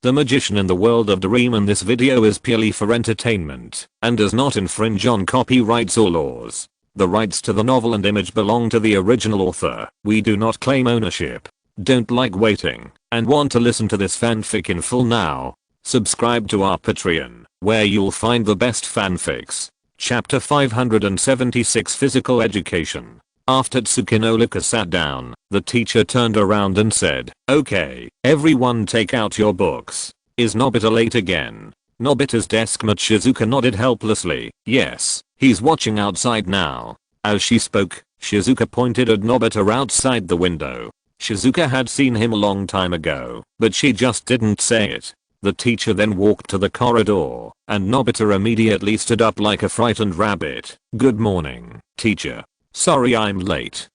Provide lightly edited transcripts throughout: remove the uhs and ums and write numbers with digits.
the magician in the world of Doraemon. This video is purely for entertainment and does not infringe on copyrights or laws. The rights to the novel and image belong to the original author. We do not claim ownership. Don't like waiting and want to listen to this fanfic in full now? Subscribe to our Patreon, where you'll find the best fanfics. Chapter 576 Physical Education. After Tsukinolika sat down, the teacher turned around and said, "Okay, everyone take out your books. Is Nobita late again?" Nobita's deskmate Shizuka nodded helplessly. "Yes, he's watching outside now." As she spoke, Shizuka pointed at Nobita outside the window. Shizuka had seen him a long time ago, but she just didn't say it. The teacher then walked to the corridor, and Nobita immediately stood up like a frightened rabbit. "Good morning, teacher. Sorry I'm late."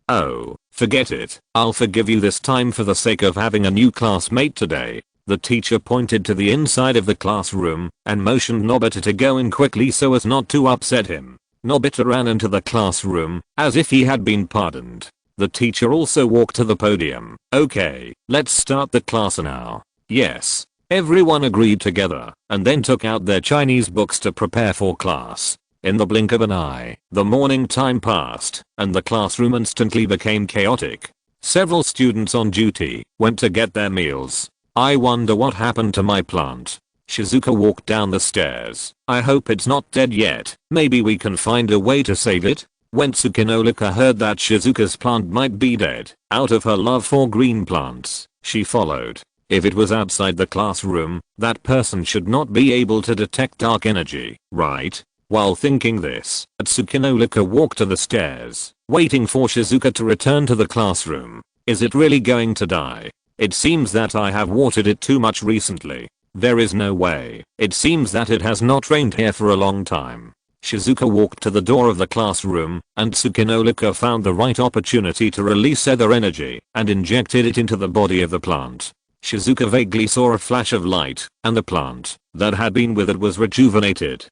Oh, forget it. I'll forgive you this time for the sake of having a new classmate today." The teacher pointed to the inside of the classroom and motioned Nobita to go in quickly so as not to upset him. Nobita ran into the classroom as if he had been pardoned. The teacher also walked to the podium. "Okay, let's start the class now." "Yes." Everyone agreed together and then took out their Chinese books to prepare for class. In the blink of an eye, the morning time passed, and the classroom instantly became chaotic. Several students on duty went to get their meals. "I wonder what happened to my plant." Shizuka walked down the stairs. "I hope it's not dead yet. Maybe we can find a way to save it." When Tsukinolika heard that Shizuka's plant might be dead, out of her love for green plants, she followed. If it was outside the classroom, that person should not be able to detect dark energy, right? While thinking this, Tsukinolika walked to the stairs, waiting for Shizuka to return to the classroom. Is it really going to die? It seems that I have watered it too much recently. There is no way. It seems that it has not rained here for a long time. Shizuka walked to the door of the classroom, and Tsukinolika found the right opportunity to release ether energy and injected it into the body of the plant. Shizuka vaguely saw a flash of light, and the plant that had been withered was rejuvenated.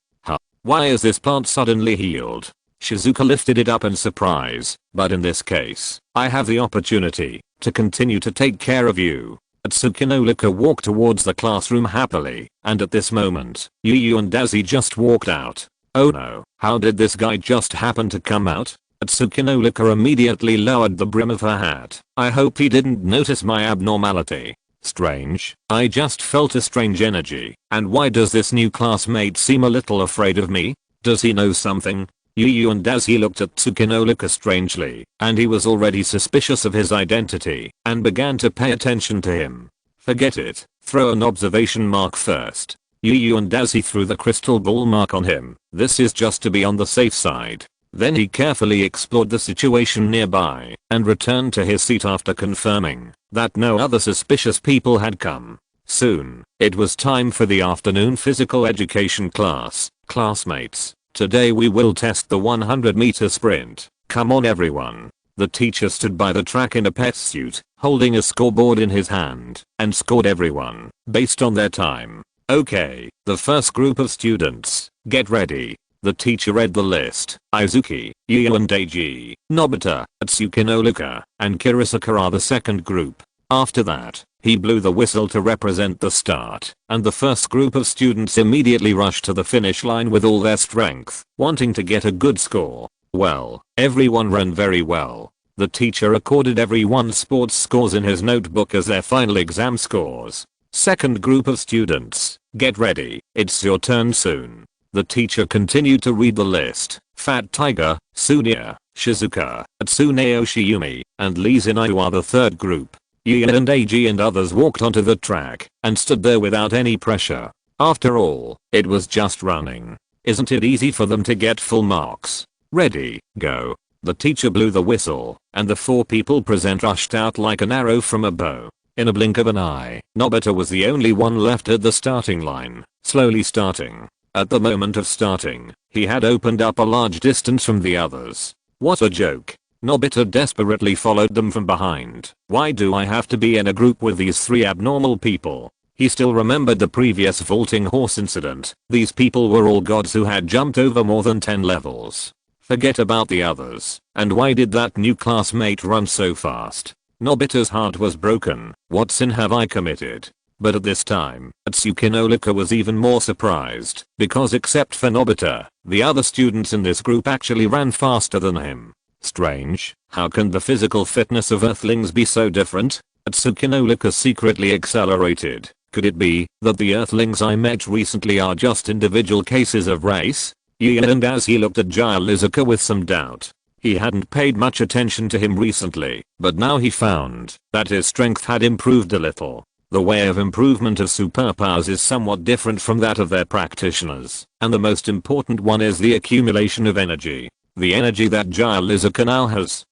Why is this plant suddenly healed? Shizuka lifted it up in surprise, but in this case, I have the opportunity to continue to take care of you. Tsukinolika walked towards the classroom happily, and at this moment, Yu and Daisy just walked out. Oh no, how did this guy just happen to come out? Tsukinolika immediately lowered the brim of her hat. I hope he didn't notice my abnormality. Strange, I just felt a strange energy. And why does this new classmate seem a little afraid of me? Does he know something? Yu and Daisy looked at Tsukinolika strangely, and he was already suspicious of his identity, and began to pay attention to him. Forget it, throw an observation mark first. Yu and Daisy threw the crystal ball mark on him. This is just to be on the safe side. Then he carefully explored the situation nearby and returned to his seat after confirming that no other suspicious people had come. Soon, it was time for the afternoon physical education class. Classmates, today we will test the 100-meter sprint. Come on everyone. The teacher stood by the track in a pet suit, holding a scoreboard in his hand, and scored everyone based on their time. Okay, the first group of students, get ready. The teacher read the list. Izuki, Yu and Eiji, Nobita, Tsukinolika, and Kurisuka are the second group. After that, he blew the whistle to represent the start, and the first group of students immediately rushed to the finish line with all their strength, wanting to get a good score. Well, everyone ran very well. The teacher recorded everyone's sports scores in his notebook as their final exam scores. Second group of students, get ready, it's your turn soon. The teacher continued to read the list. Fat Tiger, Sunya, Shizuka, Tsuneo Shiyumi, and Lee Zinayu are the third group. Yu and Eiji and others walked onto the track and stood there without any pressure. After all, it was just running. Isn't it easy for them to get full marks? Ready, go. The teacher blew the whistle, and the four people present rushed out like an arrow from a bow. In a blink of an eye, Nobita was the only one left at the starting line, slowly starting. At the moment of starting, he had opened up a large distance from the others. What a joke. Nobita desperately followed them from behind. Why do I have to be in a group with these three abnormal people? He still remembered the previous vaulting horse incident. These people were all gods who had jumped over more than 10 levels. Forget about the others. And why did that new classmate run so fast? Nobita's heart was broken. What sin have I committed? But at this time, Atsuki was even more surprised, because except for Nobita, the other students in this group actually ran faster than him. Strange, how can the physical fitness of Earthlings be so different? Atsuki secretly accelerated. Could it be that the Earthlings I met recently are just individual cases of race? And as he looked at Shizuka with some doubt. He hadn't paid much attention to him recently, but now he found that his strength had improved a little. The way of improvement of superpowers is somewhat different from that of their practitioners, and the most important one is the accumulation of energy. The energy that Shizuka now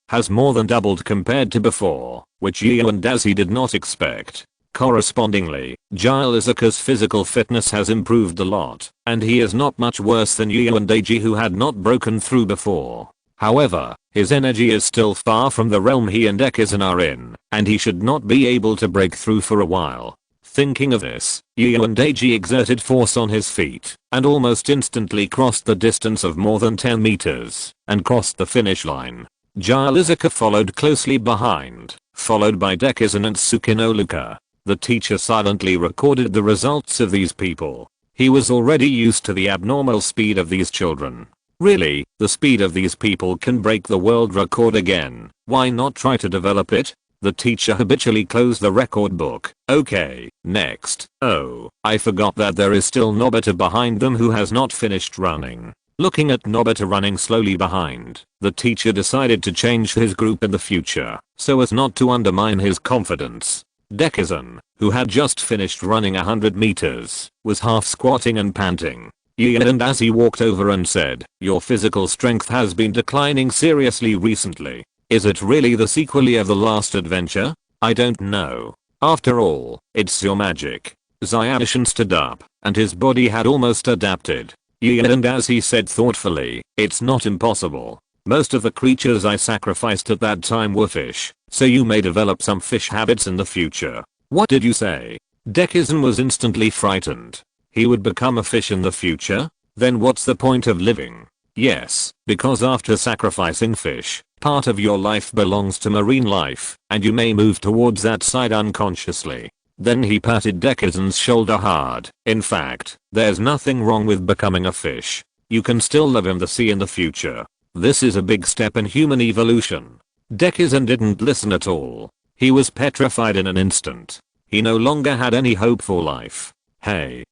has more than doubled compared to before, which and Dazi did not expect. Correspondingly, Shizuka's physical fitness has improved a lot, and he is not much worse than and Daiji who had not broken through before. However, his energy is still far from the realm he and Dekisugi are in, and he should not be able to break through for a while. Thinking of this, and Daiji exerted force on his feet, and almost instantly crossed the distance of more than 10 meters, and crossed the finish line. Shizuka followed closely behind, followed by Dekisugi and Tsukinoluka. The teacher silently recorded the results of these people. He was already used to the abnormal speed of these children. Really, the speed of these people can break the world record again. Why not try to develop it? The teacher habitually closed the record book. Okay, next. Oh, I forgot that there is still Nobita behind them who has not finished running. Looking at Nobita running slowly behind, the teacher decided to change his group in the future, so as not to undermine his confidence. Dekisugi, who had just finished running 100 meters, was half squatting and panting. And as he walked over and said, "Your physical strength has been declining seriously recently. Is it really the sequel of the last adventure? I don't know. After all, it's your magic." Zyashin stood up, and his body had almost adapted. And as he said thoughtfully, "It's not impossible. Most of the creatures I sacrificed at that time were fish, so you may develop some fish habits in the future." What did you say? Dekisugi was instantly frightened. He would become a fish in the future? Then what's the point of living? Yes, because after sacrificing fish, part of your life belongs to marine life, and you may move towards that side unconsciously. Then he patted Dekisugi's shoulder hard. In fact, there's nothing wrong with becoming a fish. You can still live in the sea in the future. This is a big step in human evolution. Dekisugi didn't listen at all. He was petrified in an instant. He no longer had any hope for life. Hey,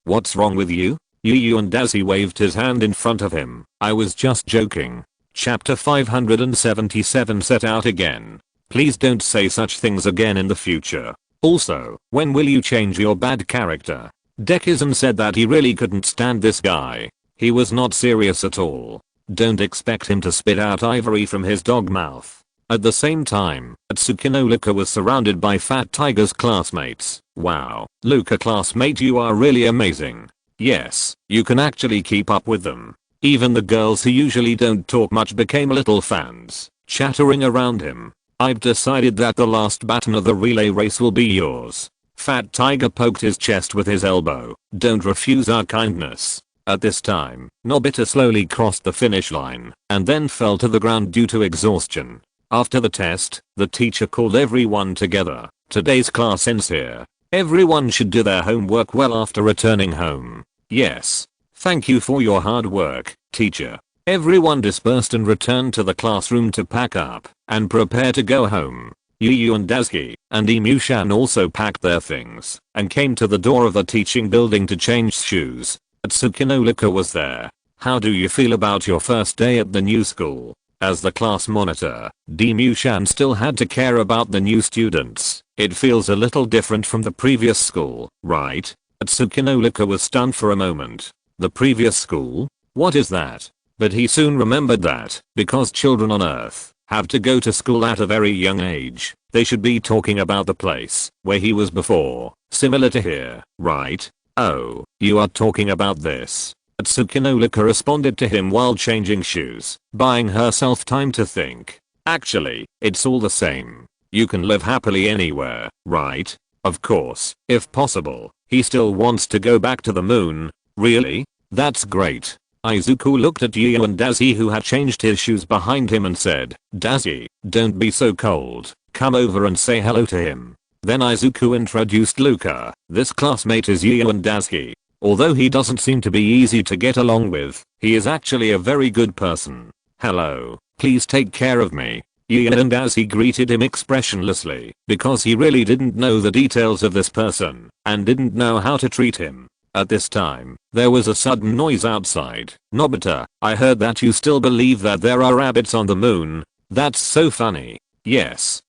what's wrong with you? And Dazi waved his hand in front of him. I was just joking. Chapter 577 set out again. Please don't say such things again in the future. Also, when will you change your bad character? Dekisugi said that he really couldn't stand this guy. He was not serious at all. Don't expect him to spit out ivory from his dog mouth. At the same time, Atsuki was surrounded by Fat Tiger's classmates. Wow, Luca classmate, you are really amazing. Yes, you can actually keep up with them. Even the girls who usually don't talk much became little fans, chattering around him. I've decided that the last baton of the relay race will be yours. Fat Tiger poked his chest with his elbow. Don't refuse our kindness. At this time, Nobita slowly crossed the finish line, and then fell to the ground due to exhaustion. After the test, the teacher called everyone together. Today's class ends here. Everyone should do their homework well after returning home. Yes. Thank you for your hard work, teacher. Everyone dispersed and returned to the classroom to pack up and prepare to go home. And Dazuki and Imushan also packed their things and came to the door of the teaching building to change shoes. Atsuki was there. How do you feel about your first day at the new school? As the class monitor, Imushan still had to care about the new students. It feels a little different from the previous school, right? Atsuki was stunned for a moment. The previous school? What is that? But he soon remembered that, because children on Earth have to go to school at a very young age, they should be talking about the place where he was before, similar to here, right? Oh, you are talking about this. Atsuki responded to him while changing shoes, buying herself time to think. Actually, it's all the same. You can live happily anywhere, right? Of course, if possible. He still wants to go back to the moon. Really? That's great. Izuku looked at and Dazi, who had changed his shoes behind him, and said, Dazi, don't be so cold. Come over and say hello to him. Then Izuku introduced Luca. This classmate is Yu and Daisuke. Although he doesn't seem to be easy to get along with, he is actually a very good person. Hello, please take care of me. Yu and Daisuke greeted him expressionlessly because he really didn't know the details of this person and didn't know how to treat him. At this time, there was a sudden noise outside. Nobita, I heard that you still believe that there are rabbits on the moon. That's so funny. Yes,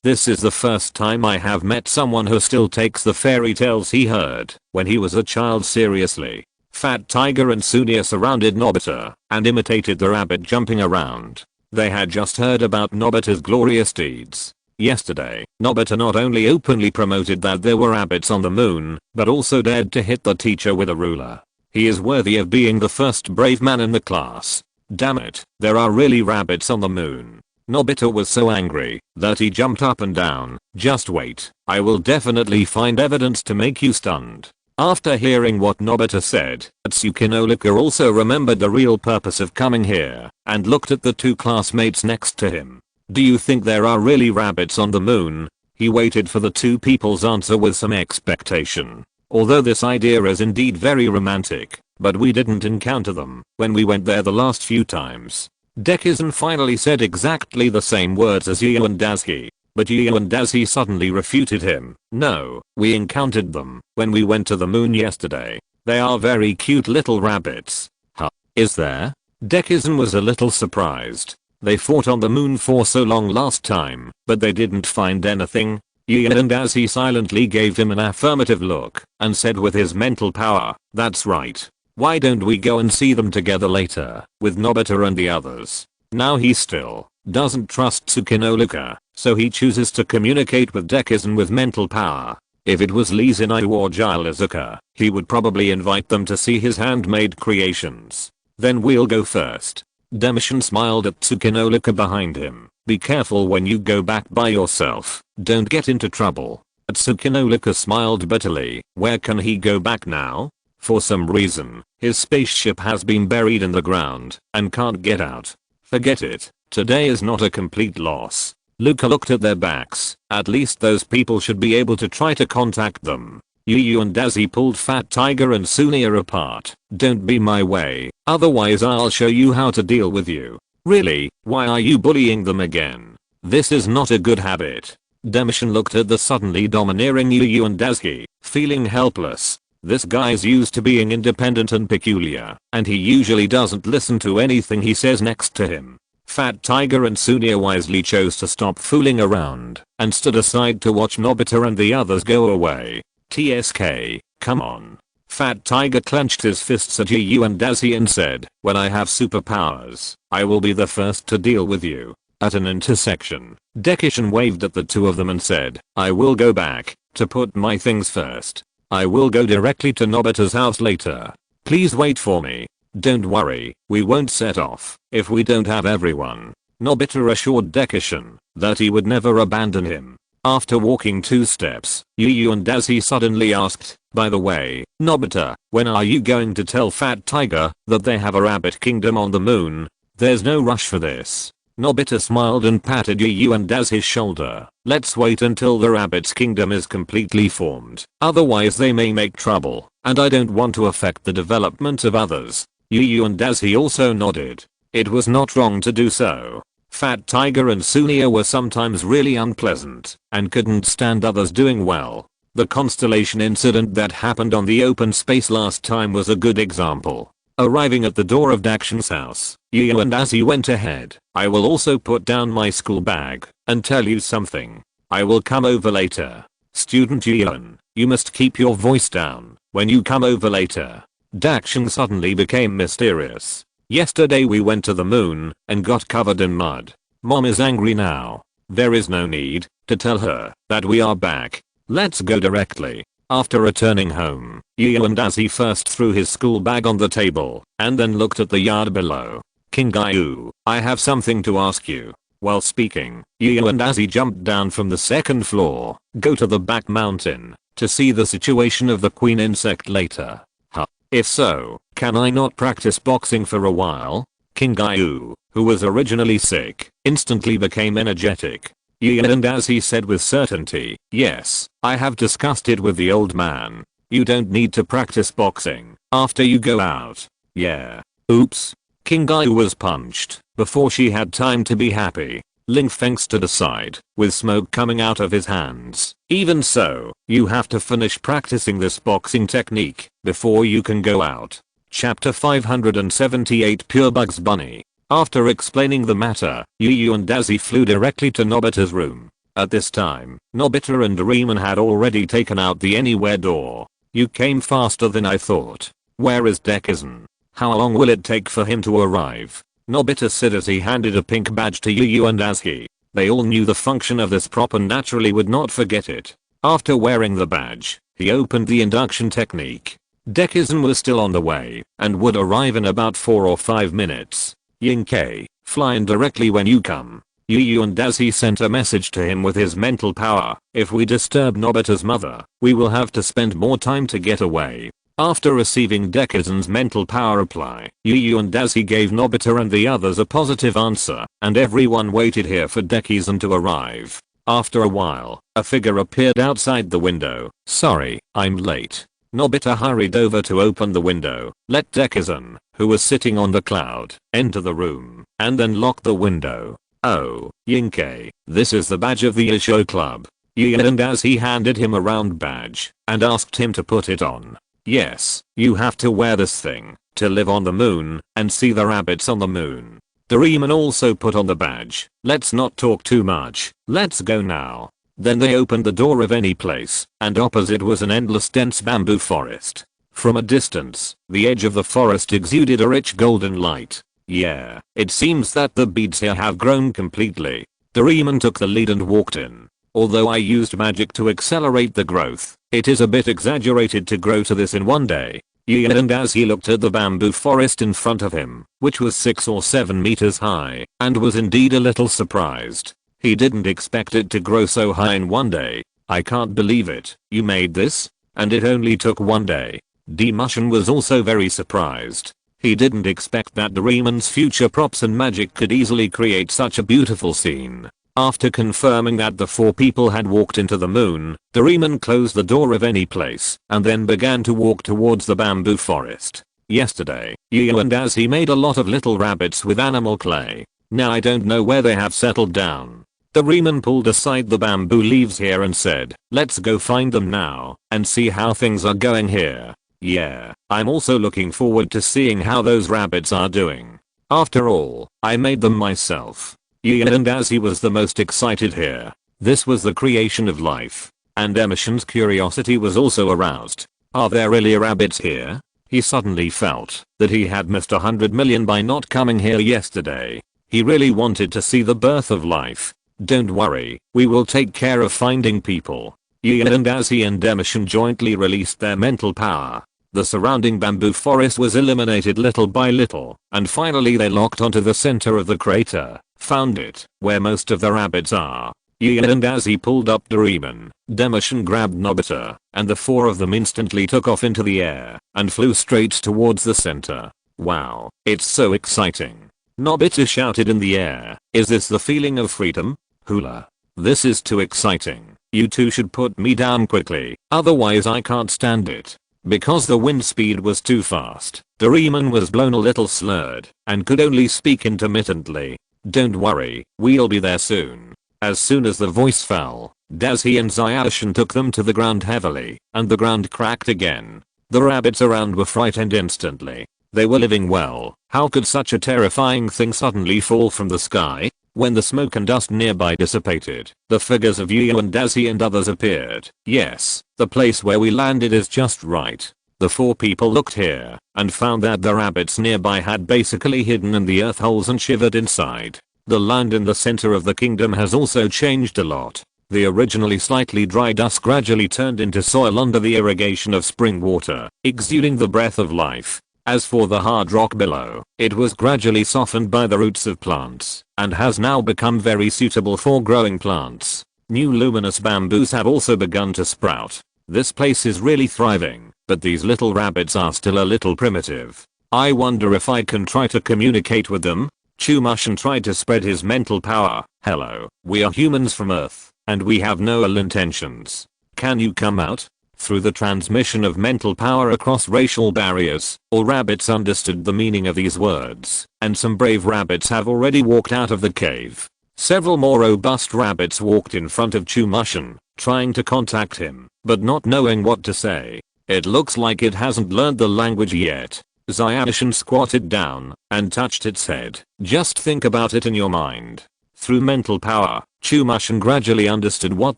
this is the first time I have met someone who still takes the fairy tales he heard when he was a child seriously. Fat Tiger and Sunia surrounded Nobita and imitated the rabbit jumping around. They had just heard about Nobita's glorious deeds. Yesterday, Nobita not only openly promoted that there were rabbits on the moon, but also dared to hit the teacher with a ruler. He is worthy of being the first brave man in the class. Damn it, there are really rabbits on the moon. Nobita was so angry that he jumped up and down. Just wait, I will definitely find evidence to make you stunned. After hearing what Nobita said, Atsuki no Luka also remembered the real purpose of coming here and looked at the two classmates next to him. Do you think there are really rabbits on the moon? He waited for the two people's answer with some expectation. Although this idea is indeed very romantic, but we didn't encounter them when we went there the last few times. Dekisugi finally said exactly the same words as Yu and Daisuke, but Yu and Daisuke suddenly refuted him. No, we encountered them when we went to the moon yesterday. They are very cute little rabbits. Huh? Is there? Dekisugi was a little surprised. They fought on the moon for so long last time, but they didn't find anything. Yu and Daisuke silently gave him an affirmative look and said with his mental power, that's right. Why don't we go and see them together later with Nobita and the others? Now he still doesn't trust Atsuki no Luka, so he chooses to communicate with Dekisugi with mental power. If it was Lee Zinai or Izuka, he would probably invite them to see his handmade creations. Then we'll go first. Demishin smiled at Atsuki no Luka behind him. Be careful when you go back by yourself. Don't get into trouble. Atsuki no Luka smiled bitterly. Where can he go back now? For some reason, his spaceship has been buried in the ground and can't get out. Forget it. Today is not a complete loss. Luka looked at their backs. At least those people should be able to try to contact them. Yu and Daisuke pulled Fat Tiger and Sunia apart. Don't be my way, otherwise I'll show you how to deal with you. Really, why are you bullying them again? This is not a good habit. Demishin looked at the suddenly domineering Yu and Daisuke, feeling helpless. This guy's used to being independent and peculiar, and he usually doesn't listen to anything he says next to him. Fat Tiger and Sunia wisely chose to stop fooling around and stood aside to watch Nobita and the others go away. TSK, come on. Fat Tiger clenched his fists at Yu and Daisuke and said, when I have superpowers, I will be the first to deal with you. At an intersection, Dekishin waved at the two of them and said, I will go back to put my things first. I will go directly to Nobita's house later. Please wait for me. Don't worry, we won't set off if we don't have everyone. Nobita assured Dekishin that he would never abandon him. After walking 2 steps, Yu and Daisuke suddenly asked, by the way, Nobita, when are you going to tell Fat Tiger that they have a rabbit kingdom on the moon? There's no rush for this. Nobita smiled and patted Yu and Daisuke's shoulder. Let's wait until the rabbit's kingdom is completely formed. Otherwise they may make trouble, and I don't want to affect the development of others. Yu and Daisuke also nodded. It was not wrong to do so. Fat Tiger and Sunia were sometimes really unpleasant and couldn't stand others doing well. The constellation incident that happened on the open space last time was a good example. Arriving at the door of Dakshin's house, Yu and Daisuke went ahead. I will also put down my school bag and tell you something. I will come over later. Student Yuan, you must keep your voice down when you come over later. Dakshin suddenly became mysterious. Yesterday we went to the moon and got covered in mud. Mom is angry now. There is no need to tell her that we are back. Let's go directly. After returning home, Yu and Daisuke first threw his school bag on the table and then looked at the yard below. King Yu, I have something to ask you. While speaking, Yu and Daisuke jumped down from the 2nd floor. Go to the back mountain to see the situation of the queen insect later. Huh? If so, can I not practice boxing for a while? King Yu, who was originally sick, instantly became energetic. Gian and as he said with certainty, yes, I have discussed it with the old man. You don't need to practice boxing after you go out. Yeah. Oops. King Gai was punched before she had time to be happy. Ling Feng stood aside with smoke coming out of his hands. Even so, you have to finish practicing this boxing technique before you can go out. Chapter 578 Pure Bugs Bunny. After explaining the matter, Yu and Daisy flew directly to Nobita's room. At this time, Nobita and Doraemon had already taken out the anywhere door. You came faster than I thought. Where is Dekisugi? How long will it take for him to arrive? Nobita said as he handed a pink badge to Yu and Azuki. They all knew the function of this prop and naturally would not forget it. After wearing the badge, he opened the induction technique. Dekisugi was still on the way and would arrive in about 4 or 5 minutes. Junfei, fly in directly when you come. Yu and Daisy sent a message to him with his mental power. If we disturb Nobita's mother, we will have to spend more time to get away. After receiving Dekisugi's mental power reply, Yu and Daisy gave Nobita and the others a positive answer, and everyone waited here for Dekisugi to arrive. After a while, a figure appeared outside the window. Sorry, I'm late. Nobita hurried over to open the window, let Dekisugi, who was sitting on the cloud, enter the room, and then lock the window. Oh, Junfei, this is the badge of the Isho Club. Yu and as he handed him a round badge, and asked him to put it on. Yes, you have to wear this thing, to live on the moon, and see the rabbits on the moon. Doraemon also put on the badge. Let's not talk too much, let's go now. Then they opened the door of any place, and opposite was an endless dense bamboo forest. From a distance, the edge of the forest exuded a rich golden light. Yeah, it seems that the beads here have grown completely. Doraemon took the lead and walked in. Although I used magic to accelerate the growth, it is a bit exaggerated to grow to this in one day. Yu and as he looked at the bamboo forest in front of him, which was 6 or 7 meters high, and was indeed a little surprised. He didn't expect it to grow so high in one day. I can't believe it. You made this? And it only took one day. D-Mushin was also very surprised. He didn't expect that Doraemon's future props and magic could easily create such a beautiful scene. After confirming that the 4 people had walked into the moon, Doraemon closed the door of any place and then began to walk towards the bamboo forest. Yesterday, Yu and as he made a lot of little rabbits with animal clay. Now I don't know where they have settled down. Doraemon pulled aside the bamboo leaves here and said, let's go find them now and see how things are going here. Yeah, I'm also looking forward to seeing how those rabbits are doing. After all, I made them myself. Yu and as he was the most excited here. This was the creation of life. And Emerson's curiosity was also aroused. Are there really rabbits here? He suddenly felt that he had missed 100 million by not coming here yesterday. He really wanted to see the birth of life. Don't worry, we will take care of finding people. Yu and as he and Emerson jointly released their mental power. The surrounding bamboo forest was eliminated little by little, and finally they locked onto the center of the crater. Found it, where most of the rabbits are. Yu and as he pulled up Doraemon, Demerson grabbed Nobita, and the 4 of them instantly took off into the air and flew straight towards the center. Wow, it's so exciting. Nobita shouted in the air, is this the feeling of freedom? Hula. This is too exciting. You two should put me down quickly, otherwise I can't stand it. Because the wind speed was too fast, Doraemon was blown a little slurred and could only speak intermittently. Don't worry, we'll be there soon. As soon as the voice fell, Daisy and Zyashin took them to the ground heavily, and the ground cracked again. The rabbits around were frightened instantly. They were living well. How could such a terrifying thing suddenly fall from the sky? When the smoke and dust nearby dissipated, the figures of Yu and Daisy and others appeared. Yes, the place where we landed is just right. The 4 people looked here and found that the rabbits nearby had basically hidden in the earth holes and shivered inside. The land in the center of the kingdom has also changed a lot. The originally slightly dry dust gradually turned into soil under the irrigation of spring water, exuding the breath of life. As for the hard rock below, it was gradually softened by the roots of plants and has now become very suitable for growing plants. New luminous bamboos have also begun to sprout. This place is really thriving, but these little rabbits are still a little primitive. I wonder if I can try to communicate with them. Chumushin tried to spread his mental power. Hello, we are humans from Earth, and we have no ill intentions. Can you come out? Through the transmission of mental power across racial barriers, all rabbits understood the meaning of these words, and some brave rabbits have already walked out of the cave. Several more robust rabbits walked in front of Chumushin, trying to contact him, but not knowing what to say. It looks like it hasn't learned the language yet. Xiaoshin squatted down and touched its head. Just think about it in your mind. Through mental power, Chumushin gradually understood what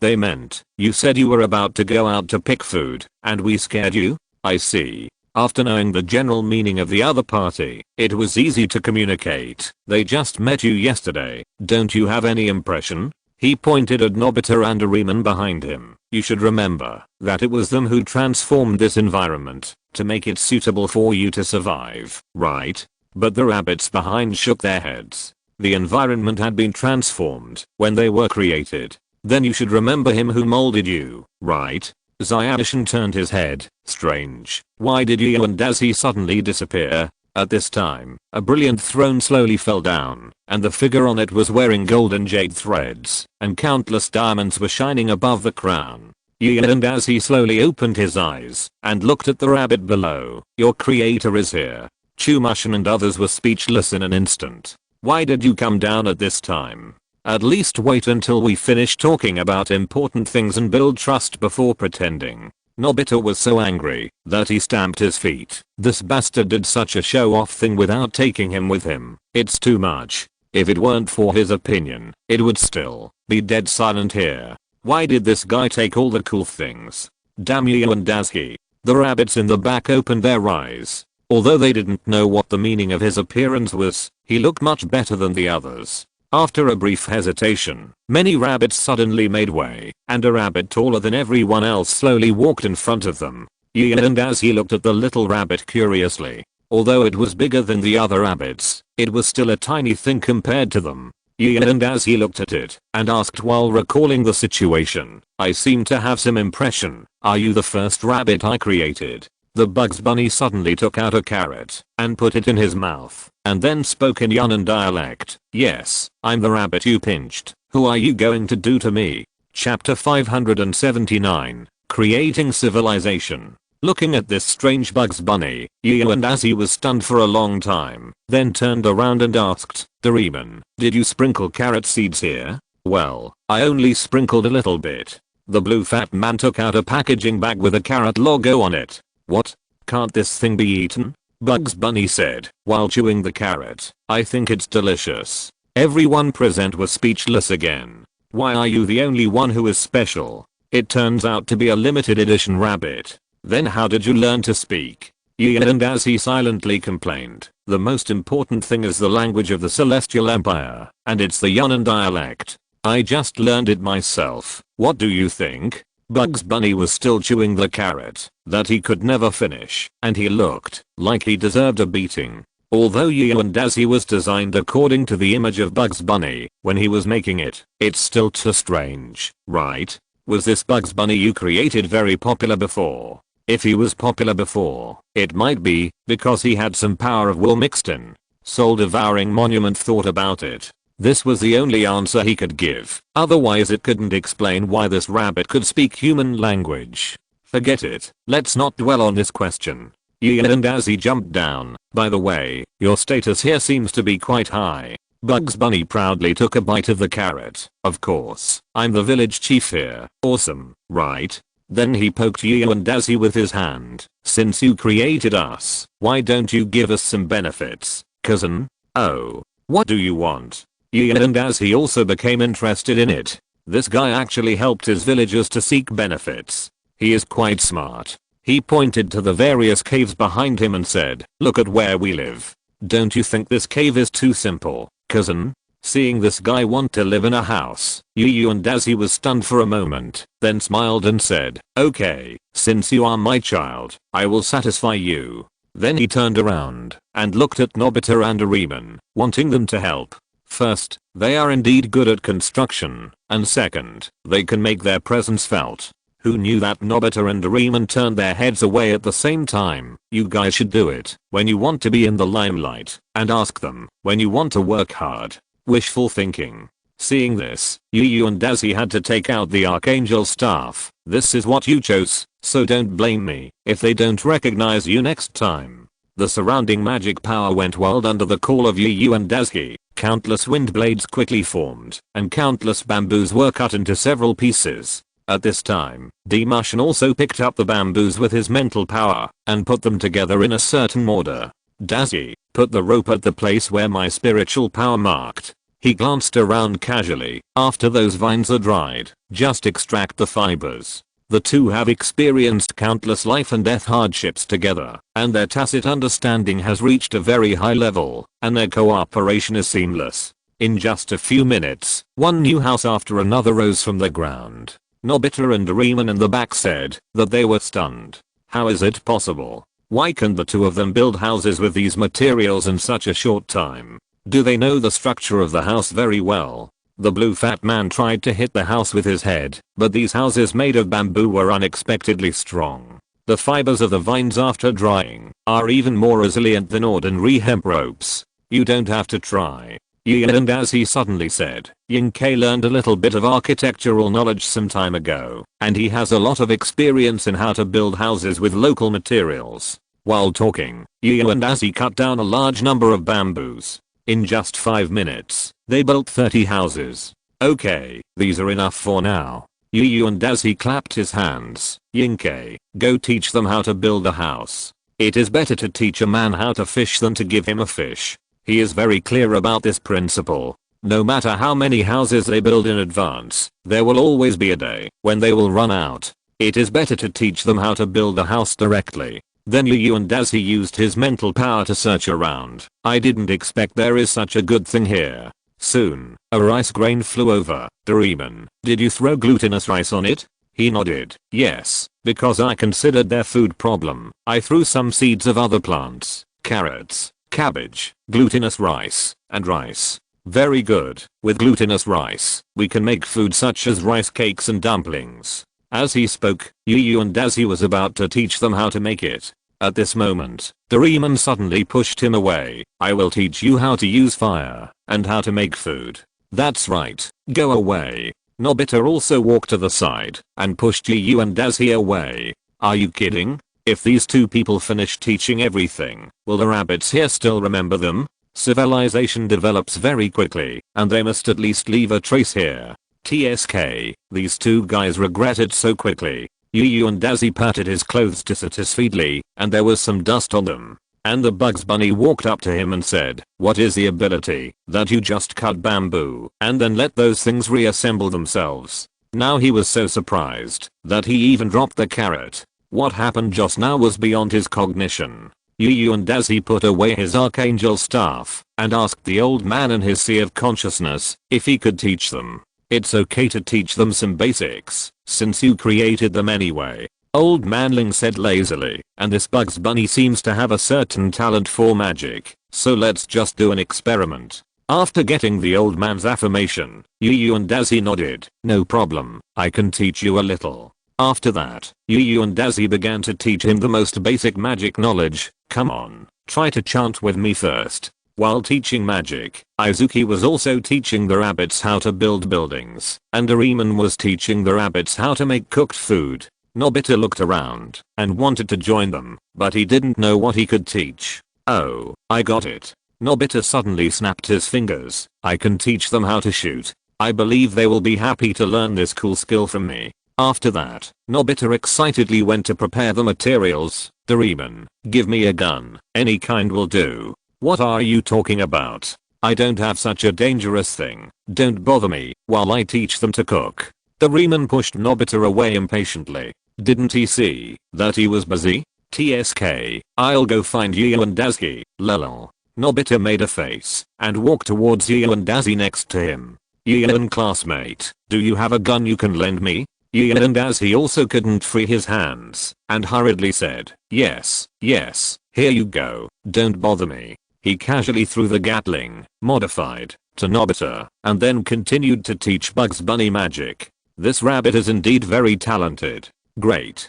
they meant. You said you were about to go out to pick food, and we scared you? I see. After knowing the general meaning of the other party, it was easy to communicate. They just met you yesterday. Don't you have any impression? He pointed at Nobita and Doraemon behind him. You should remember that it was them who transformed this environment to make it suitable for you to survive, right? But the rabbits behind shook their heads. The environment had been transformed when they were created. Then you should remember him who molded you, right? Xiaoshin turned his head. Strange. Why did you and Dazi suddenly disappear? At this time, a brilliant throne slowly fell down, and the figure on it was wearing golden jade threads, and countless diamonds were shining above the crown. And as he slowly opened his eyes and looked at the rabbit below, your creator is here. Chumushin and others were speechless in an instant. Why did you come down at this time? At least wait until we finish talking about important things and build trust before pretending. Nobita was so angry that he stamped his feet. This bastard did such a show-off thing without taking him with him. It's too much. If it weren't for his opinion, it would still be dead silent here. Why did this guy take all the cool things? Damn you and Dazi. The rabbits in the back opened their eyes. Although they didn't know what the meaning of his appearance was, he looked much better than the others. After a brief hesitation, many rabbits suddenly made way, and a rabbit taller than everyone else slowly walked in front of them. And as he looked at the little rabbit curiously, although it was bigger than the other rabbits, it was still a tiny thing compared to them. And as he looked at it and asked while recalling the situation, I seem to have some impression. Are you the first rabbit I created? The Bugs Bunny suddenly took out a carrot and put it in his mouth, and then spoke in Yunnan dialect. Yes, I'm the rabbit you pinched. Who are you going to do to me? Chapter 579, Creating Civilization. Looking at this strange Bugs Bunny, and as he was stunned for a long time, then turned around and asked, Doraemon, did you sprinkle carrot seeds here? Well, I only sprinkled a little bit. The blue fat man took out a packaging bag with a carrot logo on it. What? Can't this thing be eaten? Bugs Bunny said, while chewing the carrot. I think it's delicious. Everyone present was speechless again. Why are you the only one who is special? It turns out to be a limited edition rabbit. Then how did you learn to speak? And as he silently complained, the most important thing is the language of the Celestial Empire, and it's the Yunnan dialect. I just learned it myself. What do you think? Bugs Bunny was still chewing the carrot that he could never finish, and he looked like he deserved a beating. Although and Dazi was designed according to the image of Bugs Bunny when he was making it, it's still too strange, right? Was this Bugs Bunny you created very popular before? If he was popular before, it might be because he had some power of will mixed in. Soul Devouring Monument thought about it. This was the only answer he could give. Otherwise it couldn't explain why this rabbit could speak human language. Forget it. Let's not dwell on this question. And as he jumped down, by the way, your status here seems to be quite high. Bugs Bunny proudly took a bite of the carrot. Of course, I'm the village chief here. Awesome, right? Then he poked and Dazi with his hand. Since you created us, why don't you give us some benefits, cousin? Oh, what do you want? And as he also became interested in it, this guy actually helped his villagers to seek benefits. He is quite smart. He pointed to the various caves behind him and said, look at where we live. Don't you think this cave is too simple, cousin? Seeing this guy want to live in a house, and Dazi was stunned for a moment, then smiled and said, okay, since you are my child, I will satisfy you. Then he turned around and looked at Nobita and Doraemon, wanting them to help. First, they are indeed good at construction, and second, they can make their presence felt. Who knew that Nobita and Doraemon turned their heads away at the same time? You guys should do it when you want to be in the limelight, and ask them when you want to work hard. Wishful thinking. Seeing this, Yu and Dazzy had to take out the Archangel staff. This is what you chose, so don't blame me if they don't recognize you next time. The surrounding magic power went wild under the call of Yu and Dazzy. Countless wind blades quickly formed, and countless bamboos were cut into several pieces. At this time, Demushin also picked up the bamboos with his mental power, and put them together in a certain order. Dazzy, put the rope at the place where my spiritual power marked. He glanced around casually. After those vines are dried, just extract the fibers. The two have experienced countless life and death hardships together, and their tacit understanding has reached a very high level, and their cooperation is seamless. In just a few minutes, one new house after another rose from the ground. Nobita and Doraemon in the back said that they were stunned. How is it possible? Why can the two of them build houses with these materials in such a short time? Do they know the structure of the house very well? The blue fat man tried to hit the house with his head, but these houses made of bamboo were unexpectedly strong. The fibers of the vines after drying are even more resilient than ordinary hemp ropes. You don't have to try. And as he suddenly said, Junfei learned a little bit of architectural knowledge some time ago, and he has a lot of experience in how to build houses with local materials. While talking, and as he cut down a large number of bamboos. In just 5 minutes, they built 30 houses. Okay, these are enough for now. And as he clapped his hands, Junfei, go teach them how to build a house. It is better to teach a man how to fish than to give him a fish. He is very clear about this principle. No matter how many houses they build in advance, there will always be a day when they will run out. It is better to teach them how to build a house directly. Then and as he used his mental power to search around, I didn't expect there is such a good thing here. Soon, a rice grain flew over. Doraemon, did you throw glutinous rice on it? He nodded. Yes, because I considered their food problem. I threw some seeds of other plants, carrots, cabbage, glutinous rice, and rice. Very good. With glutinous rice, we can make food such as rice cakes and dumplings. As he spoke, and as he was about to teach them how to make it. At this moment, Doraemon suddenly pushed him away. I will teach you how to use fire, and how to make food. That's right, go away. Nobita also walked to the side, and pushed and Dazzy away. Are you kidding? If these two people finish teaching everything, will the rabbits here still remember them? Civilization develops very quickly, and they must at least leave a trace here. TSK, these two guys regret it so quickly. and Dazzy patted his clothes dissatisfiedly, and there was some dust on them. And the Bugs Bunny walked up to him and said, what is the ability that you just cut bamboo and then let those things reassemble themselves? Now he was so surprised that he even dropped the carrot. What happened just now was beyond his cognition. and Dazzy put away his archangel staff and asked the old man in his sea of consciousness if he could teach them. It's okay to teach them some basics, since you created them anyway. Old Man Ling said lazily, and this Bugs Bunny seems to have a certain talent for magic, so let's just do an experiment. After getting the old man's affirmation, and Dazzy nodded. No problem, I can teach you a little. After that, and Dazzy began to teach him the most basic magic knowledge. Come on, try to chant with me first. While teaching magic, Izuki was also teaching the rabbits how to build buildings, and Doraemon was teaching the rabbits how to make cooked food. Nobita looked around and wanted to join them, but he didn't know what he could teach. Oh, I got it. Nobita suddenly snapped his fingers. I can teach them how to shoot. I believe they will be happy to learn this cool skill from me. After that, Nobita excitedly went to prepare the materials. Doraemon, give me a gun. Any kind will do. What are you talking about? I don't have such a dangerous thing. Don't bother me while I teach them to cook. Doraemon pushed Nobita away impatiently. Didn't he see that he was busy? TSK, I'll go find and Dazzy, lol. Nobita made a face and walked towards and Dazzy next to him. and classmate, do you have a gun you can lend me? and Dazzy also couldn't free his hands and hurriedly said, yes, here you go, don't bother me. He casually threw the Gatling, modified, to Nobita, and then continued to teach Bugs Bunny magic. This rabbit is indeed very talented. Great.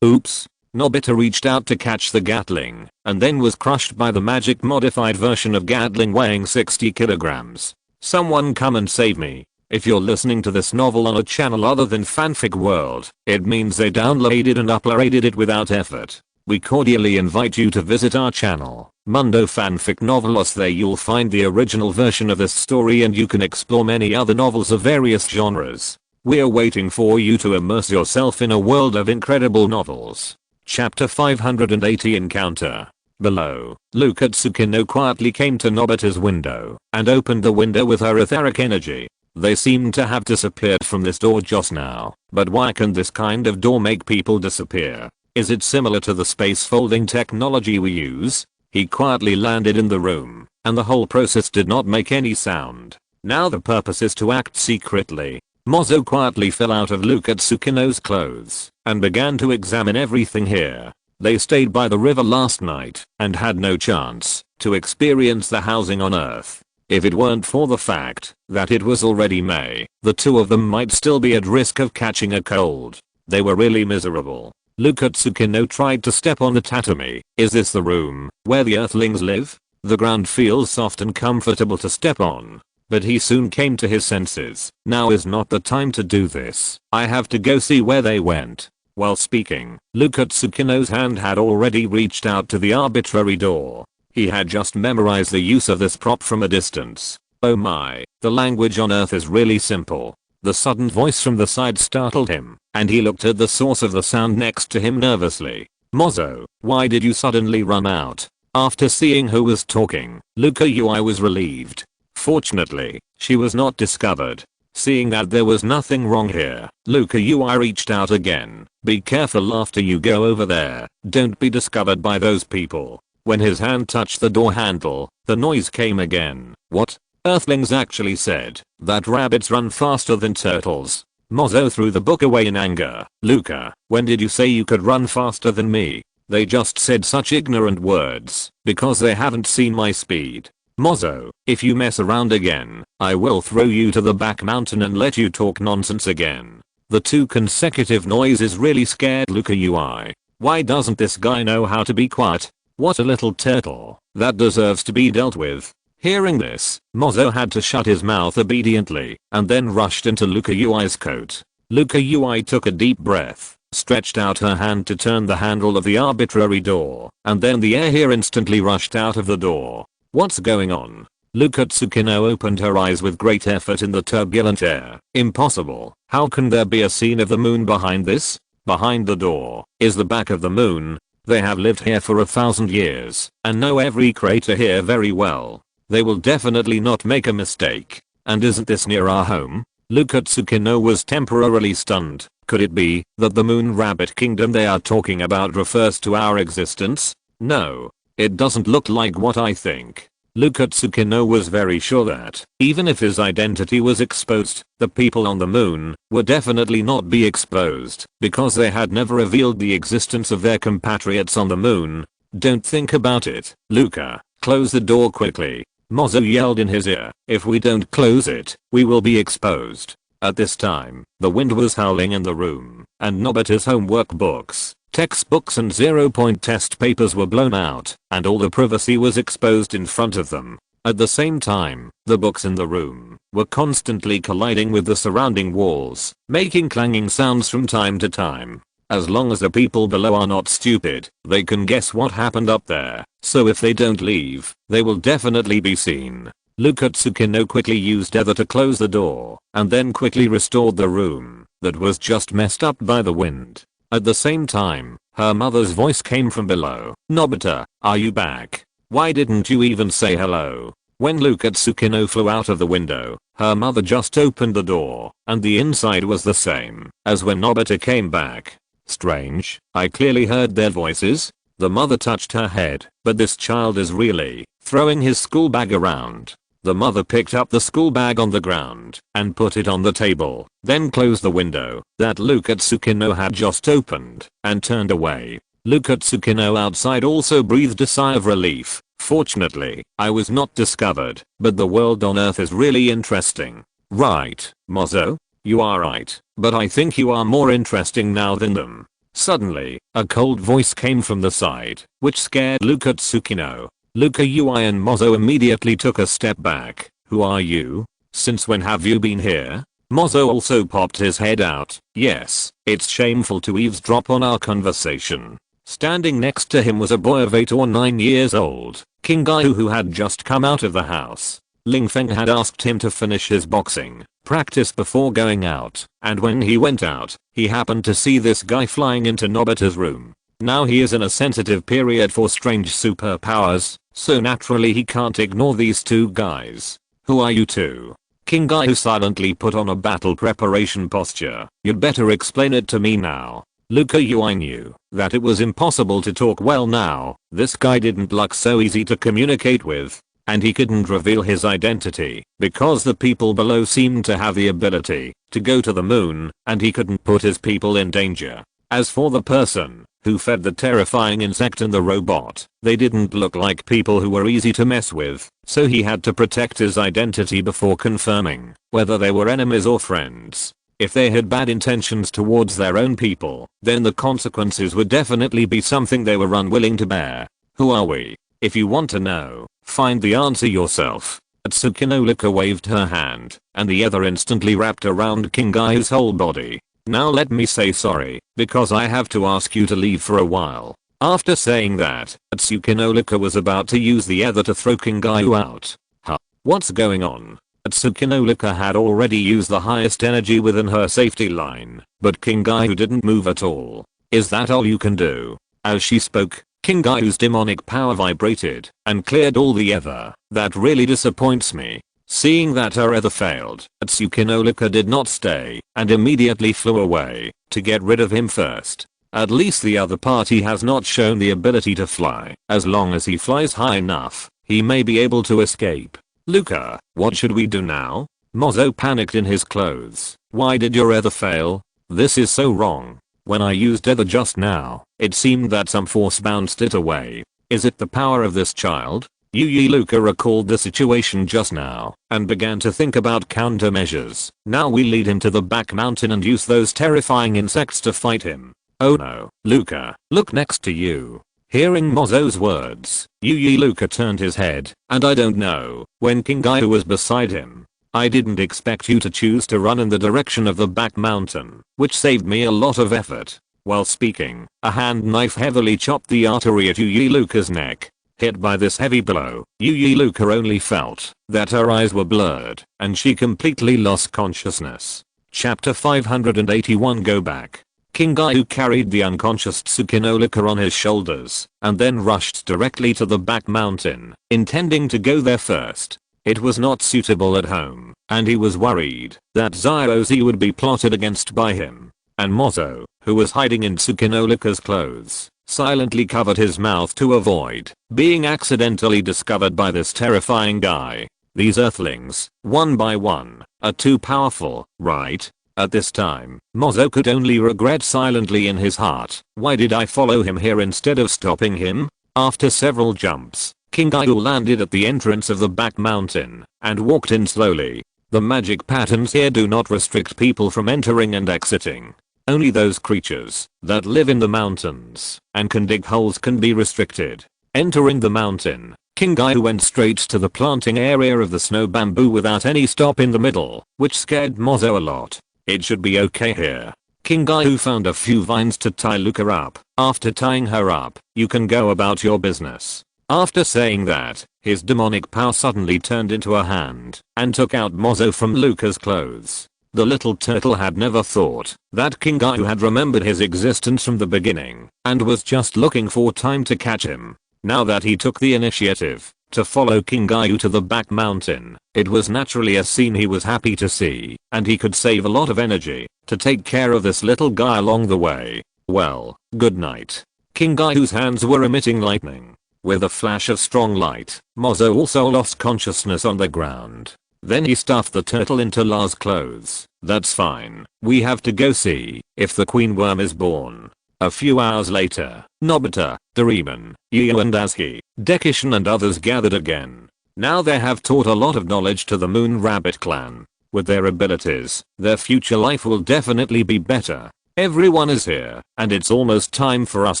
Oops. Nobita reached out to catch the Gatling, and then was crushed by the magic modified version of Gatling weighing 60 kilograms. Someone come and save me. If you're listening to this novel on a channel other than Fanfic World, it means they downloaded and uploaded it without effort. We cordially invite you to visit our channel, Mundo Fanfic Novelos. There you'll find the original version of this story and you can explore many other novels of various genres. We're waiting for you to immerse yourself in a world of incredible novels. Chapter 580 Encounter. Below, Luka Tsukino quietly came to Nobita's window and opened the window with her etheric energy. They seem to have disappeared from this door just now, but why can this kind of door make people disappear? Is it similar to the space folding technology we use? He quietly landed in the room, and the whole process did not make any sound. Now the purpose is to act secretly. Mozo quietly fell out of Luka Tsukino's clothes and began to examine everything here. They stayed by the river last night and had no chance to experience the housing on Earth. If it weren't for the fact that it was already May, the two of them might still be at risk of catching a cold. They were really miserable. Luka Tsukino tried to step on the tatami. Is this the room where the Earthlings live? The ground feels soft and comfortable to step on. But he soon came to his senses. Now is not the time to do this. I have to go see where they went. While speaking, Luka Tsukino's hand had already reached out to the arbitrary door. He had just memorized the use of this prop from a distance. Oh my, the language on Earth is really simple. The sudden voice from the side startled him, and he looked at the source of the sound next to him nervously. Mozo, why did you suddenly run out? After seeing who was talking, Luka Ui was relieved. Fortunately, she was not discovered. Seeing that there was nothing wrong here, Luka Ui reached out again. Be careful after you go over there. Don't be discovered by those people. When his hand touched the door handle, the noise came again. What? Earthlings actually said that rabbits run faster than turtles. Mozo threw the book away in anger. Luka, when did you say you could run faster than me? They just said such ignorant words because they haven't seen my speed. Mozo, if you mess around again, I will throw you to the back mountain and let you talk nonsense again. The two consecutive noises really scared Luka Ui. Why doesn't this guy know how to be quiet? What a little turtle. That deserves to be dealt with. Hearing this, Mozo had to shut his mouth obediently and then rushed into Luka Ui's coat. Luka Ui took a deep breath, stretched out her hand to turn the handle of the arbitrary door, and then the air here instantly rushed out of the door. What's going on? Luka Tsukino opened her eyes with great effort in the turbulent air. Impossible. How can there be a scene of the moon behind this? Behind the door is the back of the moon. They have lived here for 1,000 years and know every crater here very well. They will definitely not make a mistake. And isn't this near our home? Luka Tsukino was temporarily stunned. Could it be that the Moon Rabbit Kingdom they are talking about refers to our existence? No. It doesn't look like what I think. Luka Tsukino was very sure that, even if his identity was exposed, the people on the moon would definitely not be exposed because they had never revealed the existence of their compatriots on the moon. Don't think about it, Luka. Close the door quickly. Mozo yelled in his ear. If we don't close it, we will be exposed. At this time, the wind was howling in the room, and Nobita's homework books, textbooks and 0-point test papers were blown out, and all the privacy was exposed in front of them. At the same time, the books in the room were constantly colliding with the surrounding walls, making clanging sounds from time to time. As long as the people below are not stupid, they can guess what happened up there, so if they don't leave, they will definitely be seen. Luka Tsukino quickly used ether to close the door, and then quickly restored the room that was just messed up by the wind. At the same time, her mother's voice came from below. Nobita, are you back? Why didn't you even say hello? When Luka Tsukino flew out of the window, her mother just opened the door, and the inside was the same as when Nobita came back. Strange, I clearly heard their voices. The mother touched her head, but this child is really throwing his school bag around. The mother picked up the school bag on the ground and put it on the table, then closed the window that Luka Tsukino had just opened and turned away. Luka Tsukino outside also breathed a sigh of relief. Fortunately, I was not discovered, but the world on Earth is really interesting. Right, Mozo? You are right, but I think you are more interesting now than them. Suddenly, a cold voice came from the side, which scared Luka Tsukino. Luka Ui and Mozo immediately took a step back. Who are you? Since when have you been here? Mozo also popped his head out. Yes, it's shameful to eavesdrop on our conversation. Standing next to him was a boy of 8 or 9 years old, Kingayu, who had just come out of the house. Ling Feng had asked him to finish his boxing practice before going out, and when he went out, he happened to see this guy flying into Nobita's room. Now he is in a sensitive period for strange superpowers, so naturally he can't ignore these two guys. Who are you two? Kingayu silently put on a battle preparation posture. You'd better explain it to me now. Luka Ui knew that it was impossible to talk well now. This guy didn't look so easy to communicate with, and he couldn't reveal his identity because the people below seemed to have the ability to go to the moon, and he couldn't put his people in danger. As for the person who fed the terrifying insect and the robot, they didn't look like people who were easy to mess with, so he had to protect his identity before confirming whether they were enemies or friends. If they had bad intentions towards their own people, then the consequences would definitely be something they were unwilling to bear. Who are we? If you want to know, find the answer yourself. Tsukino Luka waved her hand, and the other instantly wrapped around Kingayu's whole body. Now let me say sorry, because I have to ask you to leave for a while. After saying that, Tsukino Luka was about to use the ether to throw Kingayu out. Huh? What's going on? Tsukino Luka had already used the highest energy within her safety line, but Kingayu didn't move at all. Is that all you can do? As she spoke, Kingayu's demonic power vibrated and cleared all the ether. That really disappoints me. Seeing that her ether failed, Tsukino Luka did not stay and immediately flew away to get rid of him first. At least the other party has not shown the ability to fly. As long as he flies high enough, he may be able to escape. Luka, what should we do now? Mozo panicked in his clothes. Why did your ether fail? This is so wrong. When I used ether just now, it seemed that some force bounced it away. Is it the power of this child? Luka recalled the situation just now and began to think about countermeasures. Now we lead him to the back mountain and use those terrifying insects to fight him. Oh no, Luka, look next to you. Hearing Mozo's words, Luka turned his head, and I don't know, when Kingayu was beside him. I didn't expect you to choose to run in the direction of the back mountain, which saved me a lot of effort. While speaking, a hand knife heavily chopped the artery at Luka's neck. Hit by this heavy blow, Luka only felt that her eyes were blurred, and she completely lost consciousness. Chapter 581 Go Back. Kingayu carried the unconscious Tsukino Luka on his shoulders, and then rushed directly to the back mountain, intending to go there first. It was not suitable at home, and he was worried that Zyrozy would be plotted against by him. And Mozo, who was hiding in Tsukino Luka's clothes, silently covered his mouth to avoid being accidentally discovered by this terrifying guy. These earthlings, one by one, are too powerful, right? At this time, Mozo could only regret silently in his heart. Why did I follow him here instead of stopping him? After several jumps, Kingayu landed at the entrance of the back mountain and walked in slowly. The magic patterns here do not restrict people from entering and exiting. Only those creatures that live in the mountains and can dig holes can be restricted. Entering the mountain, Kingayu went straight to the planting area of the snow bamboo without any stop in the middle, which scared Mozo a lot. It should be okay here. Kingayu found a few vines to tie Luka up. After tying her up, you can go about your business. After saying that, his demonic power suddenly turned into a hand and took out Mozo from Luka's clothes. The little turtle had never thought that Kingayu had remembered his existence from the beginning and was just looking for time to catch him. Now that he took the initiative to follow Kingayu to the back mountain, it was naturally a scene he was happy to see, and he could save a lot of energy to take care of this little guy along the way. Well, good night. Kingayu's hands were emitting lightning. With a flash of strong light, Mozo also lost consciousness on the ground. Then he stuffed the turtle into La's clothes. That's fine. We have to go see if the queen worm is born. A few hours later, Nobita, Doraemon, Yu and Azuki, Dekisugi and others gathered again. Now they have taught a lot of knowledge to the Moon Rabbit clan. With their abilities, their future life will definitely be better. Everyone is here, and it's almost time for us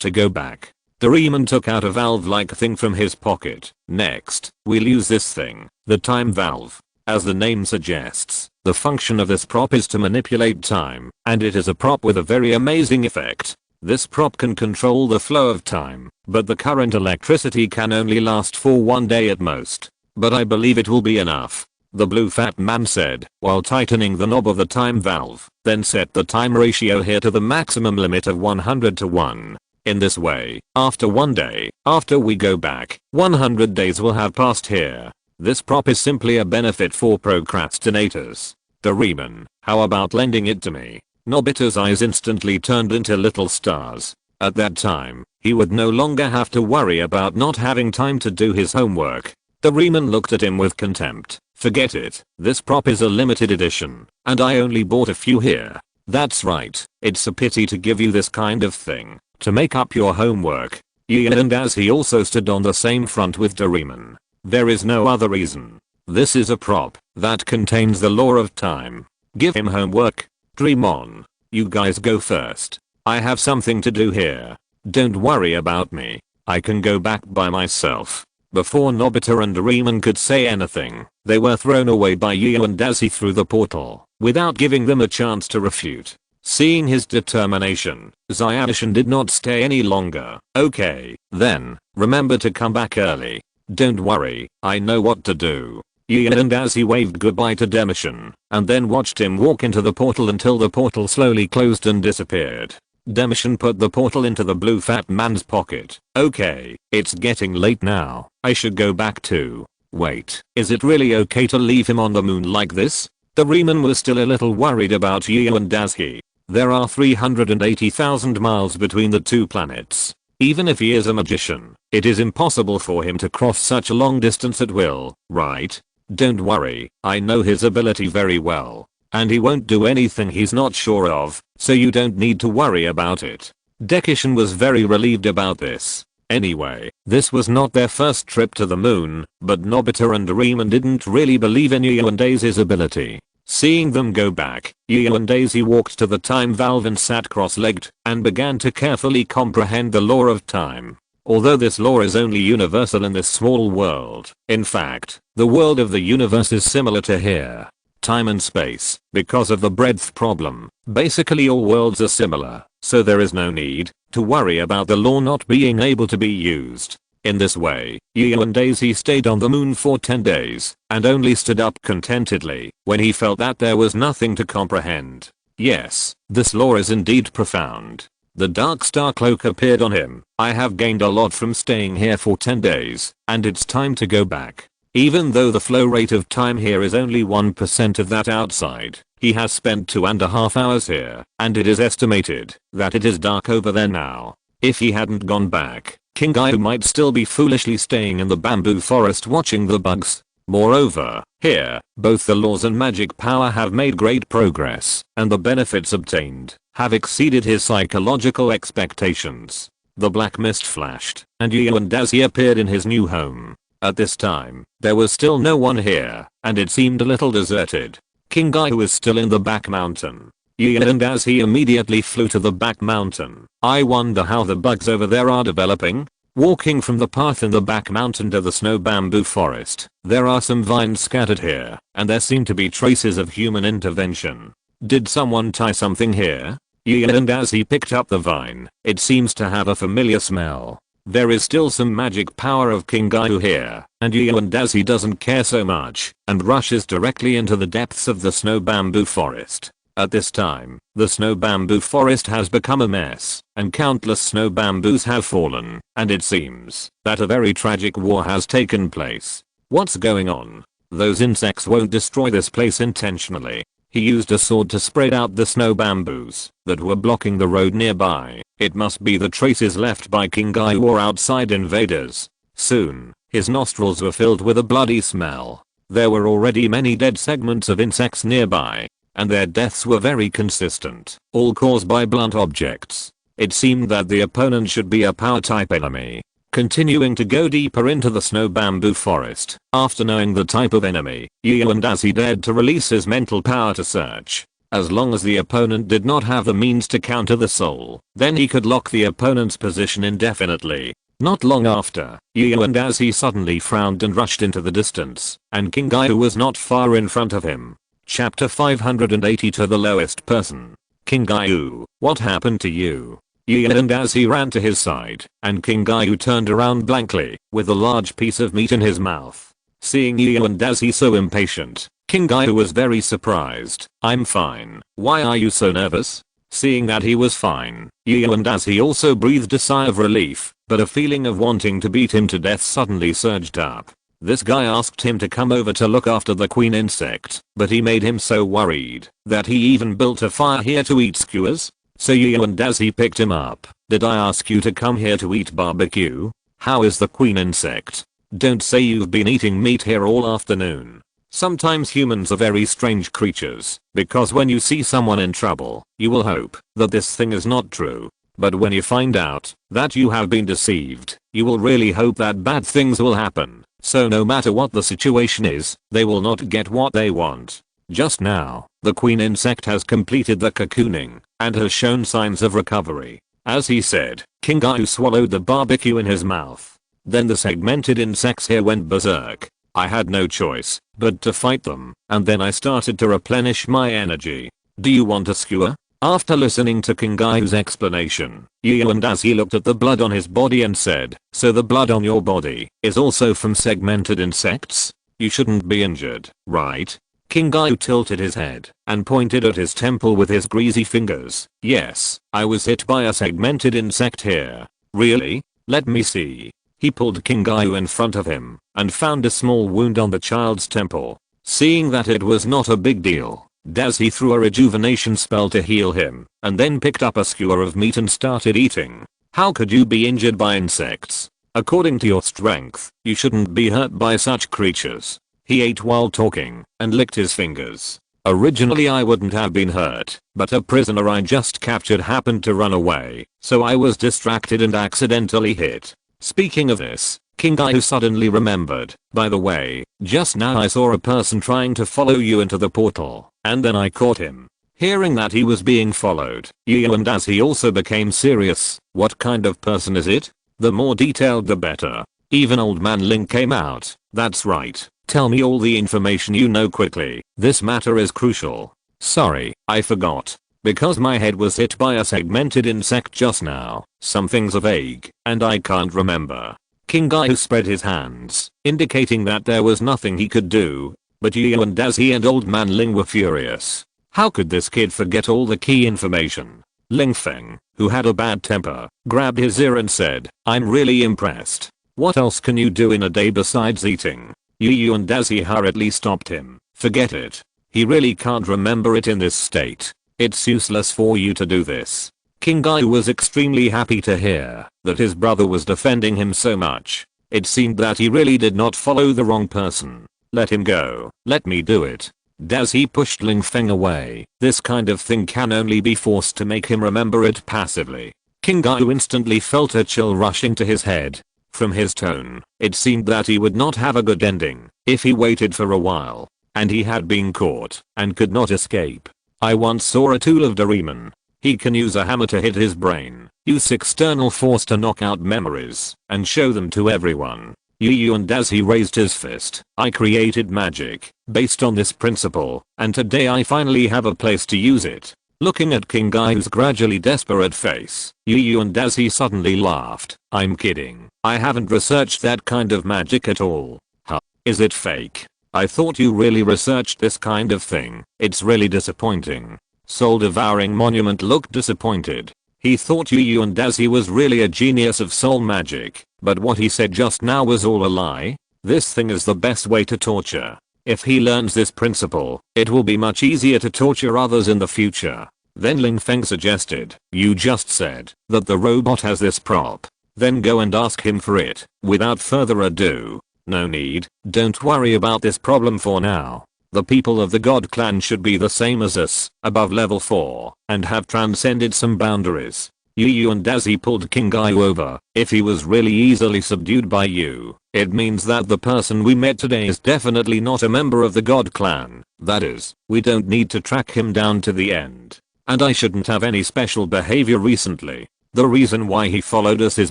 to go back. Doraemon took out a valve-like thing from his pocket. Next, we'll use this thing, the time valve. As the name suggests, the function of this prop is to manipulate time, and it is a prop with a very amazing effect. This prop can control the flow of time, but the current electricity can only last for 1 day at most. But I believe it will be enough. The blue fat man said, while tightening the knob of the time valve, then set the time ratio here to the maximum limit of 100 to 1. In this way, after 1 day, after we go back, 100 days will have passed here. This prop is simply a benefit for procrastinators. Doraemon, how about lending it to me? Nobita's eyes instantly turned into little stars. At that time, he would no longer have to worry about not having time to do his homework. Doraemon looked at him with contempt. Forget it, this prop is a limited edition, and I only bought a few here. That's right, it's a pity to give you this kind of thing, to make up your homework. Gian and as he also stood on the same front with Doraemon. There is no other reason. This is a prop that contains the law of time. Give him homework. Dream on. You guys go first. I have something to do here. Don't worry about me. I can go back by myself. Before Nobita and Doraemon could say anything, they were thrown away by Gian as he threw the portal, without giving them a chance to refute. Seeing his determination, Xiaoshan did not stay any longer. Okay, then, remember to come back early. Don't worry, I know what to do. Gian as he waved goodbye to Demishan, and then watched him walk into the portal until the portal slowly closed and disappeared. Demishan put the portal into the blue fat man's pocket. Okay, it's getting late now. I should go back too. Wait, is it really okay to leave him on the moon like this? Doraemon was still a little worried about Yu and Daisuke. There are 380,000 miles between the two planets. Even if he is a magician, it is impossible for him to cross such a long distance at will, right? Don't worry, I know his ability very well. And he won't do anything he's not sure of, so you don't need to worry about it. Dekisugi was very relieved about this. Anyway, this was not their first trip to the moon, but Nobita and Doraemon didn't really believe in Yu and Daisy's ability. Seeing them go back, Yu and Daisy walked to the time valve and sat cross-legged, and began to carefully comprehend the law of time. Although this law is only universal in this small world, in fact, the world of the universe is similar to here. Time and space, because of the breadth problem, basically all worlds are similar, so there is no need to worry about the law not being able to be used. In this way, Yu and Daisy stayed on the moon for 10 days, and only stood up contentedly when he felt that there was nothing to comprehend. Yes, this law is indeed profound. The dark star cloak appeared on him. I have gained a lot from staying here for 10 days, and it's time to go back. Even though the flow rate of time here is only 1% of that outside, he has spent 2.5 hours here, and it is estimated that it is dark over there now. If he hadn't gone back, King Gaiu might still be foolishly staying in the bamboo forest watching the bugs. Moreover, here, both the laws and magic power have made great progress, and the benefits obtained have exceeded his psychological expectations. The black mist flashed, and Yu and Daisy appeared in his new home. At this time, there was still no one here, and it seemed a little deserted. King Gaiu was still in the back mountain. Yu and Daisy immediately flew to the back mountain. I wonder how the bugs over there are developing. Walking from the path in the back mountain to the snow bamboo forest, there are some vines scattered here, and there seem to be traces of human intervention. Did someone tie something here? Yu and Daisy picked up the vine. It seems to have a familiar smell. There is still some magic power of King Gaiu here, and Yu and Daisy doesn't care so much, and rushes directly into the depths of the snow bamboo forest. At this time, the snow bamboo forest has become a mess, and countless snow bamboos have fallen, and it seems that a very tragic war has taken place. What's going on? Those insects won't destroy this place intentionally. He used a sword to spread out the snow bamboos that were blocking the road nearby. It must be the traces left by King Gaiu or outside invaders. Soon, his nostrils were filled with a bloody smell. There were already many dead segments of insects nearby, and their deaths were very consistent, all caused by blunt objects. It seemed that the opponent should be a power type enemy. Continuing to go deeper into the snow bamboo forest, after knowing the type of enemy, Yu and as he dared to release his mental power to search. As long as the opponent did not have the means to counter the soul, then he could lock the opponent's position indefinitely. Not long after, Yu and as he suddenly frowned and rushed into the distance, and King Gaio was not far in front of him. Chapter 580 to the lowest person. King Gaio, what happened to you? Yu and as he ran to his side, and King Gaio turned around blankly, with a large piece of meat in his mouth. Seeing Yu and as he so impatient, King Gaio was very surprised. I'm fine. Why are you so nervous? Seeing that he was fine, Yu and as he also breathed a sigh of relief, but a feeling of wanting to beat him to death suddenly surged up. This guy asked him to come over to look after the queen insect, but he made him so worried that he even built a fire here to eat skewers. So Yu and as he picked him up, did I ask you to come here to eat barbecue? How is the queen insect? Don't say you've been eating meat here all afternoon. Sometimes humans are very strange creatures, because when you see someone in trouble, you will hope that this thing is not true. But when you find out that you have been deceived, you will really hope that bad things will happen. So no matter what the situation is, they will not get what they want. Just now, the queen insect has completed the cocooning, and has shown signs of recovery. As he said, King Gaio swallowed the barbecue in his mouth. Then the segmented insects here went berserk. I had no choice but to fight them, and then I started to replenish my energy. Do you want a skewer? After listening to King Gaio's explanation, Yu and as he looked at the blood on his body and said, so the blood on your body is also from segmented insects? You shouldn't be injured, right? King Gaio tilted his head and pointed at his temple with his greasy fingers. Yes, I was hit by a segmented insect here. Really? Let me see. He pulled King Gaio in front of him and found a small wound on the child's temple. Seeing that it was not a big deal, he threw a rejuvenation spell to heal him and then picked up a skewer of meat and started eating. How could you be injured by insects? According to your strength, you shouldn't be hurt by such creatures. He ate while talking and licked his fingers. Originally I wouldn't have been hurt, but a prisoner I just captured happened to run away, so I was distracted and accidentally hit. Speaking of this, King Gaio suddenly remembered, by the way, just now I saw a person trying to follow you into the portal, and then I caught him. Hearing that he was being followed, Yu and as he also became serious. What kind of person is it? The more detailed the better. Even Old Man Ling came out. That's right. Tell me all the information you know quickly. This matter is crucial. Sorry, I forgot. Because my head was hit by a segmented insect just now. Some things are vague, and I can't remember. King Gaio spread his hands, indicating that there was nothing he could do. But Yu and as he and Old Man Ling were furious. How could this kid forget all the key information? Ling Feng, who had a bad temper, grabbed his ear and said, I'm really impressed. What else can you do in a day besides eating? Yu and as he hurriedly stopped him. Forget it. He really can't remember it in this state. It's useless for you to do this. King Gaio was extremely happy to hear that his brother was defending him so much. It seemed that he really did not follow the wrong person. Let him go. Let me do it. As he pushed Ling Feng away, this kind of thing can only be forced to make him remember it passively. King Gaio instantly felt a chill rushing to his head. From his tone, it seemed that he would not have a good ending if he waited for a while. And he had been caught and could not escape. I once saw a tool of Doraemon. He can use a hammer to hit his brain, use external force to knock out memories, and show them to everyone. Yu and as he raised his fist, I created magic based on this principle, and today I finally have a place to use it. Looking at King Gaio's gradually desperate face, Yu and as he suddenly laughed. I'm kidding. I haven't researched that kind of magic at all. Huh? Is it fake? I thought you really researched this kind of thing. It's really disappointing. Soul Devouring Monument looked disappointed. He thought Yu and as he was really a genius of soul magic, but what he said just now was all a lie. This thing is the best way to torture. If he learns this principle, it will be much easier to torture others in the future. Then Ling Feng suggested, you just said that the robot has this prop. Then go and ask him for it. Without further ado. No need, don't worry about this problem for now. The people of the God clan should be the same as us, above level 4, and have transcended some boundaries. You and Dazzy pulled King Gaio over. If he was really easily subdued by you, it means that the person we met today is definitely not a member of the God clan. That is, we don't need to track him down to the end. And I shouldn't have any special behavior recently. The reason why he followed us is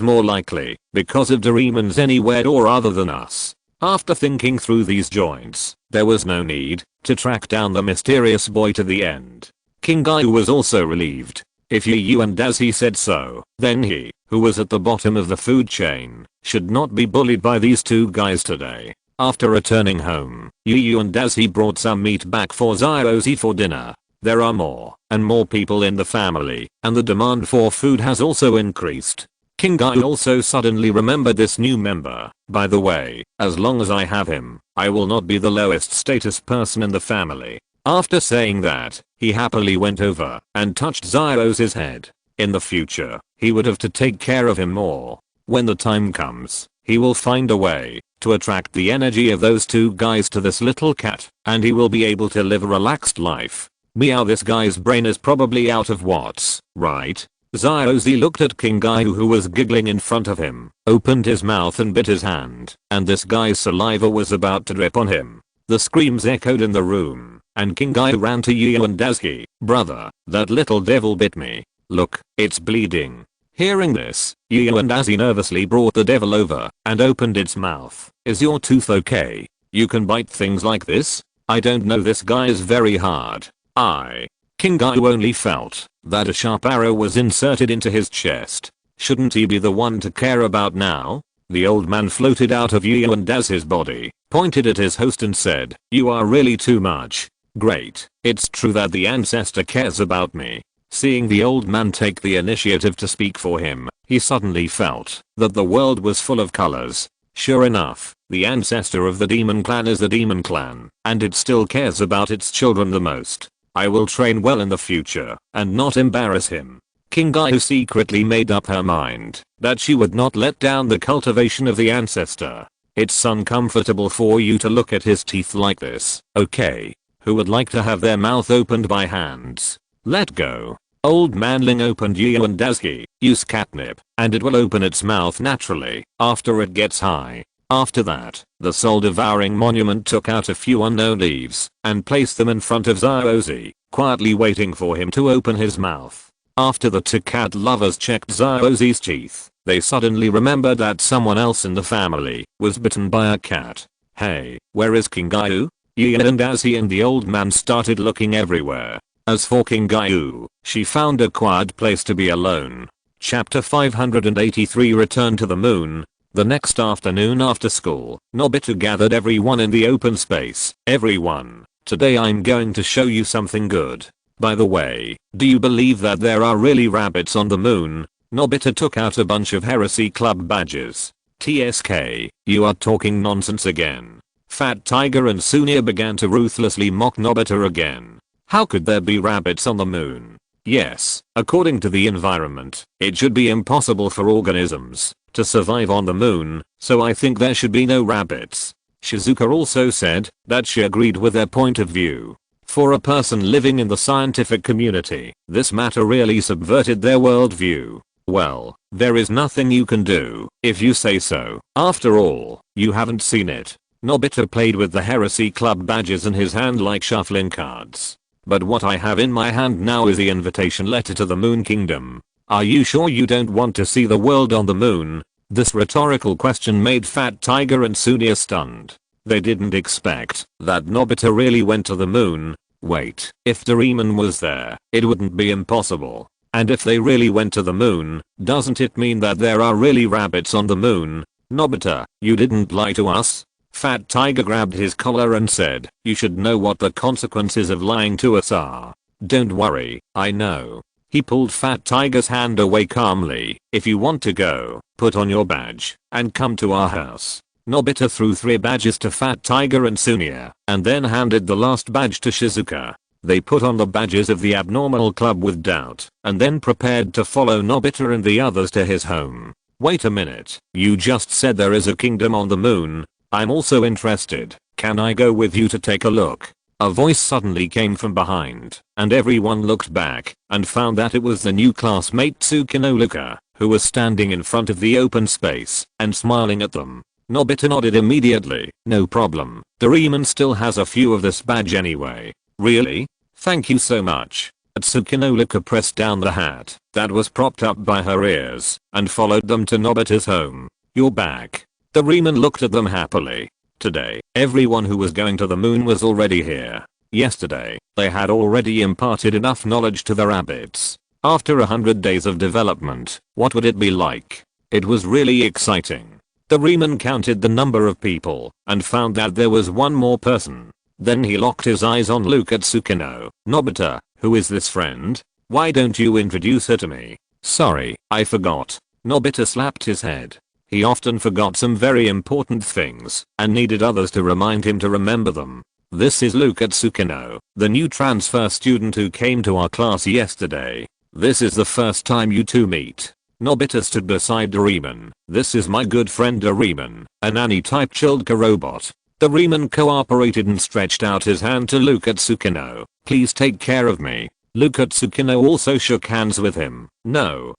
more likely because of Doraemon's anywhere or other than us. After thinking through these joints, there was no need to track down the mysterious boy to the end. King Gaio was also relieved. If you and Dazzy said so, then he, who was at the bottom of the food chain, should not be bullied by these two guys today. After returning home, you and Dazzy brought some meat back for Zyrozy for dinner. There are more and more people in the family, and the demand for food has also increased. King Gaio also suddenly remembered this new member. By the way, as long as I have him, I will not be the lowest status person in the family. After saying that, he happily went over and touched Zyro's head. In the future, he would have to take care of him more. When the time comes, he will find a way to attract the energy of those two guys to this little cat, and he will be able to live a relaxed life. Meow, this guy's brain is probably out of what's right. Zyrozy looked at King Gaio, who was giggling in front of him, opened his mouth and bit his hand, and this guy's saliva was about to drip on him. The screams echoed in the room, and King Gaio ran to you and Dazzy. Brother, that little devil bit me. Look, it's bleeding. Hearing this, you and Dazzy nervously brought the devil over and opened its mouth. Is your tooth okay? You can bite things like this? I don't know, this guy is very hard. King Gaio only felt that a sharp arrow was inserted into his chest. Shouldn't he be the one to care about now? The old man floated out of you and Dazzy's body, pointed at his host and said, "You are really too much." Great, it's true that the ancestor cares about me. Seeing the old man take the initiative to speak for him, he suddenly felt that the world was full of colors. Sure enough, the ancestor of the demon clan is the demon clan, and it still cares about its children the most. I will train well in the future and not embarrass him. King Gaio secretly made up her mind that she would not let down the cultivation of the ancestor. It's uncomfortable for you to look at his teeth like this. Okay, who would like to have their mouth opened by hands? Let go. Old Manling opened you and Dazzy. Use catnip, and it will open its mouth naturally after it gets high. After that, the soul-devouring monument took out a few unknown leaves and placed them in front of Zyrozy, quietly waiting for him to open his mouth. After the two cat lovers checked Zyrozy's teeth, they suddenly remembered that someone else in the family was bitten by a cat. Hey, where is King Gaio? You and Dazzy and the old man started looking everywhere. As for King Gaio, she found a quiet place to be alone. Chapter 583, Return to the Moon. The next afternoon after school, Nobita gathered everyone in the open space. Everyone, today I'm going to show you something good. By the way, do you believe that there are really rabbits on the moon? Nobita took out a bunch of Heresy Club badges. TSK, you are talking nonsense again. Fat Tiger and Sunia began to ruthlessly mock Nobita again. How could there be rabbits on the moon? Yes, according to the environment, it should be impossible for organisms to survive on the moon, so I think there should be no rabbits. Shizuka also said that she agreed with their point of view. For a person living in the scientific community, this matter really subverted their worldview. Well, there is nothing you can do if you say so. After all, you haven't seen it. Nobita played with the Heresy Club badges in his hand like shuffling cards. But what I have in my hand now is the invitation letter to the Moon Kingdom. Are you sure you don't want to see the world on the moon? This rhetorical question made Fat Tiger and Sunia stunned. They didn't expect that Nobita really went to the moon. Wait, if Doraemon was there, it wouldn't be impossible. And if they really went to the moon, doesn't it mean that there are really rabbits on the moon? Nobita, you didn't lie to us? Fat Tiger grabbed his collar and said, you should know what the consequences of lying to us are. Don't worry, I know. He pulled Fat Tiger's hand away calmly. If you want to go, put on your badge and come to our house. Nobita threw 3 badges to Fat Tiger and Sunia, and then handed the last badge to Shizuka. They put on the badges of the abnormal club with doubt, and then prepared to follow Nobita and the others to his home. Wait a minute, you just said there is a kingdom on the moon. I'm also interested. Can I go with you to take a look? A voice suddenly came from behind, and everyone looked back and found that it was the new classmate Tsukino Luka, who was standing in front of the open space and smiling at them. Nobita nodded immediately. No problem. Doraemon still has a few of this badge anyway. Really? Thank you so much. Tsukino Luka pressed down the hat that was propped up by her ears and followed them to Nobita's home. You're back. Doraemon looked at them happily. Today, everyone who was going to the moon was already here. Yesterday, they had already imparted enough knowledge to the rabbits. After 100 days of development, what would it be like? It was really exciting. Doraemon counted the number of people and found that there was one more person. Then he locked his eyes on Luka Tsukino. Nobita, who is this friend? Why don't you introduce her to me? Sorry, I forgot. Nobita slapped his head. He often forgot some very important things and needed others to remind him to remember them. This is Luka Tsukino, the new transfer student who came to our class yesterday. This is the first time you two meet. Nobita stood beside Doraemon. This is my good friend Doraemon, a nanny-type childlike robot. Doraemon cooperated and stretched out his hand to Luka Tsukino. Please take care of me. Luka Tsukino also shook hands with him. No,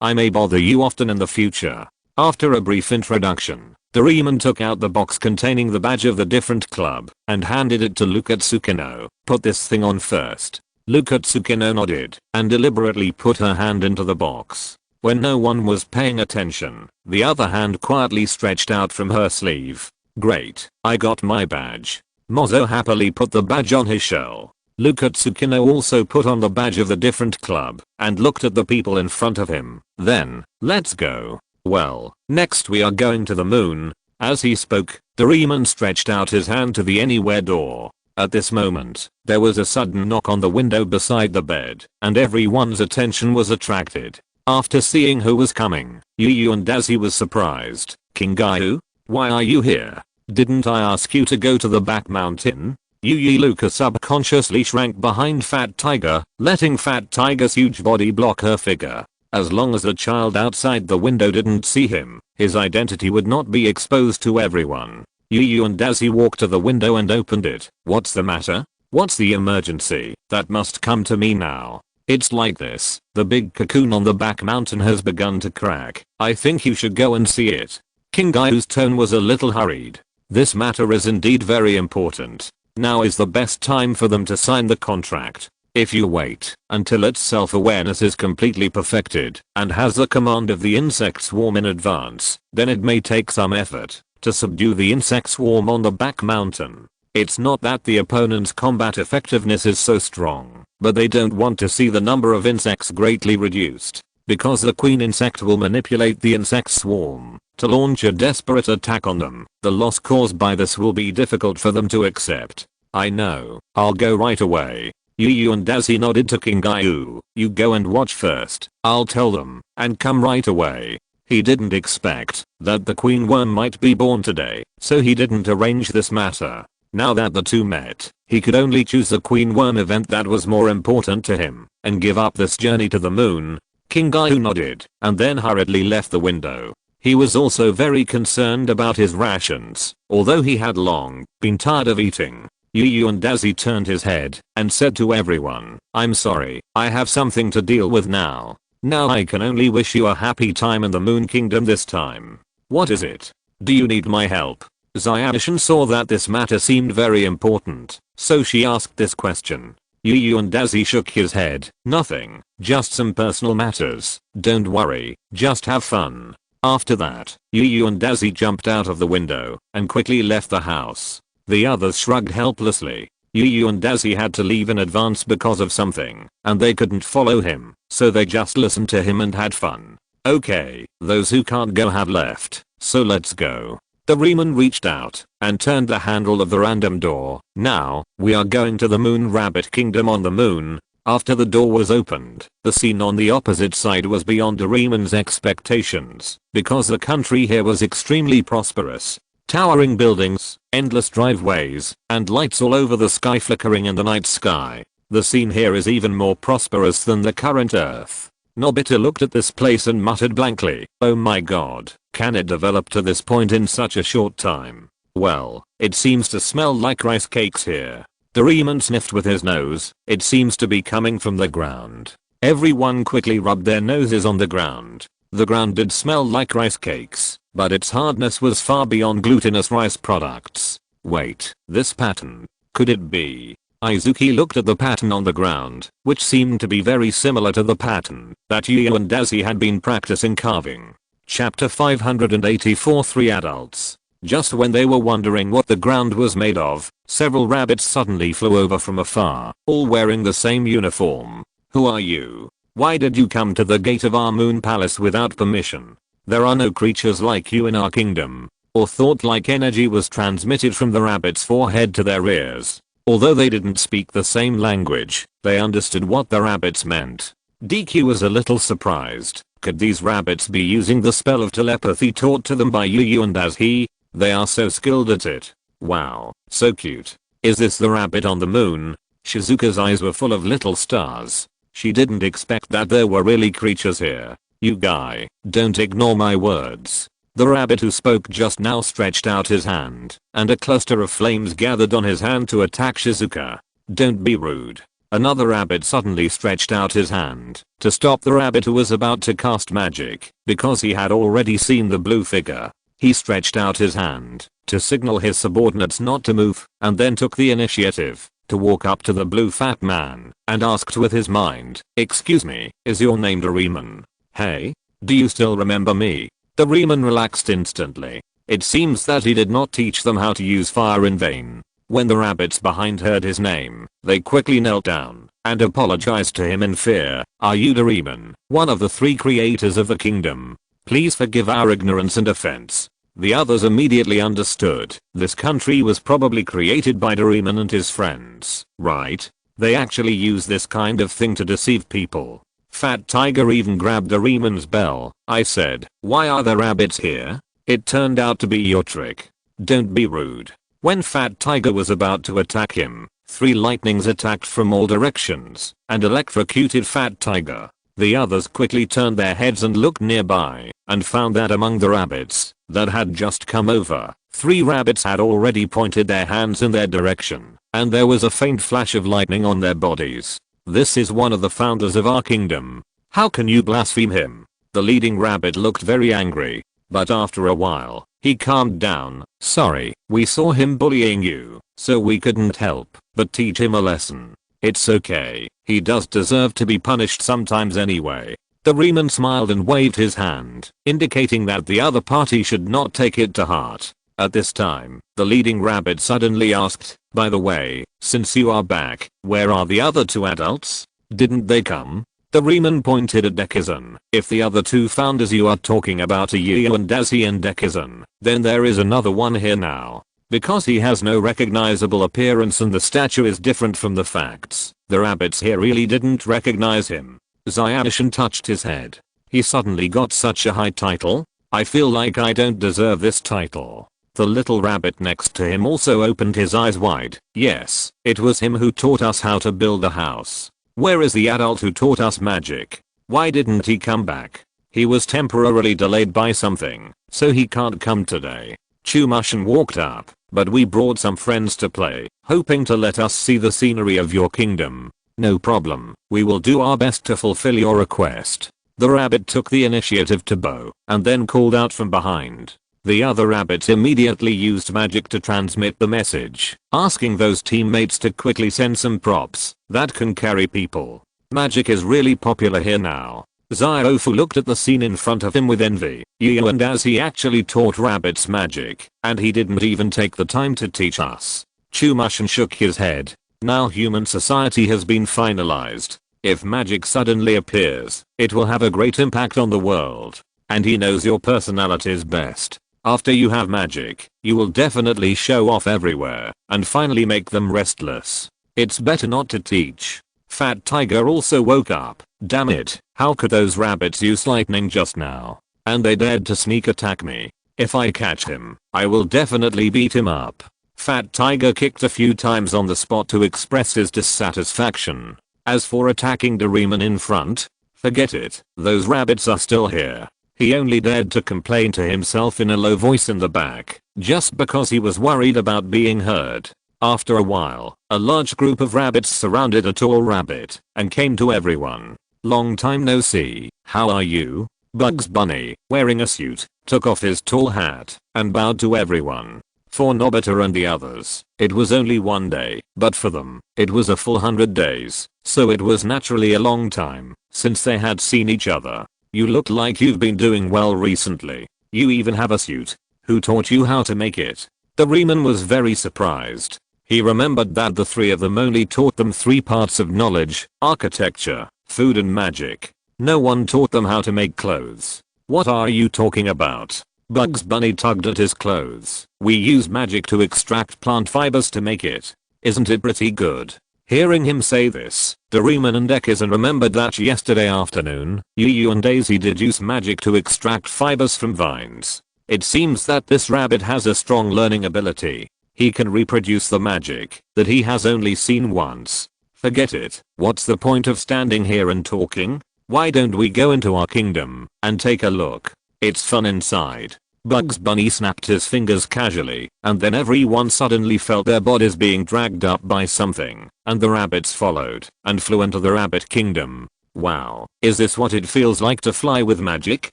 I may bother you often in the future. After a brief introduction, Doraemon took out the box containing the badge of the different club and handed it to Luka Tsukino. Put this thing on first. Luka Tsukino nodded and deliberately put her hand into the box. When no one was paying attention, the other hand quietly stretched out from her sleeve. Great, I got my badge. Mozo happily put the badge on his shell. Luka Tsukino also put on the badge of the different club and looked at the people in front of him. Then, let's go. Well, next we are going to the moon. As he spoke, Doraemon stretched out his hand to the anywhere door. At this moment, there was a sudden knock on the window beside the bed, and everyone's attention was attracted. After seeing who was coming, Yu and Daisy was surprised. Kingayu? Why are you here? Didn't I ask you to go to the back mountain? Luka subconsciously shrank behind Fat Tiger, letting Fat Tiger's huge body block her figure. As long as the child outside the window didn't see him, his identity would not be exposed to everyone. Yu and Daisy walked to the window and opened it. What's the matter? What's the emergency? That must come to me now. It's like this. The big cocoon on the back mountain has begun to crack. I think you should go and see it. Kingayu's tone was a little hurried. This matter is indeed very important. Now is the best time for them to sign the contract. If you wait until its self-awareness is completely perfected and has the command of the insect swarm in advance, then it may take some effort to subdue the insect swarm on the back mountain. It's not that the opponent's combat effectiveness is so strong, but they don't want to see the number of insects greatly reduced, because the queen insect will manipulate the insect swarm to launch a desperate attack on them. The loss caused by this will be difficult for them to accept. I know. I'll go right away. Yu and Daisy nodded to Kingayu. You go and watch first. I'll tell them and come right away. He didn't expect that the queen worm might be born today, so he didn't arrange this matter. Now that the two met, he could only choose the queen worm event that was more important to him and give up this journey to the moon. Kingayu nodded and then hurriedly left the window. He was also very concerned about his rations, although he had long been tired of eating. Yu and Daisy turned his head and said to everyone, I'm sorry, I have something to deal with now. Now I can only wish you a happy time in the Moon Kingdom this time. What is it? Do you need my help? Xiaoshan saw that this matter seemed very important, so she asked this question. Yu and Daisy shook his head. Nothing, just some personal matters. Don't worry, just have fun. After that, Yu and Daisy jumped out of the window and quickly left the house. The others shrugged helplessly. Yu and Daisy had to leave in advance because of something, and they couldn't follow him, so they just listened to him and had fun. Okay, those who can't go have left, so let's go. Doraemon reached out and turned the handle of the random door. Now, we are going to the Moon Rabbit Kingdom on the moon. After the door was opened, the scene on the opposite side was beyond Doraemon's expectations, because the country here was extremely prosperous. Towering buildings, endless driveways, and lights all over the sky flickering in the night sky. The scene here is even more prosperous than the current Earth. Nobita looked at this place and muttered blankly, oh my god, can it develop to this point in such a short time? Well, it seems to smell like rice cakes here. Doraemon sniffed with his nose. It seems to be coming from the ground. Everyone quickly rubbed their noses on the ground. The ground did smell like rice cakes, but its hardness was far beyond glutinous rice products. Wait, this pattern. Could it be? Izuki looked at the pattern on the ground, which seemed to be very similar to the pattern that Yu and Dazi had been practicing carving. Chapter 584 Three adults. Just when they were wondering what the ground was made of, several rabbits suddenly flew over from afar, all wearing the same uniform. Who are you? Why did you come to the gate of our moon palace without permission? There are no creatures like you in our kingdom. Or thought-like energy was transmitted from the rabbit's forehead to their ears. Although they didn't speak the same language, they understood what the rabbits meant. DQ was a little surprised. Could these rabbits be using the spell of telepathy taught to them by Yu and Dazi? They are so skilled at it. Wow, so cute. Is this the rabbit on the moon? Shizuka's eyes were full of little stars. She didn't expect that there were really creatures here. You guy, don't ignore my words. The rabbit who spoke just now stretched out his hand, and a cluster of flames gathered on his hand to attack Shizuka. Don't be rude. Another rabbit suddenly stretched out his hand to stop the rabbit who was about to cast magic, because he had already seen the blue figure. He stretched out his hand to signal his subordinates not to move, and then took the initiative to walk up to the blue fat man and asked with his mind, "Excuse me, is your name Doraemon? Hey? Do you still remember me?" Doraemon relaxed instantly. It seems that he did not teach them how to use fire in vain. When the rabbits behind heard his name, they quickly knelt down and apologized to him in fear. "Are you Doraemon, one of the three creators of the kingdom? Please forgive our ignorance and offense." The others immediately understood. This country was probably created by Doraemon and his friends, right? They actually use this kind of thing to deceive people. Fat Tiger even grabbed Doraemon's bell. "I said, why are there rabbits here? It turned out to be your trick. Don't be rude." When Fat Tiger was about to attack him, three lightnings attacked from all directions and electrocuted Fat Tiger. The others quickly turned their heads and looked nearby and found that among the rabbits that had just come over, 3 rabbits had already pointed their hands in their direction, and there was a faint flash of lightning on their bodies. "This is one of the founders of our kingdom. How can you blaspheme him?" The leading rabbit looked very angry, but after a while, he calmed down. "Sorry, we saw him bullying you, so we couldn't help but teach him a lesson. It's okay, he does deserve to be punished sometimes anyway." Doraemon smiled and waved his hand, indicating that the other party should not take it to heart. At this time, the leading rabbit suddenly asked, "By the way, since you are back, where are the other 2 adults? Didn't they come?" Doraemon pointed at Dekisugi. "If the other 2 founders you are talking about are Yu and Dazi and Dekisugi, then there is another one here now. Because he has no recognizable appearance and the statue is different from the facts, the rabbits here really didn't recognize him." Zyashin touched his head. He suddenly got such a high title? "I feel like I don't deserve this title." The little rabbit next to him also opened his eyes wide. "Yes, it was him who taught us how to build a house. Where is the adult who taught us magic? Why didn't he come back? He was temporarily delayed by something, so he can't come today." Chumushin walked up. "But we brought some friends to play, hoping to let us see the scenery of your kingdom." "No problem, we will do our best to fulfill your request." The rabbit took the initiative to bow, and then called out from behind. The other rabbits immediately used magic to transmit the message, asking those teammates to quickly send some props that can carry people. Magic is really popular here now. Ziofu looked at the scene in front of him with envy. Yu and Dazi actually taught rabbits magic, and he didn't even take the time to teach us. Chumushin shook his head. Now human society has been finalized. If magic suddenly appears, it will have a great impact on the world. And he knows your personalities best. After you have magic, you will definitely show off everywhere, and finally make them restless. It's better not to teach. Fat Tiger also woke up. "Damn it, how could those rabbits use lightning just now? And they dared to sneak attack me. If I catch him, I will definitely beat him up." Fat Tiger kicked a few times on the spot to express his dissatisfaction. As for attacking Doraemon in front, forget it, those rabbits are still here. He only dared to complain to himself in a low voice in the back, just because he was worried about being heard. After a while, a large group of rabbits surrounded a tall rabbit and came to everyone. "Long time no see, how are you?" Bugs Bunny, wearing a suit, took off his tall hat and bowed to everyone. For Nobita and the others, it was only one day, but for them, it was a full 100 days, so it was naturally a long time since they had seen each other. "You look like you've been doing well recently. You even have a suit. Who taught you how to make it?" Doraemon was very surprised. He remembered that the three of them only taught them 3 parts of knowledge: architecture, food and magic. No one taught them how to make clothes. "What are you talking about?" Bugs Bunny tugged at his clothes. "We use magic to extract plant fibers to make it. Isn't it pretty good?" Hearing him say this, Doraemon and Dekisugi remembered that yesterday afternoon, Yu and Daisy did use magic to extract fibers from vines. It seems that this rabbit has a strong learning ability. He can reproduce the magic that he has only seen once. Forget it. What's the point of standing here and talking? Why don't we go into our kingdom and take a look? It's fun inside. Bugs Bunny snapped his fingers casually, and then everyone suddenly felt their bodies being dragged up by something, and the rabbits followed and flew into the rabbit kingdom. Wow, is this what it feels like to fly with magic?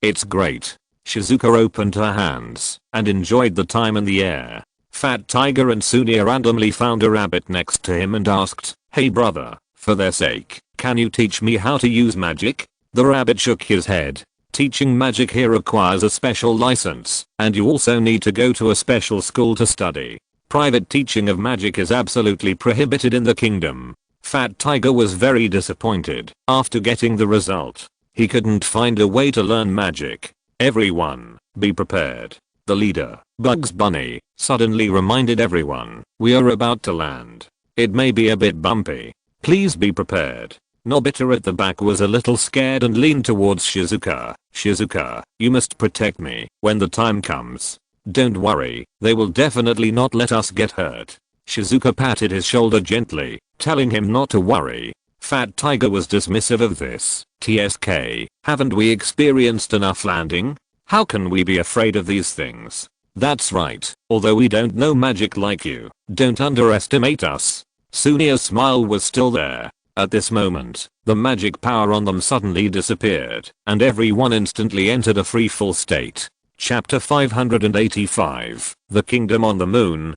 It's great. Shizuka opened her hands and enjoyed the time in the air. Fat Tiger and Sunia randomly found a rabbit next to him and asked, "Hey brother, for their sake, can you teach me how to use magic?" The rabbit shook his head. "Teaching magic here requires a special license, and you also need to go to a special school to study. Private teaching of magic is absolutely prohibited in the kingdom." Fat Tiger was very disappointed after getting the result. He couldn't find a way to learn magic. "Everyone, be prepared." The leader, Bugs Bunny, suddenly reminded everyone, "We are about to land. It may be a bit bumpy. Please be prepared." Nobita at the back was a little scared and leaned towards Shizuka. "Shizuka, you must protect me when the time comes. Don't worry, they will definitely not let us get hurt." Shizuka patted his shoulder gently, telling him not to worry. Fat Tiger was dismissive of this. "TSK, haven't we experienced enough landing? How can we be afraid of these things?" "That's right, although we don't know magic like you, don't underestimate us." Sunia's smile was still there. At this moment, the magic power on them suddenly disappeared, and everyone instantly entered a free-fall state. Chapter 585, The Kingdom on the Moon.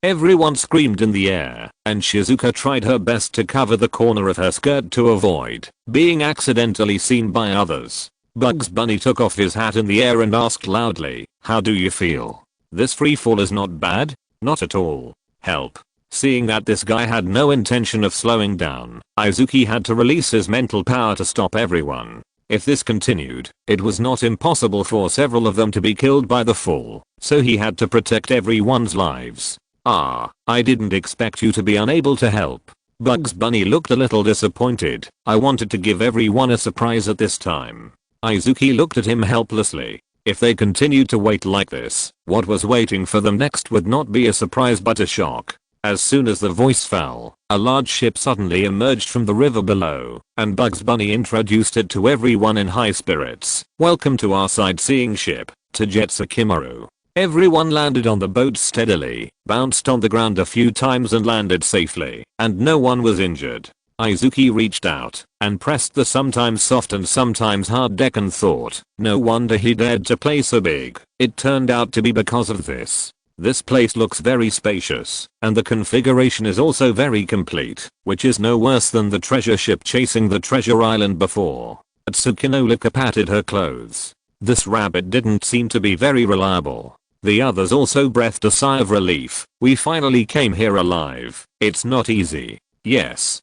Everyone screamed in the air, and Shizuka tried her best to cover the corner of her skirt to avoid being accidentally seen by others. Bugs Bunny took off his hat in the air and asked loudly, "How do you feel? This freefall is not bad?" "Not at all. Help." Seeing that this guy had no intention of slowing down, Izuki had to release his mental power to stop everyone. If this continued, it was not impossible for several of them to be killed by the fall, so he had to protect everyone's lives. I didn't expect you to be unable to help." Bugs Bunny looked a little disappointed. "I wanted to give everyone a surprise at this time." Izuki looked at him helplessly. If they continued to wait like this, what was waiting for them next would not be a surprise but a shock. As soon as the voice fell, a large ship suddenly emerged from the river below, and Bugs Bunny introduced it to everyone in high spirits. "Welcome to our sightseeing ship, Tajetsu Kimaru." Everyone landed on the boat steadily, bounced on the ground a few times and landed safely, and no one was injured. Izuki reached out and pressed the sometimes soft and sometimes hard deck and thought, no wonder he dared to play so big. It turned out to be because of this. This place looks very spacious, and the configuration is also very complete, which is no worse than the treasure ship chasing the treasure island before. Tsukinolika patted her clothes. This rabbit didn't seem to be very reliable. The others also breathed a sigh of relief. "We finally came here alive. It's not easy." Yes,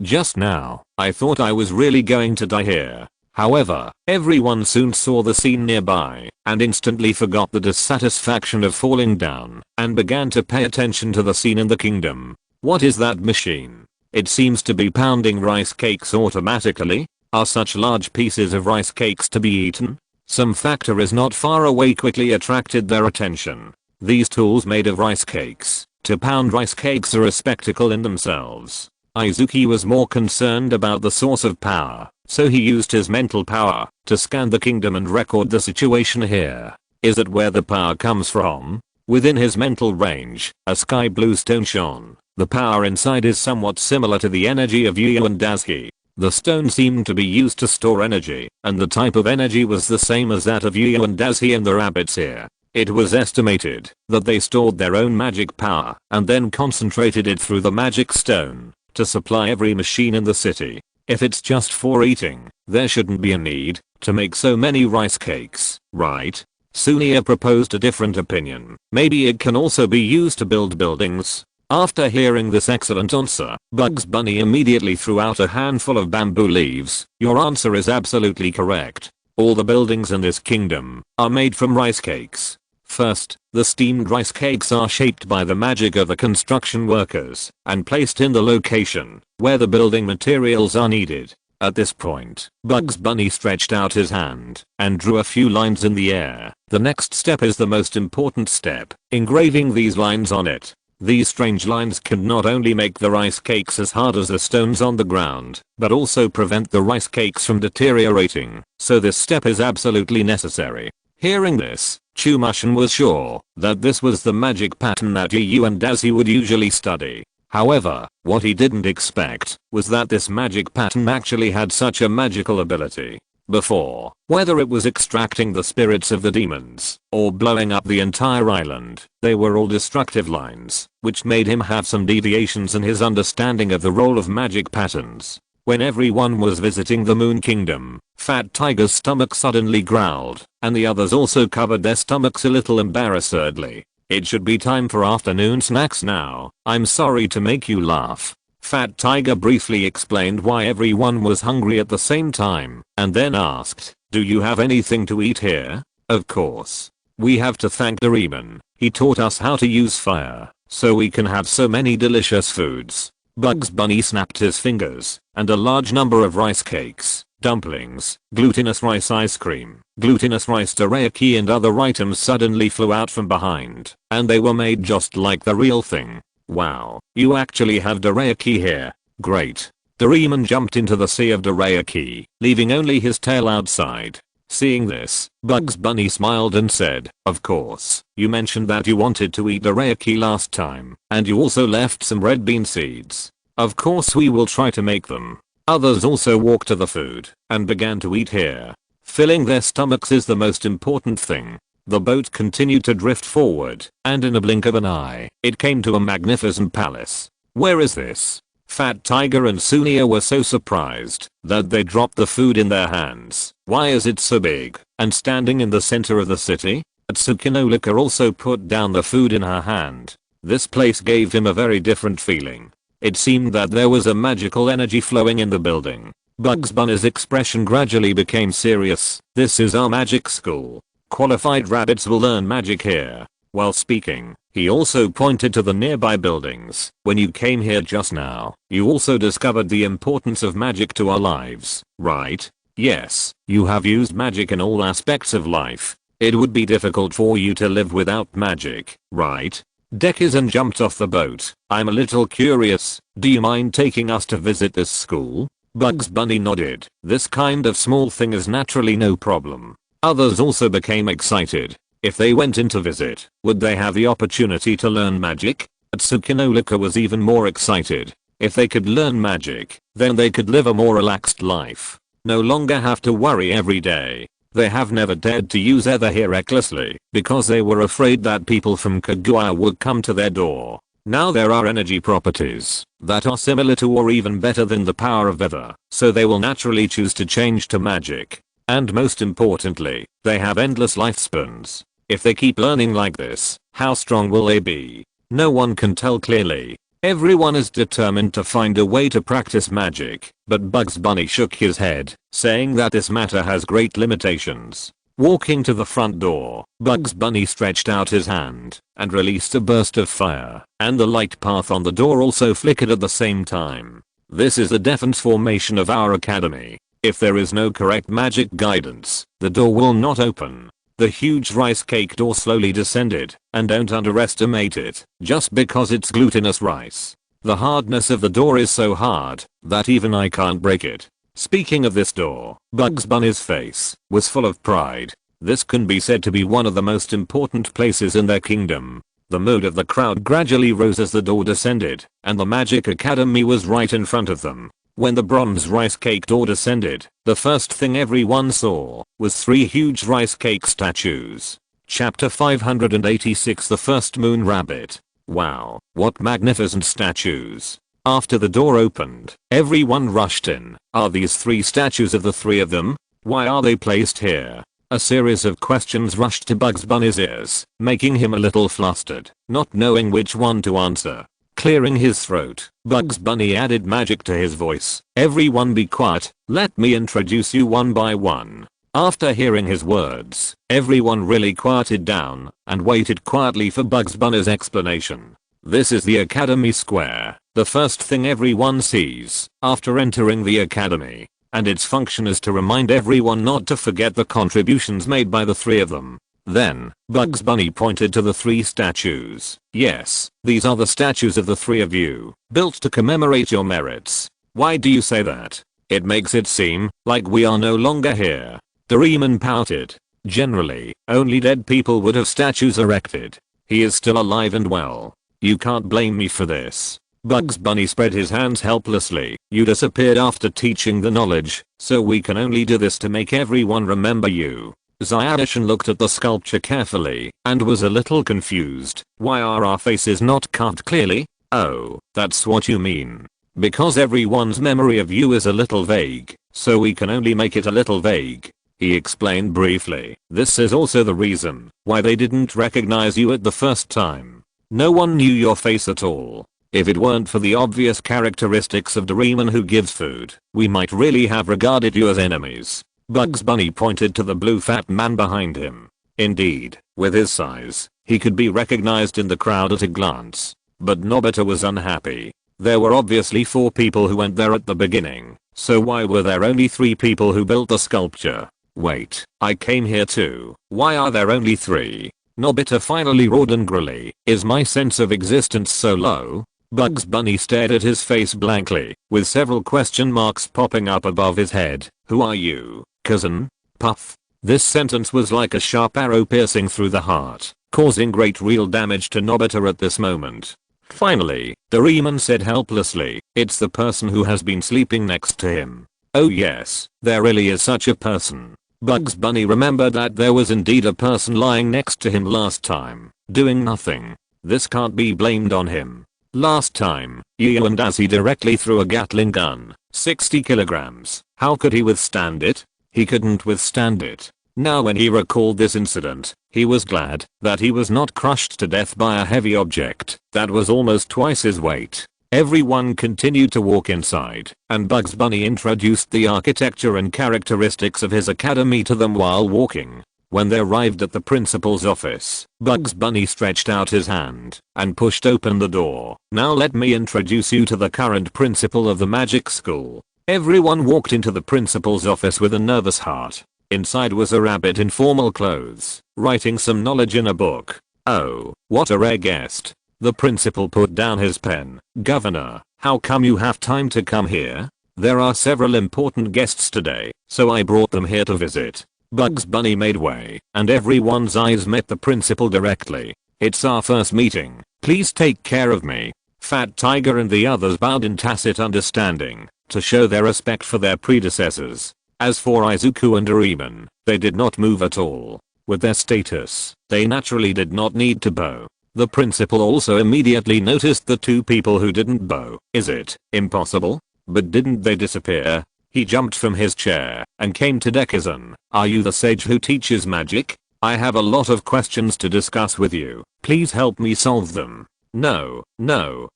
just now, I thought I was really going to die here." However, everyone soon saw the scene nearby, and instantly forgot the dissatisfaction of falling down, and began to pay attention to the scene in the kingdom. "What is that machine? It seems to be pounding rice cakes automatically. Are such large pieces of rice cakes to be eaten?" Some factories not far away quickly attracted their attention. These tools made of rice cakes to pound rice cakes are a spectacle in themselves. Izuki was more concerned about the source of power, so he used his mental power to scan the kingdom and record the situation here. "Is it where the power comes from?" Within his mental range, a sky blue stone shone. The power inside is somewhat similar to the energy of Yu and Daisuke. The stone seemed to be used to store energy, and the type of energy was the same as that of Yu and Daisuke and the rabbits here. It was estimated that they stored their own magic power and then concentrated it through the magic stone to supply every machine in the city. If it's just for eating, there shouldn't be a need to make so many rice cakes, right? Sunia proposed a different opinion. Maybe it can also be used to build buildings. After hearing this excellent answer, Bugs Bunny immediately threw out a handful of bamboo leaves. Your answer is absolutely correct. All the buildings in this kingdom are made from rice cakes. First, the steamed rice cakes are shaped by the magic of the construction workers and placed in the location where the building materials are needed. At this point, Bugs Bunny stretched out his hand and drew a few lines in the air. The next step is the most important step, engraving these lines on it. These strange lines can not only make the rice cakes as hard as the stones on the ground, but also prevent the rice cakes from deteriorating, so this step is absolutely necessary. Hearing this, Chumushin was sure that this was the magic pattern that Yu and Daisuke would usually study. However, what he didn't expect was that this magic pattern actually had such a magical ability. Before, whether it was extracting the spirits of the demons or blowing up the entire island, they were all destructive lines, which made him have some deviations in his understanding of the role of magic patterns. When everyone was visiting the Moon Kingdom, Fat Tiger's stomach suddenly growled, and the others also covered their stomachs a little embarrassedly. It should be time for afternoon snacks now. I'm sorry to make you laugh. Fat Tiger briefly explained why everyone was hungry at the same time, and then asked, do you have anything to eat here? Of course. We have to thank Doraemon. He taught us how to use fire, so we can have so many delicious foods. Bugs Bunny snapped his fingers, and a large number of rice cakes, dumplings, glutinous rice ice cream, glutinous rice teriyaki and other items suddenly flew out from behind, and they were made just like the real thing. Wow, you actually have teriyaki here. Great. Doraemon jumped into the sea of teriyaki, leaving only his tail outside. Seeing this, Bugs Bunny smiled and said, of course, you mentioned that you wanted to eat teriyaki last time, and you also left some red bean seeds. Of course we will try to make them. Others also walked to the food and began to eat here. Filling their stomachs is the most important thing. The boat continued to drift forward, and in a blink of an eye, it came to a magnificent palace. Where is this? Fat Tiger and Sunia were so surprised that they dropped the food in their hands. Why is it so big and standing in the center of the city? Tsukinolika also put down the food in her hand. This place gave him a very different feeling. It seemed that there was a magical energy flowing in the building. Bugs Bunny's expression gradually became serious. This is our magic school. Qualified rabbits will learn magic here. While speaking, he also pointed to the nearby buildings. When you came here just now, you also discovered the importance of magic to our lives, right? Yes, you have used magic in all aspects of life. It would be difficult for you to live without magic, right? Dekisugi jumped off the boat. I'm a little curious. Do you mind taking us to visit this school? Bugs Bunny nodded. This kind of small thing is naturally no problem. Others also became excited. If they went in to visit, would they have the opportunity to learn magic? Tsukinolika was even more excited. If they could learn magic, then they could live a more relaxed life. No longer have to worry every day. They have never dared to use ether here recklessly because they were afraid that people from Kaguya would come to their door. Now there are energy properties that are similar to or even better than the power of ether, so they will naturally choose to change to magic. And most importantly, they have endless lifespans. If they keep learning like this, how strong will they be? No one can tell clearly. Everyone is determined to find a way to practice magic, but Bugs Bunny shook his head, saying that this matter has great limitations. Walking to the front door, Bugs Bunny stretched out his hand and released a burst of fire, and the light path on the door also flickered at the same time. This is the defense formation of our academy. If there is no correct magic guidance, the door will not open. The huge rice cake door slowly descended, and don't underestimate it, just because it's glutinous rice. The hardness of the door is so hard that even I can't break it. Speaking of this door, Bugs Bunny's face was full of pride. This can be said to be one of the most important places in their kingdom. The mood of the crowd gradually rose as the door descended, and the Magic Academy was right in front of them. When the bronze rice cake door descended, the first thing everyone saw was 3 huge rice cake statues. Chapter 586, The First Moon Rabbit. Wow, what magnificent statues. After the door opened, everyone rushed in. Are these 3 statues of the 3 of them? Why are they placed here? A series of questions rushed to Bugs Bunny's ears, making him a little flustered, not knowing which one to answer. Clearing his throat, Bugs Bunny added magic to his voice. Everyone be quiet, let me introduce you one by one. After hearing his words, everyone really quieted down and waited quietly for Bugs Bunny's explanation. This is the Academy Square, the first thing everyone sees after entering the Academy. And its function is to remind everyone not to forget the contributions made by the 3 of them. Then, Bugs Bunny pointed to the 3 statues. Yes, these are the statues of the 3 of you, built to commemorate your merits. Why do you say that? It makes it seem like we are no longer here. Doraemon pouted. Generally, only dead people would have statues erected. He is still alive and well. You can't blame me for this. Bugs Bunny spread his hands helplessly. You disappeared after teaching the knowledge, so we can only do this to make everyone remember you. Zyadishan looked at the sculpture carefully and was a little confused. Why are our faces not carved clearly? Oh, that's what you mean. Because everyone's memory of you is a little vague, so we can only make it a little vague. He explained briefly. This is also the reason why they didn't recognize you at the first time. No one knew your face at all. If it weren't for the obvious characteristics of Doraemon who gives food, we might really have regarded you as enemies. Bugs Bunny pointed to the blue fat man behind him. Indeed, with his size, he could be recognized in the crowd at a glance. But Nobita was unhappy. There were obviously 4 people who went there at the beginning, so why were there only 3 people who built the sculpture? Wait, I came here too. Why are there only 3? Nobita finally roared angrily. Is my sense of existence so low? Bugs Bunny stared at his face blankly, with several question marks popping up above his head. Who are you, cousin? Puff. This sentence was like a sharp arrow piercing through the heart, causing great real damage to Nobita at this moment. Finally, Doraemon said helplessly, it's the person who has been sleeping next to him. Oh yes, there really is such a person. Bugs Bunny remembered that there was indeed a person lying next to him last time, doing nothing. This can't be blamed on him. Last time, Yu and Azzy directly threw a Gatling gun, 60 kilograms. How could he withstand it? He couldn't withstand it. Now when he recalled this incident, he was glad that he was not crushed to death by a heavy object that was almost twice his weight. Everyone continued to walk inside, and Bugs Bunny introduced the architecture and characteristics of his academy to them while walking. When they arrived at the principal's office, Bugs Bunny stretched out his hand and pushed open the door. Now let me introduce you to the current principal of the magic school. Everyone walked into the principal's office with a nervous heart. Inside was a rabbit in formal clothes, writing some knowledge in a book. Oh, what a rare guest. The principal put down his pen. Governor, how come you have time to come here? There are several important guests today, so I brought them here to visit. Bugs Bunny made way, and everyone's eyes met the principal directly. It's our first meeting. Please take care of me. Fat Tiger and the others bowed in tacit understanding, to show their respect for their predecessors. As for Izuku and Doraemon, they did not move at all. With their status, they naturally did not need to bow. The principal also immediately noticed the 2 people who didn't bow. Is it impossible? But didn't they disappear? He jumped from his chair and came to Dekisugi. Are you the sage who teaches magic? I have a lot of questions to discuss with you. Please help me solve them. No,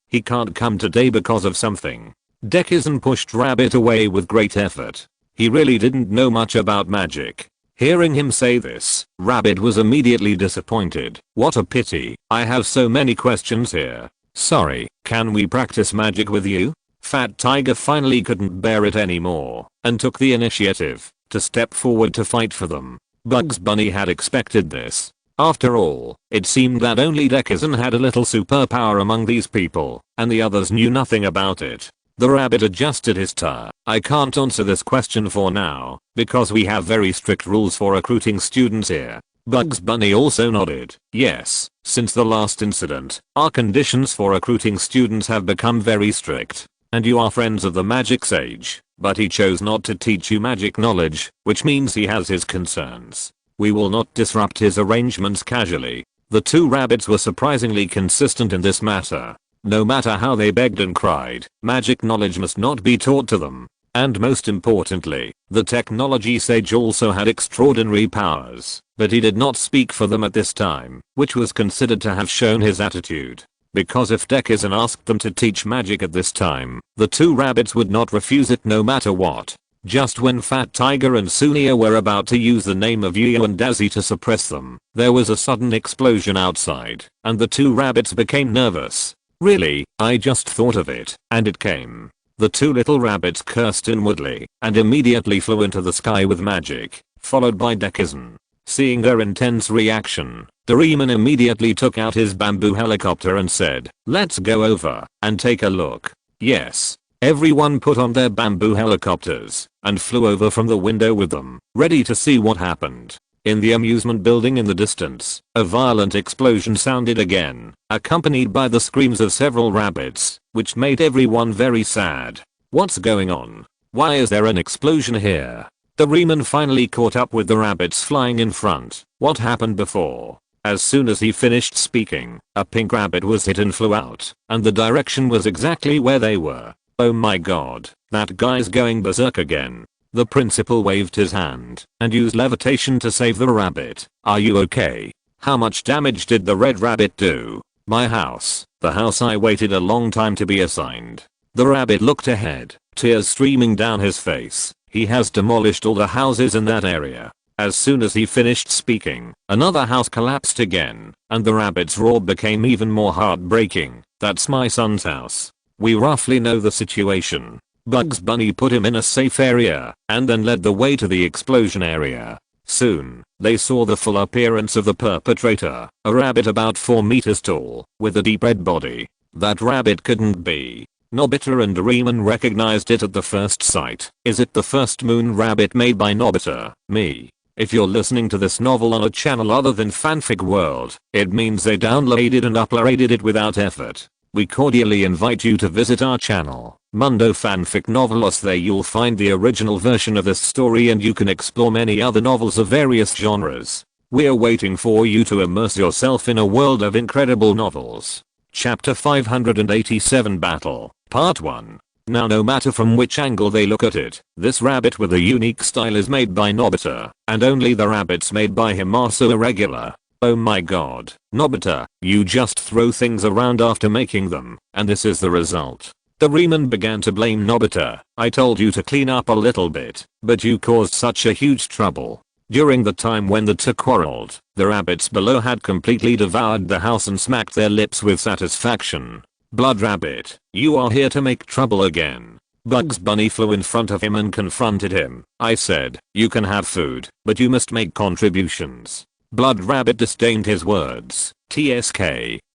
he can't come today because of something. Dekisugi pushed Rabbit away with great effort. He really didn't know much about magic. Hearing him say this, Rabbit was immediately disappointed. What a pity, I have so many questions here. Sorry, can we practice magic with you? Fat Tiger finally couldn't bear it anymore and took the initiative to step forward to fight for them. Bugs Bunny had expected this. After all, it seemed that only Dekisugi had a little superpower among these people, and the others knew nothing about it. The rabbit adjusted his tie. I can't answer this question for now, because we have very strict rules for recruiting students here. Bugs Bunny also nodded. Yes, since the last incident, our conditions for recruiting students have become very strict. And you are friends of the magic sage, but he chose not to teach you magic knowledge, which means he has his concerns. We will not disrupt his arrangements casually. The two rabbits were surprisingly consistent in this matter. No matter how they begged and cried, magic knowledge must not be taught to them. And most importantly, the technology sage also had extraordinary powers, but he did not speak for them at this time, which was considered to have shown his attitude. Because if Dekisugi asked them to teach magic at this time, the two rabbits would not refuse it no matter what. Just when Fat Tiger and Sunia were about to use the name of Yu and Dazzy to suppress them, there was a sudden explosion outside, and the two rabbits became nervous. Really, I just thought of it, and it came. The two little rabbits cursed inwardly, and immediately flew into the sky with magic, followed by Dekisugi. Seeing their intense reaction, Doraemon immediately took out his bamboo helicopter and said, "Let's go over and take a look." Yes. Everyone put on their bamboo helicopters and flew over from the window with them, ready to see what happened. In the amusement building in the distance, a violent explosion sounded again, accompanied by the screams of several rabbits, which made everyone very sad. What's going on? Why is there an explosion here? Doraemon finally caught up with the rabbits flying in front. What happened before? As soon as he finished speaking, a pink rabbit was hit and flew out, and the direction was exactly where they were. Oh my god, that guy's going berserk again. The principal waved his hand and used levitation to save the rabbit. Are you okay? How much damage did the red rabbit do? My house, the house I waited a long time to be assigned. The rabbit looked ahead, tears streaming down his face. He has demolished all the houses in that area. As soon as he finished speaking, another house collapsed again, and the rabbit's roar became even more heartbreaking. That's my son's house. We roughly know the situation. Bugs Bunny put him in a safe area, and then led the way to the explosion area. Soon, they saw the full appearance of the perpetrator, a rabbit about 4 meters tall, with a deep red body. That rabbit couldn't be Nobita, and Doraemon recognized it at the first sight. Is it the first moon rabbit made by Nobita? Me. If you're listening to this novel on a channel other than Fanfic World, it means they downloaded and uploaded it without effort. We cordially invite you to visit our channel, Mundo Fanfic Novelos. There you'll find the original version of this story, and you can explore many other novels of various genres. We're waiting for you to immerse yourself in a world of incredible novels. Chapter 587 Battle, Part 1. Now no matter from which angle they look at it, this rabbit with a unique style is made by Nobita, and only the rabbits made by him are so irregular. Oh my god, Nobita, you just throw things around after making them, and this is the result. Doraemon began to blame Nobita. I told you to clean up a little bit, but you caused such a huge trouble. During the time when the two quarreled, the rabbits below had completely devoured the house and smacked their lips with satisfaction. Blood Rabbit, you are here to make trouble again. Bugs Bunny flew in front of him and confronted him. I said, you can have food, but you must make contributions. Blood Rabbit disdained his words. TSK,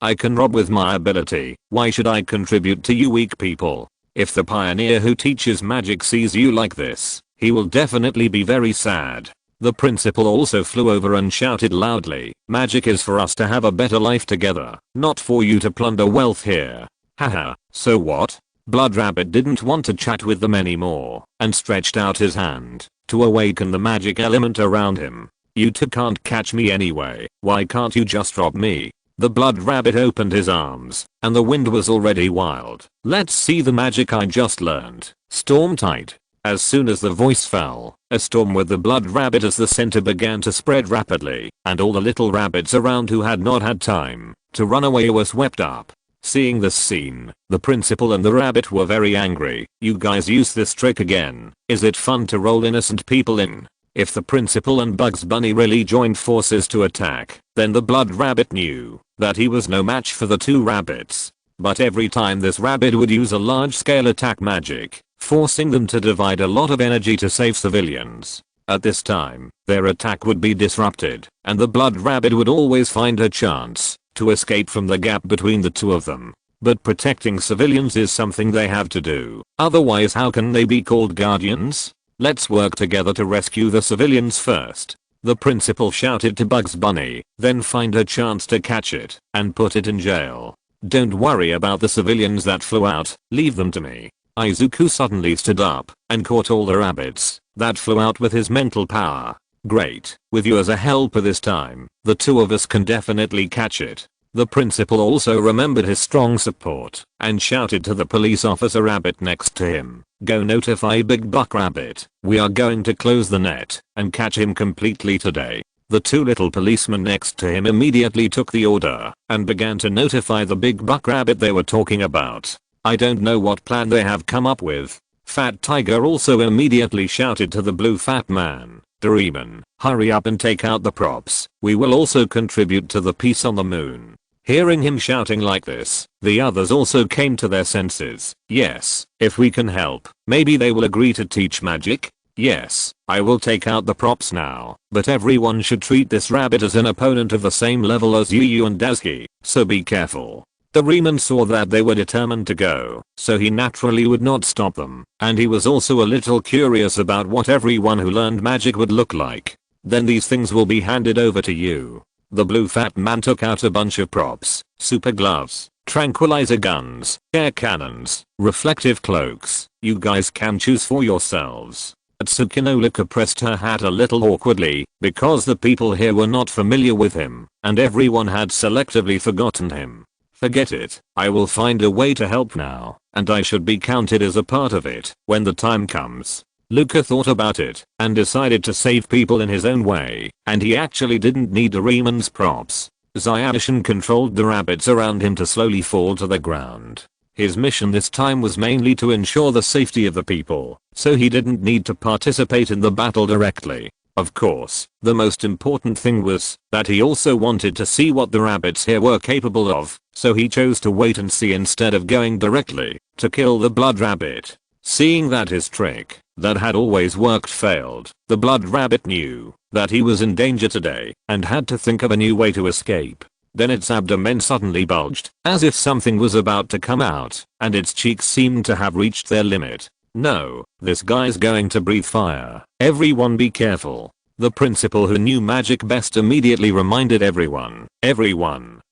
I can rob with my ability. Why should I contribute to you weak people? If the pioneer who teaches magic sees you like this, he will definitely be very sad. The principal also flew over and shouted loudly, magic is for us to have a better life together, not for you to plunder wealth here. Haha, so what? Blood Rabbit didn't want to chat with them anymore, and stretched out his hand to awaken the magic element around him. You two can't catch me anyway, why can't you just rob me? The Blood Rabbit opened his arms, and the wind was already wild. Let's see the magic I just learned. Storm Tide. As soon as the voice fell, a storm with the Blood Rabbit as the center began to spread rapidly, and all the little rabbits around who had not had time to run away were swept up. Seeing this scene, the principal and the rabbit were very angry. You guys use this trick again. Is it fun to roll innocent people in? If the principal and Bugs Bunny really joined forces to attack, then the Blood Rabbit knew that he was no match for the two rabbits. But every time this rabbit would use a large-scale attack magic, forcing them to divide a lot of energy to save civilians. At this time, their attack would be disrupted, and the Blood Rabbit would always find a chance to escape from the gap between the two of them. but protecting civilians is something they have to do. Otherwise how can they be called guardians? Let's work together to rescue the civilians first. The principal shouted to Bugs Bunny, then find a chance to catch it and put it in jail. Don't worry about the civilians that flew out, leave them to me. Izuku suddenly stood up and caught all the rabbits that flew out with his mental power. Great, with you as a helper this time, the two of us can definitely catch it. The principal also remembered his strong support and shouted to the police officer rabbit next to him, go notify Big Buck Rabbit, we are going to close the net and catch him completely today. The two little policemen next to him immediately took the order and began to notify the Big Buck Rabbit they were talking about. I don't know what plan they have come up with. Fat Tiger also immediately shouted to the blue fat man, Doraemon, hurry up and take out the props, we will also contribute to the peace on the moon. Hearing him shouting like this, the others also came to their senses. Yes, if we can help, maybe they will agree to teach magic? Yes, I will take out the props now, but everyone should treat this rabbit as an opponent of the same level as Yu and Daisuke, so be careful. Doraemon saw that they were determined to go, so he naturally would not stop them, and he was also a little curious about what everyone who learned magic would look like. Then these things will be handed over to you. The blue fat man took out a bunch of props, super gloves, tranquilizer guns, air cannons, reflective cloaks. You guys can choose for yourselves. Tsukinolika pressed her hat a little awkwardly because the people here were not familiar with him and everyone had selectively forgotten him. Forget it, I will find a way to help now, and I should be counted as a part of it when the time comes. Luca thought about it and decided to save people in his own way, and he actually didn't need Doraemon's props. Zyashin controlled the rabbits around him to slowly fall to the ground. His mission this time was mainly to ensure the safety of the people, so he didn't need to participate in the battle directly. Of course, the most important thing was that he also wanted to see what the rabbits here were capable of, so he chose to wait and see instead of going directly to kill the blood rabbit. Seeing that his trick that had always worked failed, the blood rabbit knew that he was in danger today and had to think of a new way to escape. Then its abdomen suddenly bulged, as if something was about to come out, and its cheeks seemed to have reached their limit. No, this guy's going to breathe fire. Everyone be careful. The principal who knew magic best immediately reminded everyone,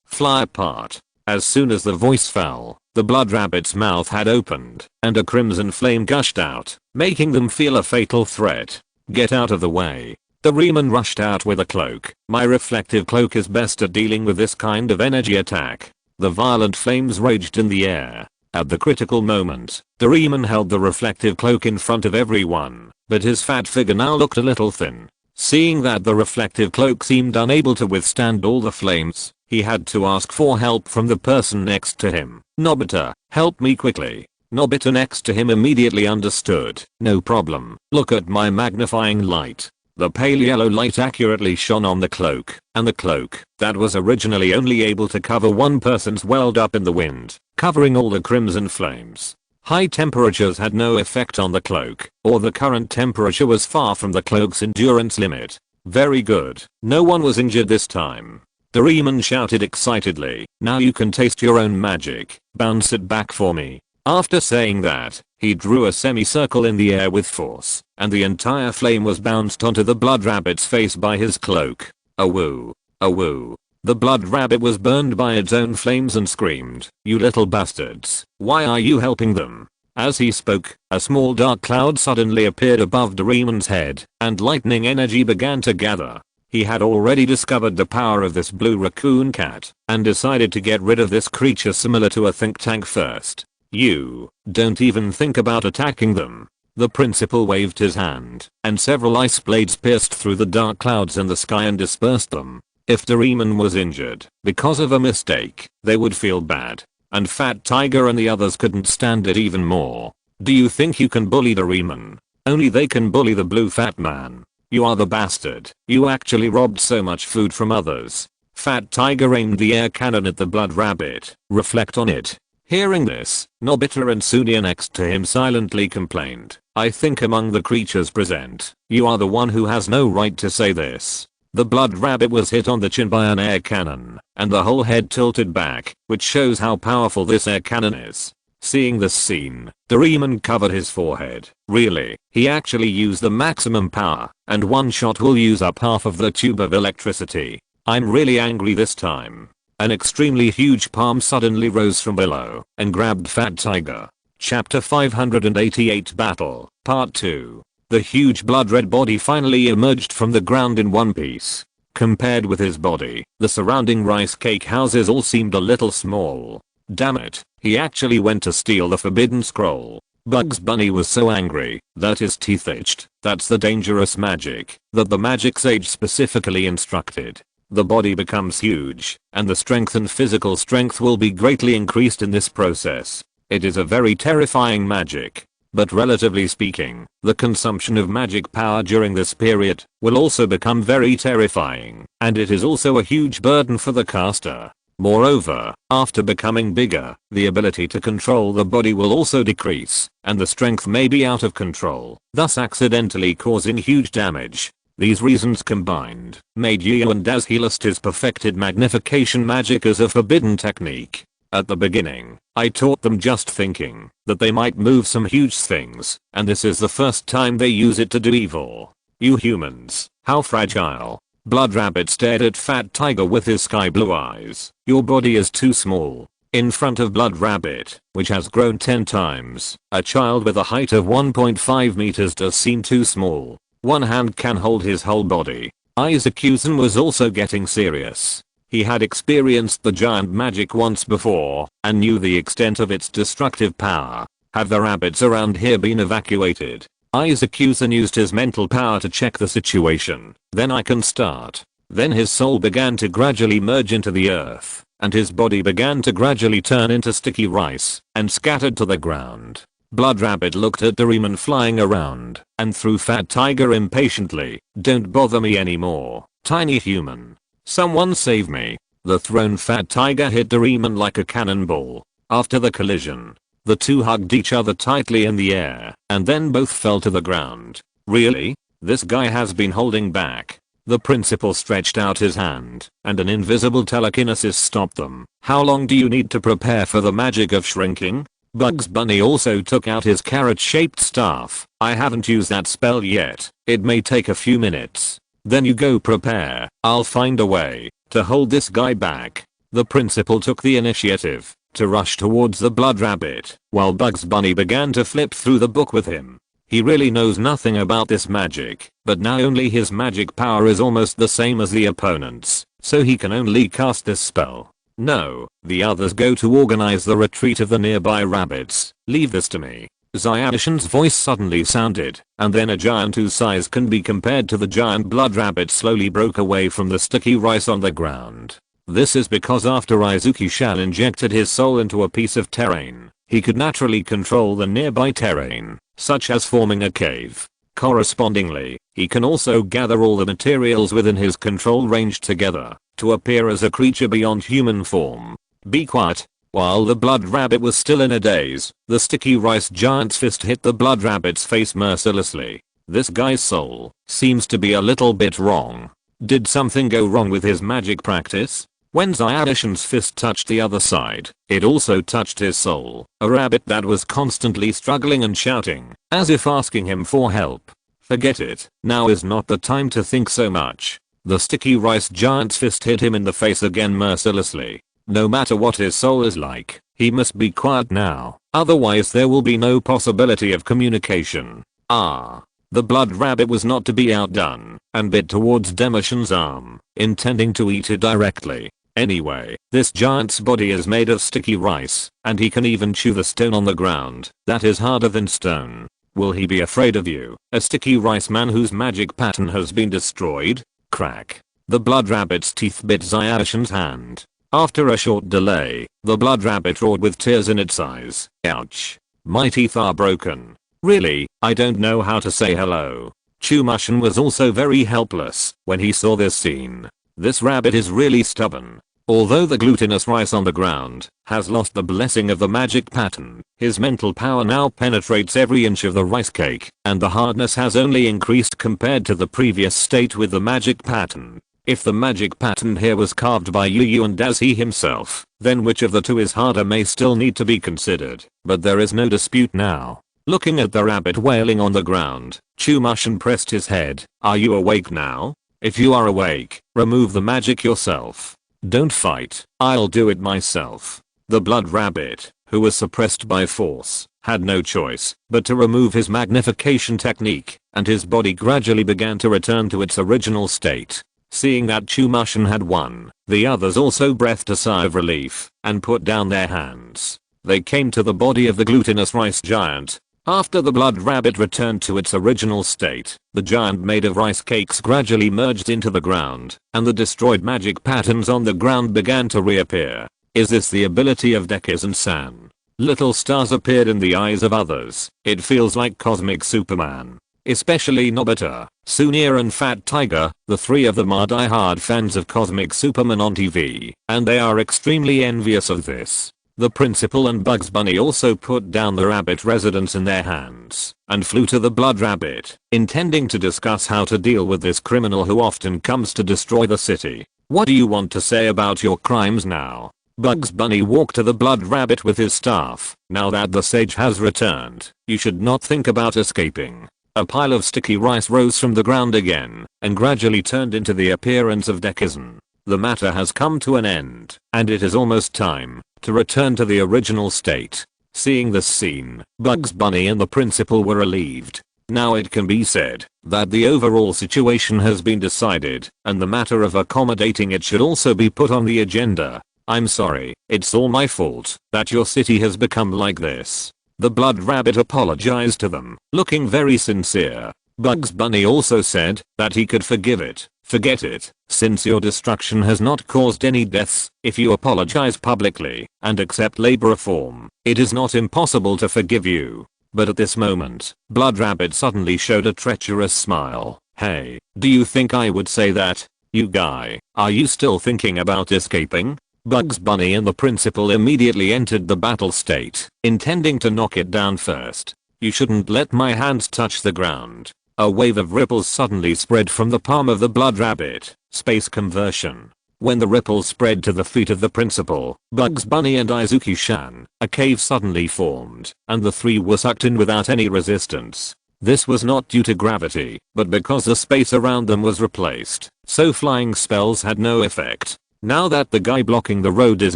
fly apart. As soon as the voice fell, the blood rabbit's mouth had opened, and a crimson flame gushed out, making them feel a fatal threat. Get out of the way. Doraemon rushed out with a cloak. My reflective cloak is best at dealing with this kind of energy attack. The violent flames raged in the air. At the critical moment, Doraemon held the reflective cloak in front of everyone, but his fat figure now looked a little thin. Seeing that the reflective cloak seemed unable to withstand all the flames, he had to ask for help from the person next to him. Nobita, help me quickly. Nobita next to him immediately understood. No problem, look at my magnifying light. The pale yellow light accurately shone on the cloak, and the cloak that was originally only able to cover one person's welled up in the wind, covering all the crimson flames. High temperatures had no effect on the cloak, or the current temperature was far from the cloak's endurance limit. Very good, no one was injured this time. Doraemon shouted excitedly, now you can taste your own magic, bounce it back for me. After saying that, he drew a semicircle in the air with force, and the entire flame was bounced onto the blood rabbit's face by his cloak. Awoo. Awoo. The blood rabbit was burned by its own flames and screamed, you little bastards, why are you helping them? As he spoke, a small dark cloud suddenly appeared above Doraemon's head, and lightning energy began to gather. He had already discovered the power of this blue raccoon cat, and decided to get rid of this creature similar to a think tank first. You don't even think about attacking them. The principal waved his hand, and several ice blades pierced through the dark clouds in the sky and dispersed them. If Doraemon was injured because of a mistake, they would feel bad. And Fat Tiger and the others couldn't stand it even more. Do you think you can bully Doraemon? Only they can bully the blue fat man. You are the bastard. You actually robbed so much food from others. Fat Tiger aimed the air cannon at the blood rabbit. Reflect on it. Hearing this, Nobita and Sunia next to him silently complained. I think among the creatures present, you are the one who has no right to say this. The blood rabbit was hit on the chin by an air cannon, and the whole head tilted back, which shows how powerful this air cannon is. Seeing this scene, Doraemon covered his forehead. Really, he actually used the maximum power, and one shot will use up half of the tube of electricity. I'm really angry this time. An extremely huge palm suddenly rose from below and grabbed Fat Tiger. Chapter 588 Battle, Part 2. The huge blood-red body finally emerged from the ground in one piece. Compared with his body, the surrounding rice cake houses all seemed a little small. Damn it, he actually went to steal the forbidden scroll. Bugs Bunny was so angry that his teeth itched. That's the dangerous magic that the magic sage specifically instructed. The body becomes huge, and the strength and physical strength will be greatly increased in this process. It is a very terrifying magic. But relatively speaking, the consumption of magic power during this period will also become very terrifying, and it is also a huge burden for the caster. Moreover, after becoming bigger, the ability to control the body will also decrease, and the strength may be out of control, thus accidentally causing huge damage. These reasons combined made Yuan as he list his perfected magnification magic as a forbidden technique. At the beginning, I taught them just thinking that they might move some huge things, and this is the first time they use it to do evil. You humans, how fragile. Blood Rabbit stared at Fat Tiger with his sky blue eyes. Your body is too small. In front of Blood Rabbit, which has grown 10 times, a child with a height of 1.5 meters does seem too small. One hand can hold his whole body. Isaacuzan was also getting serious. He had experienced the giant magic once before and knew the extent of its destructive power. Have the rabbits around here been evacuated? Isaacuzan used his mental power to check the situation. Then I can start. Then his soul began to gradually merge into the earth, and his body began to gradually turn into sticky rice and scattered to the ground. Blood Rabbit looked at Doraemon flying around and threw Fat Tiger impatiently. Don't bother me anymore, tiny human. Someone save me. The thrown Fat Tiger hit Doraemon like a cannonball. After the collision, the two hugged each other tightly in the air and then both fell to the ground. Really? This guy has been holding back. The principal stretched out his hand and an invisible telekinesis stopped them. How long do you need to prepare for the magic of shrinking? Bugs Bunny also took out his carrot-shaped staff. I haven't used that spell yet. It may take a few minutes. Then you go prepare. I'll find a way to hold this guy back. The principal took the initiative to rush towards the Blood Rabbit, while Bugs Bunny began to flip through the book with him. He really knows nothing about this magic, but now only his magic power is almost the same as the opponent's, so he can only cast this spell. No, the others go to organize the retreat of the nearby rabbits. Leave this to me. Xiaoshan's voice suddenly sounded, and then a giant whose size can be compared to the giant Blood Rabbit slowly broke away from the sticky rice on the ground. This is because after Izuki-chan injected his soul into a piece of terrain, he could naturally control the nearby terrain, such as forming a cave. Correspondingly, he can also gather all the materials within his control range together to appear as a creature beyond human form. Be quiet. While the Blood Rabbit was still in a daze, the sticky rice giant's fist hit the Blood Rabbit's face mercilessly. This guy's soul seems to be a little bit wrong. Did something go wrong with his magic practice? When Xiaoshan's fist touched the other side, it also touched his soul, a rabbit that was constantly struggling and shouting, as if asking him for help. Forget it, now is not the time to think so much. The sticky rice giant's fist hit him in the face again mercilessly. No matter what his soul is like, he must be quiet now, otherwise there will be no possibility of communication. The Blood Rabbit was not to be outdone, and bit towards Demoshan's arm, intending to eat it directly. Anyway, this giant's body is made of sticky rice, and he can even chew the stone on the ground. That is harder than stone. Will he be afraid of you, a sticky rice man whose magic pattern has been destroyed? Crack. The Blood Rabbit's teeth bit Xiaoshan's hand. After a short delay, the Blood Rabbit roared with tears in its eyes. Ouch. My teeth are broken. Really, I don't know how to say hello. Chumushan was also very helpless when he saw this scene. This rabbit is really stubborn. Although the glutinous rice on the ground has lost the blessing of the magic pattern, his mental power now penetrates every inch of the rice cake, and the hardness has only increased compared to the previous state with the magic pattern. If the magic pattern here was carved by Yu and as he himself, then which of the two is harder may still need to be considered, but there is no dispute now. Looking at the rabbit wailing on the ground, Chumushin pressed his head. Are you awake now? If you are awake, remove the magic yourself. Don't fight, I'll do it myself. The blood rabbit, who was suppressed by force, had no choice but to remove his magnification technique, and his body gradually began to return to its original state. Seeing that Chumushin had won, the others also breathed a sigh of relief and put down their hands. They came to the body of the glutinous rice giant. After the blood rabbit returned to its original state, the giant made of rice cakes gradually merged into the ground, and the destroyed magic patterns on the ground began to reappear. Is this the ability of Dekisugi-san? Little stars appeared in the eyes of others. It feels like cosmic Superman. Especially Nobita, Sunia and Fat Tiger, the three of them are die-hard fans of cosmic Superman on TV, and they are extremely envious of this. The principal and Bugs Bunny also put down the rabbit residence in their hands and flew to the blood rabbit, intending to discuss how to deal with this criminal who often comes to destroy the city. What do you want to say about your crimes now? Bugs Bunny walked to the blood rabbit with his staff. Now that the sage has returned, you should not think about escaping. A pile of sticky rice rose from the ground again and gradually turned into the appearance of Dekisugi. The matter has come to an end, and it is almost time to return to the original state. Seeing this scene, Bugs Bunny and the principal were relieved. Now it can be said that the overall situation has been decided, and the matter of accommodating it should also be put on the agenda. I'm sorry, it's all my fault that your city has become like this. The blood rabbit apologized to them, looking very sincere. Bugs Bunny also said that he could forgive it. Forget it, since your destruction has not caused any deaths. If you apologize publicly and accept labor reform, it is not impossible to forgive you. But at this moment, Blood Rabbit suddenly showed a treacherous smile. Hey, do you think I would say that? You guy, are you still thinking about escaping? Bugs Bunny and the principal immediately entered the battle state, intending to knock it down first. You shouldn't let my hands touch the ground. A wave of ripples suddenly spread from the palm of the blood rabbit. Space conversion. When the ripples spread to the feet of the principal, Bugs Bunny and Izuki-chan, a cave suddenly formed, and the three were sucked in without any resistance. This was not due to gravity, but because the space around them was replaced, so flying spells had no effect. Now that the guy blocking the road is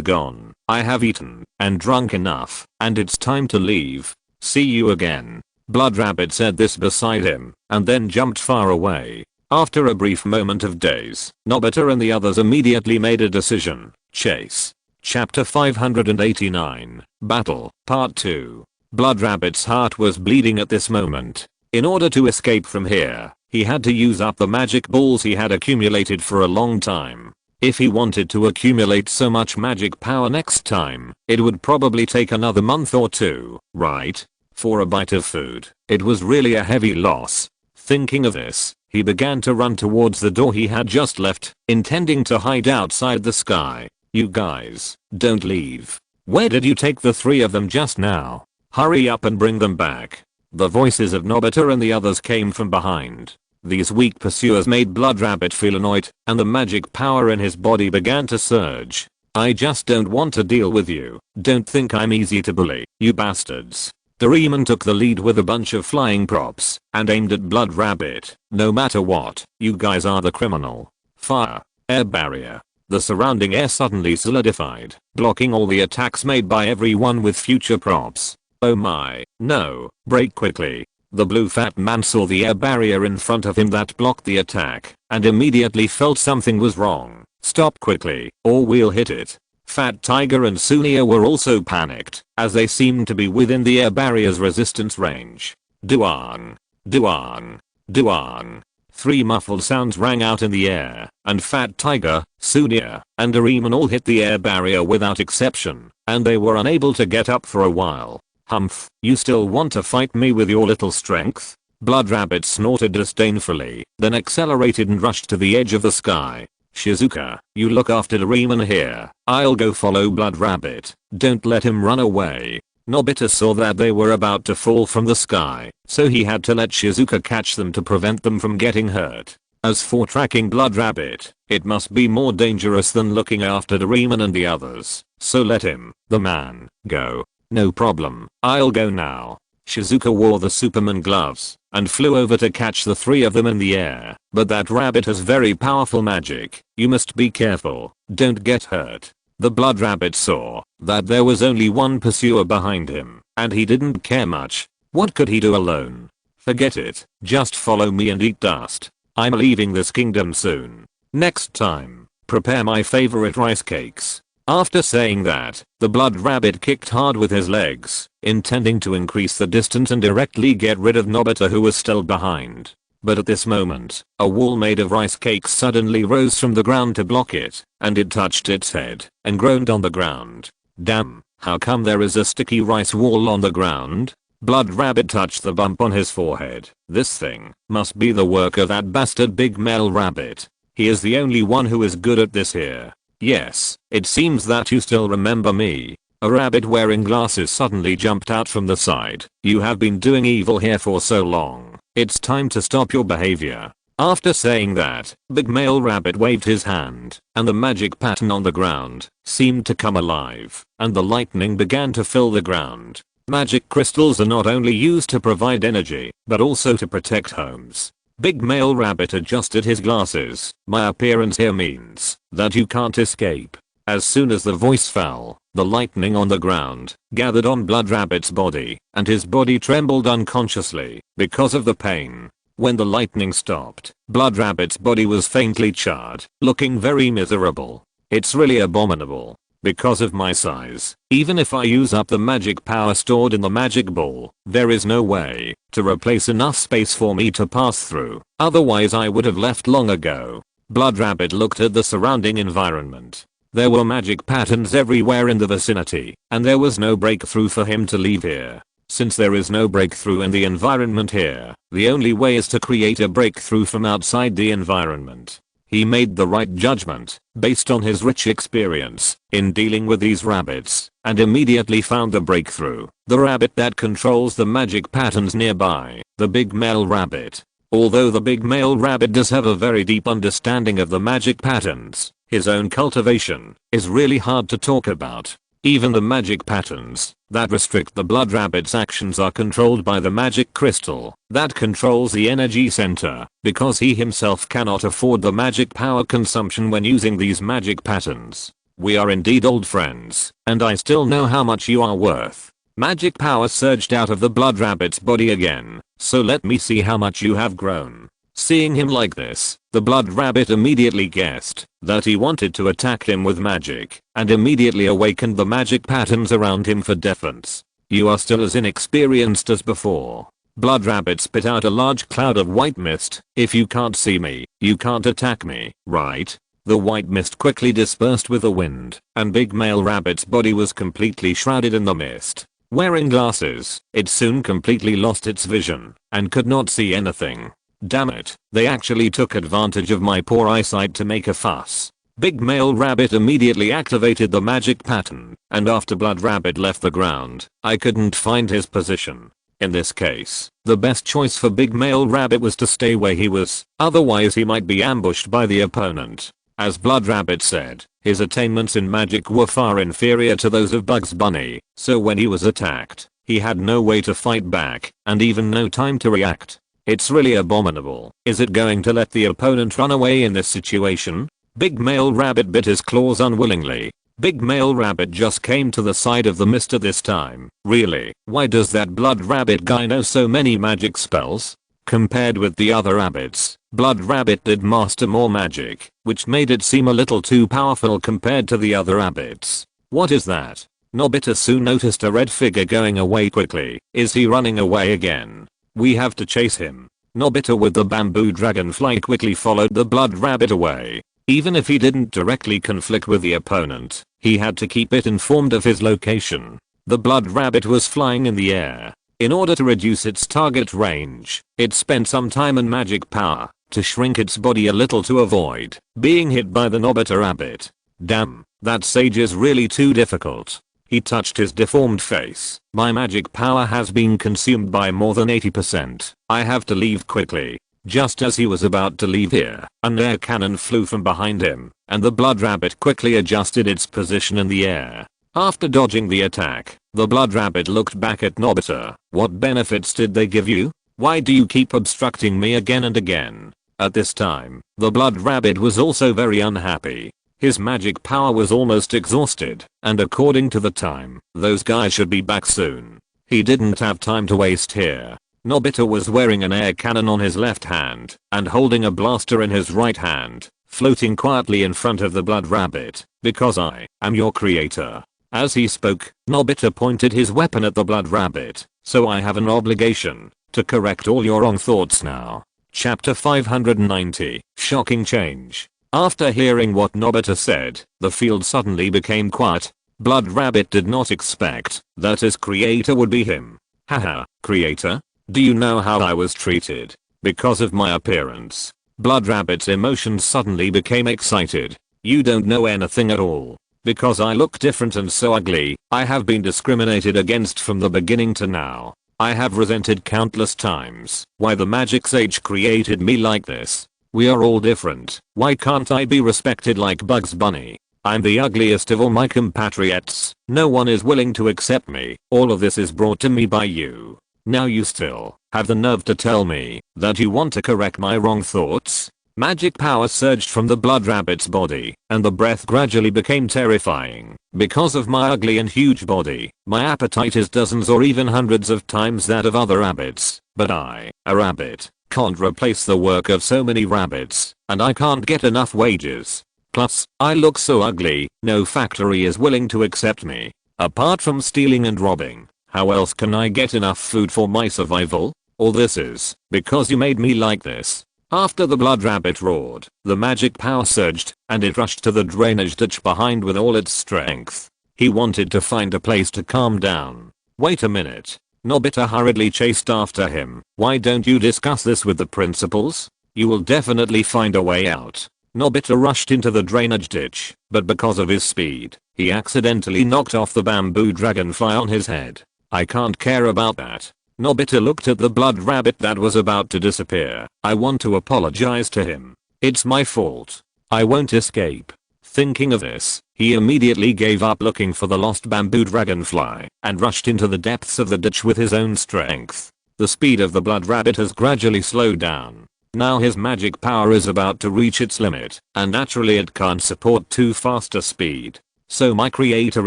gone, I have eaten and drunk enough, and it's time to leave. See you again. Blood Rabbit said this beside him, and then jumped far away. After a brief moment of daze, Nobita and the others immediately made a decision. Chase. Chapter 589. Battle, Part 2. Blood Rabbit's heart was bleeding at this moment. In order to escape from here, he had to use up the magic balls he had accumulated for a long time. If he wanted to accumulate so much magic power next time, it would probably take another month or two, right? For a bite of food, it was really a heavy loss. Thinking of this, he began to run towards the door he had just left, intending to hide outside the sky. You guys, don't leave. Where did you take the three of them just now? Hurry up and bring them back. The voices of Nobita and the others came from behind. These weak pursuers made Blood Rabbit feel annoyed, and the magic power in his body began to surge. I just don't want to deal with you. Don't think I'm easy to bully, you bastards. Doraemon took the lead with a bunch of flying props and aimed at Blood Rabbit. No matter what, you guys are the criminal. Fire. Air barrier. The surrounding air suddenly solidified, blocking all the attacks made by everyone with future props. Oh my, no, break quickly. The blue fat man saw the air barrier in front of him that blocked the attack and immediately felt something was wrong. Stop quickly, or we'll hit it. Fat Tiger and Sunia were also panicked, as they seemed to be within the air barrier's resistance range. Duang. Duang. Duang. Three muffled sounds rang out in the air, and Fat Tiger, Sunia, and Doraemon all hit the air barrier without exception, and they were unable to get up for a while. Humph, you still want to fight me with your little strength? Blood Rabbit snorted disdainfully, then accelerated and rushed to the edge of the sky. Shizuka, you look after Doraemon here. I'll go follow Blood Rabbit. Don't let him run away. Nobita saw that they were about to fall from the sky, so he had to let Shizuka catch them to prevent them from getting hurt. As for tracking Blood Rabbit, it must be more dangerous than looking after Doraemon and the others, so let him, the man, go. No problem, I'll go now. Shizuka wore the Superman gloves and flew over to catch the three of them in the air, but that rabbit has very powerful magic. You must be careful, don't get hurt. The Blood Rabbit saw that there was only one pursuer behind him, and he didn't care much. What could he do alone? Forget it, just follow me and eat dust. I'm leaving this kingdom soon. Next time, prepare my favorite rice cakes. After saying that, the Blood Rabbit kicked hard with his legs, intending to increase the distance and directly get rid of Nobita, who was still behind. But at this moment, a wall made of rice cakes suddenly rose from the ground to block it, and it touched its head and groaned on the ground. Damn, how come there is a sticky rice wall on the ground? Blood Rabbit touched the bump on his forehead. This thing must be the work of that bastard Big Male Rabbit. He is the only one who is good at this here. Yes, it seems that you still remember me. A rabbit wearing glasses suddenly jumped out from the side. You have been doing evil here for so long. It's time to stop your behavior. After saying that, Big Male Rabbit waved his hand, and the magic pattern on the ground seemed to come alive, and the lightning began to fill the ground. Magic crystals are not only used to provide energy, but also to protect homes. Big Male Rabbit adjusted his glasses. My appearance here means that you can't escape. As soon as the voice fell, the lightning on the ground gathered on Blood Rabbit's body, and his body trembled unconsciously because of the pain. When the lightning stopped, Blood Rabbit's body was faintly charred, looking very miserable. It's really abominable. Because of my size, even if I use up the magic power stored in the magic ball, there is no way to replace enough space for me to pass through. Otherwise I would have left long ago. Blood Rabbit looked at the surrounding environment. There were magic patterns everywhere in the vicinity, and there was no breakthrough for him to leave here. Since there is no breakthrough in the environment here, the only way is to create a breakthrough from outside the environment. He made the right judgment, based on his rich experience in dealing with these rabbits, and immediately found the breakthrough. The rabbit that controls the magic patterns nearby, the Big Male Rabbit. Although the Big Male Rabbit does have a very deep understanding of the magic patterns, his own cultivation is really hard to talk about. Even the magic patterns that restrict the Blood Rabbit's actions are controlled by the magic crystal that controls the energy center, because he himself cannot afford the magic power consumption when using these magic patterns. We are indeed old friends, and I still know how much you are worth. Magic power surged out of the Blood Rabbit's body again, so let me see how much you have grown. Seeing him like this, the Blood Rabbit immediately guessed that he wanted to attack him with magic, and immediately awakened the magic patterns around him for defense. You are still as inexperienced as before. Blood Rabbit spit out a large cloud of white mist. If you can't see me, you can't attack me, right? The white mist quickly dispersed with the wind, and Big Male Rabbit's body was completely shrouded in the mist. Wearing glasses, it soon completely lost its vision, and could not see anything. Damn it, they actually took advantage of my poor eyesight to make a fuss. Big Male Rabbit immediately activated the magic pattern, and after Blood Rabbit left the ground, I couldn't find his position. In this case, the best choice for Big Male Rabbit was to stay where he was, otherwise he might be ambushed by the opponent. As Blood Rabbit said, his attainments in magic were far inferior to those of Bugs Bunny, so when he was attacked, he had no way to fight back, and even no time to react. It's really abominable. Is it going to let the opponent run away in this situation? Big Male Rabbit bit his claws unwillingly. Big Male Rabbit just came to the side of the mister this time. Really, why does that Blood Rabbit guy know so many magic spells? Compared with the other rabbits, Blood Rabbit did master more magic, which made it seem a little too powerful compared to the other rabbits. What is that? Nobita soon noticed a red figure going away quickly. Is he running away again? We have to chase him. Nobita with the bamboo dragonfly quickly followed the Blood Rabbit away. Even if he didn't directly conflict with the opponent, he had to keep it informed of his location. The Blood Rabbit was flying in the air. In order to reduce its target range, it spent some time and magic power to shrink its body a little to avoid being hit by the Nobita rabbit. Damn, that sage is really too difficult. He touched his deformed face. My magic power has been consumed by more than 80%. I have to leave quickly. Just as he was about to leave here, an air cannon flew from behind him, and the blood rabbit quickly adjusted its position in the air. After dodging the attack, the blood rabbit looked back at Nobita. What benefits did they give you? Why do you keep obstructing me again and again? At this time, the blood rabbit was also very unhappy. His magic power was almost exhausted, and according to the time, those guys should be back soon. He didn't have time to waste here. Nobita was wearing an air cannon on his left hand, and holding a blaster in his right hand, floating quietly in front of the blood rabbit, because I am your creator. As he spoke, Nobita pointed his weapon at the blood rabbit, so I have an obligation to correct all your wrong thoughts now. Chapter 590, Shocking Change. After hearing what Nobita said, the field suddenly became quiet. Blood rabbit did not expect that his creator would be him. Haha, creator? Do you know how I was treated? Because of my appearance. Blood rabbit's emotions suddenly became excited. You don't know anything at all. Because I look different and so ugly, I have been discriminated against from the beginning to now. I have resented countless times why the magic sage created me like this. We are all different. Why can't I be respected like Bugs Bunny? I'm the ugliest of all my compatriots. No one is willing to accept me. All of this is brought to me by you. Now you still have the nerve to tell me that you want to correct my wrong thoughts? Magic power surged from the blood rabbit's body, and the breath gradually became terrifying. Because of my ugly and huge body, my appetite is dozens or even hundreds of times that of other rabbits. But I, a rabbit, can't replace the work of so many rabbits, and I can't get enough wages. Plus, I look so ugly, no factory is willing to accept me. Apart from stealing and robbing, how else can I get enough food for my survival? All this is because you made me like this. After the blood rabbit roared, the magic power surged, and it rushed to the drainage ditch behind with all its strength. He wanted to find a place to calm down. Wait a minute. Nobita hurriedly chased after him. Why don't you discuss this with the principals? You will definitely find a way out. Nobita rushed into the drainage ditch, but because of his speed, he accidentally knocked off the bamboo dragonfly on his head. I can't care about that. Nobita looked at the blood rabbit that was about to disappear. I want to apologize to him. It's my fault. I won't escape. Thinking of this, he immediately gave up looking for the lost bamboo dragonfly and rushed into the depths of the ditch with his own strength. The speed of the blood rabbit has gradually slowed down. Now his magic power is about to reach its limit, and naturally it can't support too fast a speed. So my creator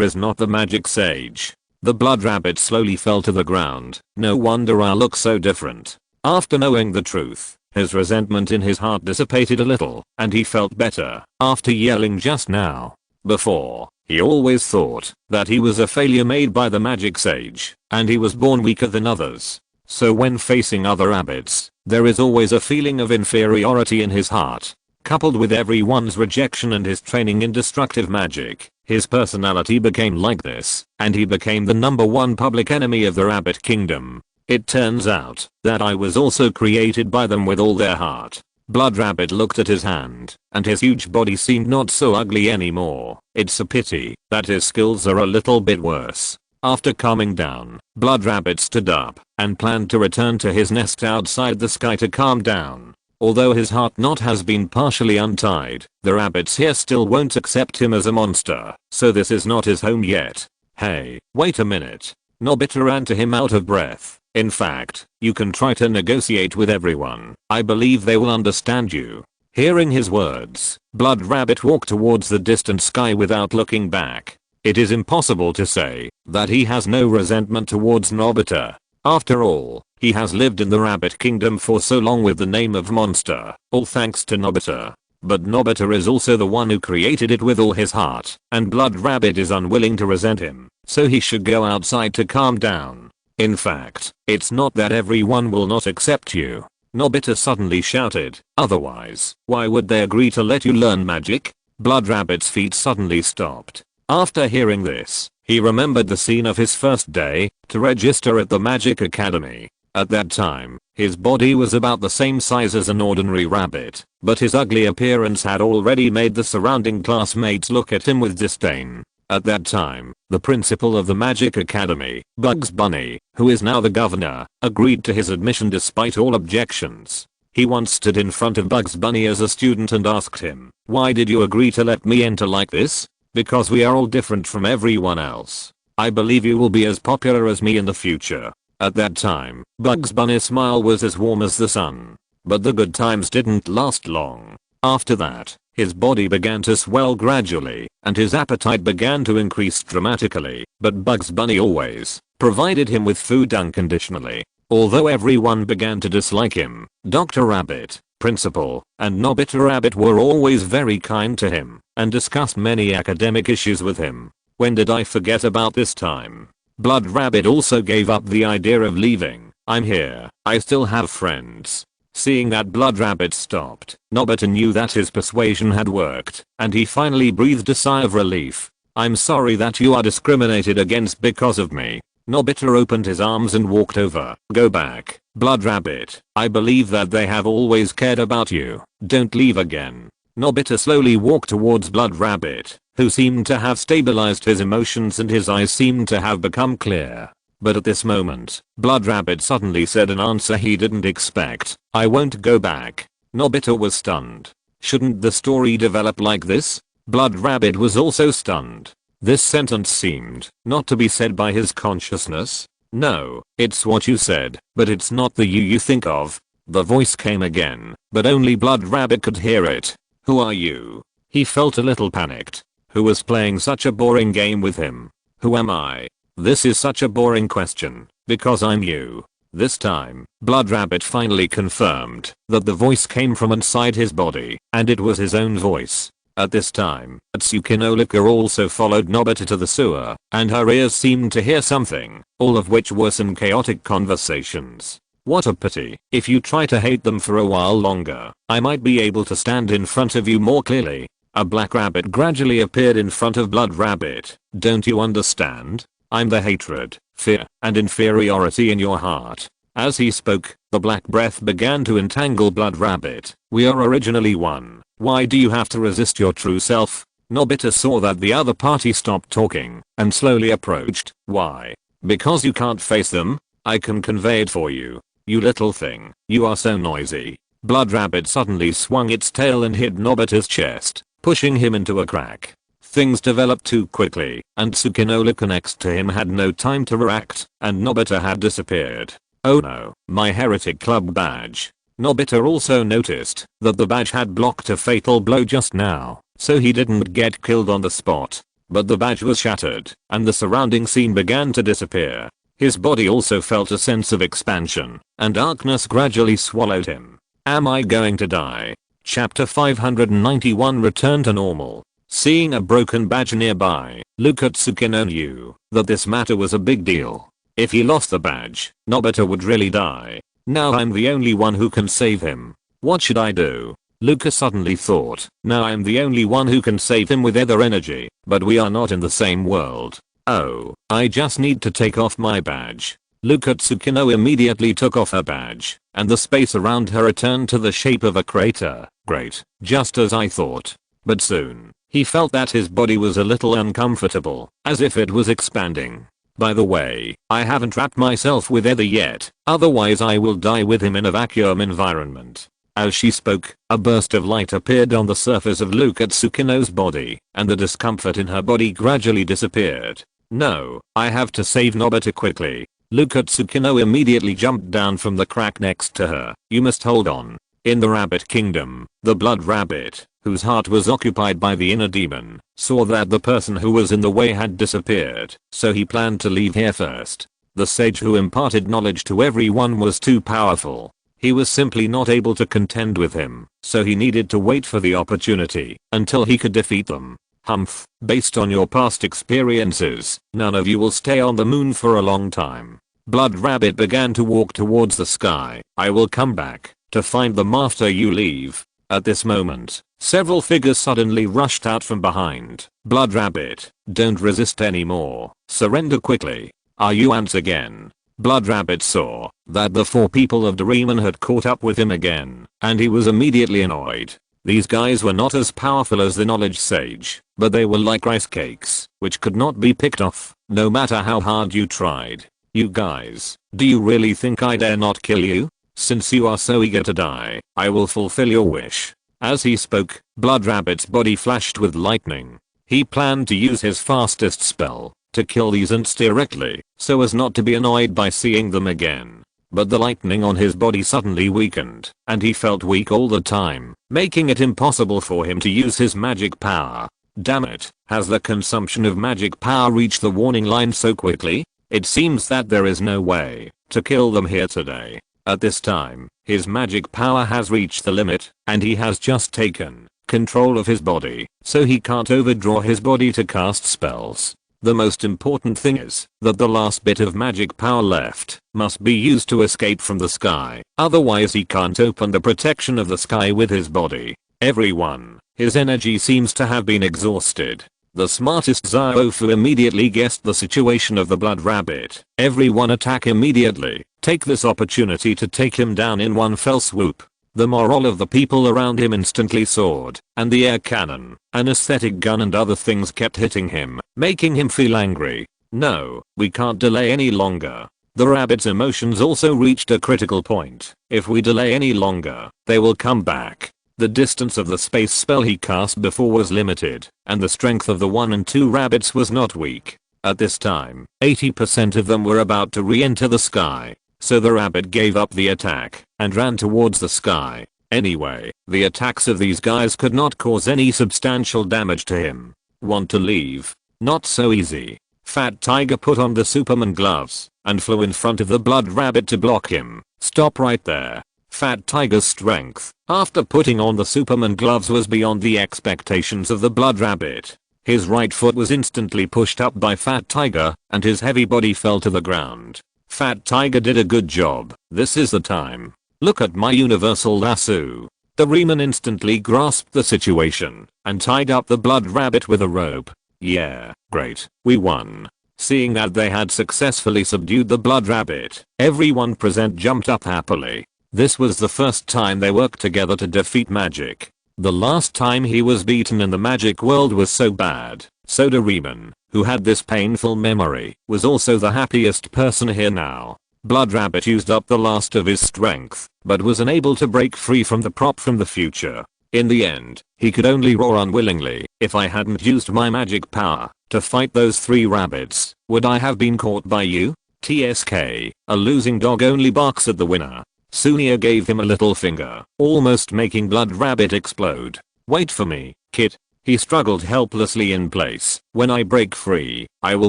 is not the magic sage. The blood rabbit slowly fell to the ground. No wonder I look so different. After knowing the truth, his resentment in his heart dissipated a little, and he felt better after yelling just now. Before, he always thought that he was a failure made by the magic sage, and he was born weaker than others. So when facing other rabbits, there is always a feeling of inferiority in his heart. Coupled with everyone's rejection and his training in destructive magic, his personality became like this, and he became the #1 public enemy of the Rabbit Kingdom. It turns out that I was also created by them with all their heart. Blood Rabbit looked at his hand, and his huge body seemed not so ugly anymore. It's a pity that his skills are a little bit worse. After calming down, Blood Rabbit stood up and planned to return to his nest outside the sky to calm down. Although his heart knot has been partially untied, the rabbits here still won't accept him as a monster, so this is not his home yet. Hey, wait a minute. Nobita ran to him out of breath. In fact, you can try to negotiate with everyone. I believe they will understand you. Hearing his words, Blood Rabbit walked towards the distant sky without looking back. It is impossible to say that he has no resentment towards Nobita. After all, he has lived in the Rabbit Kingdom for so long with the name of monster, all thanks to Nobita. But Nobita is also the one who created it with all his heart, and Blood Rabbit is unwilling to resent him, so he should go outside to calm down. In fact, it's not that everyone will not accept you. Nobita suddenly shouted, otherwise, why would they agree to let you learn magic? Blood Rabbit's feet suddenly stopped. After hearing this, he remembered the scene of his first day to register at the Magic Academy. At that time, his body was about the same size as an ordinary rabbit, but his ugly appearance had already made the surrounding classmates look at him with disdain. At that time, the principal of the Magic Academy, Bugs Bunny, who is now the governor, agreed to his admission despite all objections. He once stood in front of Bugs Bunny as a student and asked him, "Why did you agree to let me enter like this? Because we are all different from everyone else. I believe you will be as popular as me in the future." At that time, Bugs Bunny's smile was as warm as the sun. But the good times didn't last long. After that, his body began to swell gradually, and his appetite began to increase dramatically, but Bugs Bunny always provided him with food unconditionally. Although everyone began to dislike him, Dr. Rabbit, Principal, and Nobita Rabbit were always very kind to him, and discussed many academic issues with him. When did I forget about this time? Blood Rabbit also gave up the idea of leaving. "I'm here, I still have friends." Seeing that Blood Rabbit stopped, Nobita knew that his persuasion had worked, and he finally breathed a sigh of relief. "I'm sorry that you are discriminated against because of me." Nobita opened his arms and walked over. "Go back, Blood Rabbit. I believe that they have always cared about you. Don't leave again." Nobita slowly walked towards Blood Rabbit, who seemed to have stabilized his emotions and his eyes seemed to have become clear. But at this moment, Blood Rabbit suddenly said an answer he didn't expect. "I won't go back." Nobita was stunned. Shouldn't the story develop like this? Blood Rabbit was also stunned. This sentence seemed not to be said by his consciousness. "No, it's what you said, but it's not the you think of." The voice came again, but only Blood Rabbit could hear it. "Who are you?" He felt a little panicked. Who was playing such a boring game with him? "Who am I?" This is such a boring question, because I'm you. This time, Blood Rabbit finally confirmed that the voice came from inside his body, and it was his own voice. At this time, Tsukinolika also followed Nobita to the sewer, and her ears seemed to hear something, all of which were some chaotic conversations. "What a pity. If you try to hate them for a while longer, I might be able to stand in front of you more clearly." A black rabbit gradually appeared in front of Blood Rabbit. "Don't you understand? I'm the hatred, fear, and inferiority in your heart." As he spoke, the black breath began to entangle Blood Rabbit. "We are originally one. Why do you have to resist your true self?" Nobita saw that the other party stopped talking and slowly approached. "Why? Because you can't face them? I can convey it for you. You little thing, you are so noisy." Blood Rabbit suddenly swung its tail and hit Nobita's chest, pushing him into a crack. Things developed too quickly, and Tsukinolika next to him had no time to react, and Nobita had disappeared. "Oh no, my Heretic Club badge." Nobita also noticed that the badge had blocked a fatal blow just now, so he didn't get killed on the spot. But the badge was shattered, and the surrounding scene began to disappear. His body also felt a sense of expansion, and darkness gradually swallowed him. Am I going to die? Chapter 591 Return to Normal. Seeing a broken badge nearby, Tsukino knew that this matter was a big deal. If he lost the badge, Nobita would really die. Now I'm the only one who can save him. What should I do? Luca suddenly thought. Now I'm the only one who can save him with other energy, but we are not in the same world. Oh, I just need to take off my badge. Tsukino immediately took off her badge, and the space around her returned to the shape of a crater. Great, just as I thought. But soon, he felt that his body was a little uncomfortable, as if it was expanding. By the way, I haven't wrapped myself with Ether yet, otherwise I will die with him in a vacuum environment. As she spoke, a burst of light appeared on the surface of Tsukino's body, and the discomfort in her body gradually disappeared. No, I have to save Nobita quickly. Tsukino immediately jumped down from the crack next to her. You must hold on. In the Rabbit Kingdom, the Blood Rabbit, whose heart was occupied by the inner demon, saw that the person who was in the way had disappeared, so he planned to leave here first. The sage who imparted knowledge to everyone was too powerful. He was simply not able to contend with him, so he needed to wait for the opportunity until he could defeat them. Humph, based on your past experiences, none of you will stay on the moon for a long time. Blood Rabbit began to walk towards the sky. I will come back to find them after you leave. At this moment, several figures suddenly rushed out from behind. Blood Rabbit, don't resist anymore. Surrender quickly. Are you ants again? Blood Rabbit saw that the 4 people of Doraemon had caught up with him again, and he was immediately annoyed. These guys were not as powerful as the knowledge sage, but they were like rice cakes, which could not be picked off, no matter how hard you tried. You guys, do you really think I dare not kill you? Since you are so eager to die, I will fulfill your wish. As he spoke, Blood Rabbit's body flashed with lightning. He planned to use his fastest spell to kill these ants directly, so as not to be annoyed by seeing them again. But the lightning on his body suddenly weakened, and he felt weak all the time, making it impossible for him to use his magic power. Damn it, has the consumption of magic power reached the warning line so quickly? It seems that there is no way to kill them here today. At this time, his magic power has reached the limit, and he has just taken control of his body, so he can't overdraw his body to cast spells. The most important thing is that the last bit of magic power left must be used to escape from the sky, otherwise he can't open the protection of the sky with his body. Everyone, his energy seems to have been exhausted. The smartest Ziofu immediately guessed the situation of the Blood Rabbit. Everyone attack immediately. Take this opportunity to take him down in one fell swoop. The morale of the people around him instantly soared, and the air cannon, anesthetic gun and other things kept hitting him, making him feel angry. No, we can't delay any longer. The rabbit's emotions also reached a critical point. If we delay any longer, they will come back. The distance of the space spell he cast before was limited, and the strength of the 1 and 2 rabbits was not weak. At this time, 80% of them were about to re-enter the sky. So the rabbit gave up the attack and ran towards the sky. Anyway, the attacks of these guys could not cause any substantial damage to him. Want to leave? Not so easy. Fat Tiger put on the Superman gloves and flew in front of the Blood Rabbit to block him. Stop right there. Fat Tiger's strength after putting on the Superman gloves was beyond the expectations of the Blood Rabbit. His right foot was instantly pushed up by Fat Tiger and his heavy body fell to the ground. Fat Tiger did a good job. This is the time. Look at my universal lasso. Doraemon instantly grasped the situation and tied up the Blood Rabbit with a rope. Yeah, great, we won. Seeing that they had successfully subdued the Blood Rabbit, everyone present jumped up happily. This was the first time they worked together to defeat magic. The last time he was beaten in the magic world was so bad. So Doraemon, who had this painful memory, was also the happiest person here now. Blood Rabbit used up the last of his strength, but was unable to break free from the prop from the future. In the end, he could only roar unwillingly. If I hadn't used my magic power to fight those 3 rabbits, would I have been caught by you? TSK, a losing dog only barks at the winner. Sunia gave him a little finger, almost making Blood Rabbit explode. Wait for me, kid. He struggled helplessly in place. When I break free, I will